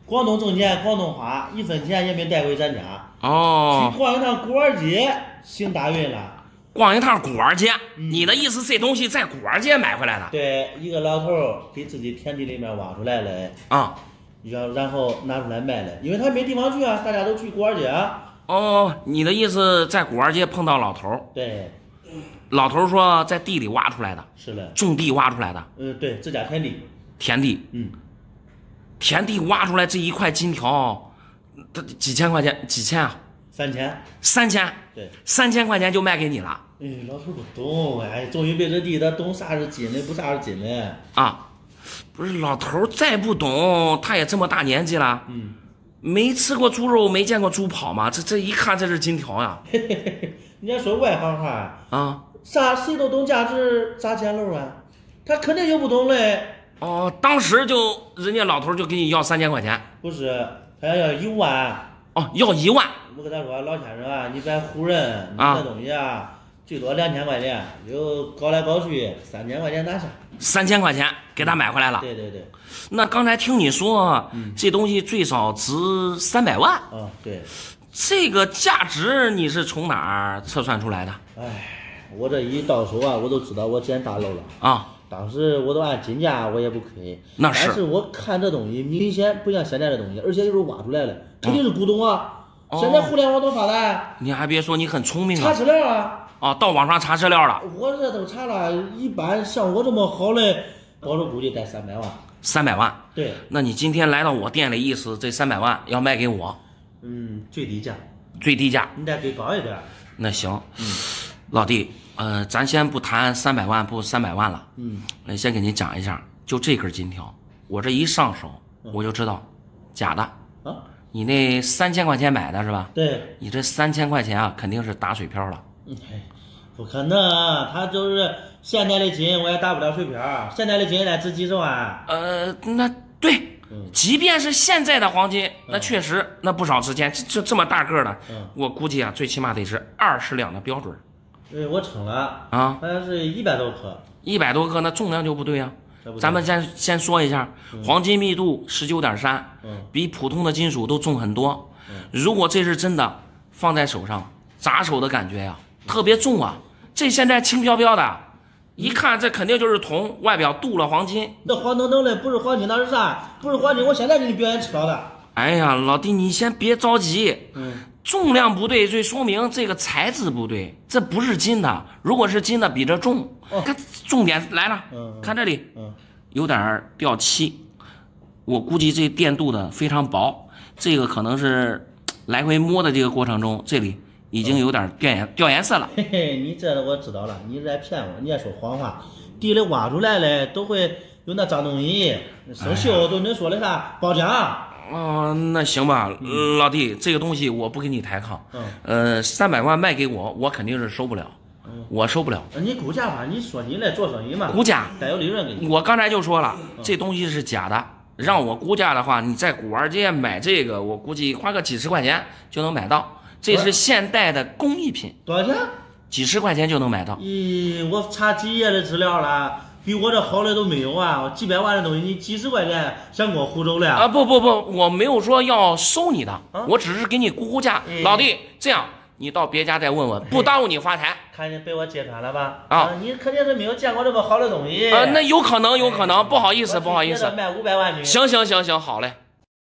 广东挣钱，广东花，1分钱也没带回咱家。去逛一趟古玩街，行大运了。逛一趟古玩街，你的意思这东西在古玩街买回来的？对，一个老头给自己田地里面挖出来了啊，然后拿出来卖了，因为他没地方去啊，大家都去古玩街啊。你的意思在古玩街碰到老头？对，老头说在地里挖出来的。是的，种地挖出来的。对，自家田地。田地挖出来这一块金条，它几千块钱？几千啊？3000。对，3000块钱就卖给你了。老头不懂，种一辈子地，他懂啥是金的，不啥是金的啊？不是，老头再不懂，他也这么大年纪了，没吃过猪肉，没见过猪跑吗？这一看这是金条呀。人家说外行话啊，谁都懂价值砸钱漏啊，他肯定就不懂嘞。当时就人家老头就给你要3000块钱，不是，他要1万。要1万。我跟他说，老先生啊，你别唬人，你这东西啊，最多2000块钱，就搞来搞去3000块钱拿下。3000块钱给他买回来了。对。那刚才听你说，这东西最少值300万。对。这个价值你是从哪儿测算出来的？我这一到手啊，我都知道我捡大漏了啊。当时我都按斤价，我也不亏。那是。但是我看这东西明显不像现在的东西，而且就是挖出来的，肯定是古董啊。现在互联网多发达。你还别说，你很聪明啊。查资料啊。到网上查资料了。我这都查了，一般像我这么好的，保守估计得300万。300万。对。那你今天来到我店里，意思这300万要卖给我？最低价。最低价。你得给高一点。那行。老弟，咱先不谈300万不300万了。先给你讲一下，就这根金条，我这一上手我就知道假的。你那3000块钱买的是吧？对。你这3000块钱啊，肯定是打水漂了。不可能，他就是现在的金，我也打不了水漂。现在的金才值几十万。那对，即便是现在的黄金，那确实那不少值钱。这么大个的，我估计啊，最起码得是20两的标准。我称了啊，好像是100多克。100多克，那重量就不对啊。咱们先说一下，黄金密度19.3，比普通的金属都重很多。如果这是真的，放在手上砸手的感觉呀，特别重啊。这现在轻飘飘的，一看这肯定就是铜，外表镀了黄金。那黄澄澄的不是黄金，那是啥？不是黄金，我现在给你表演知道的。哎呀，老弟，你先别着急。重量不对，就说明这个材质不对，这不是金的。如果是金的，比这重。看，重点来了，看这里，有点掉漆。我估计这电镀的非常薄，这个可能是来回摸的这个过程中，这里已经有点掉颜色了。嘿嘿，你这我知道了，你在骗我，你也说谎话。地里挖出来的都会有那脏东西，生锈都能说的啥包浆。那行吧，老弟，这个东西我不跟你抬杠。300万卖给我，我肯定是收不了，我收不了。你估价吧，你说你来做生意嘛，估价得有利润给你。我刚才就说了，这东西是假的，让我估价的话，你在古玩街买这个，我估计花个几十块钱就能买到。这是现代的工艺品，多少钱？几十块钱就能买到。我查几页的资料了。比我这好的都没有啊！几百万的东西，你几十块钱想给我胡诌了？不，我没有说要收你的，我只是给你估价。老弟，这样你到别家再问问，不耽误你发财。看你被我揭穿了吧？你肯定是没有见过这么好的东西。那有可能，不好意思。卖500万去。行，好嘞。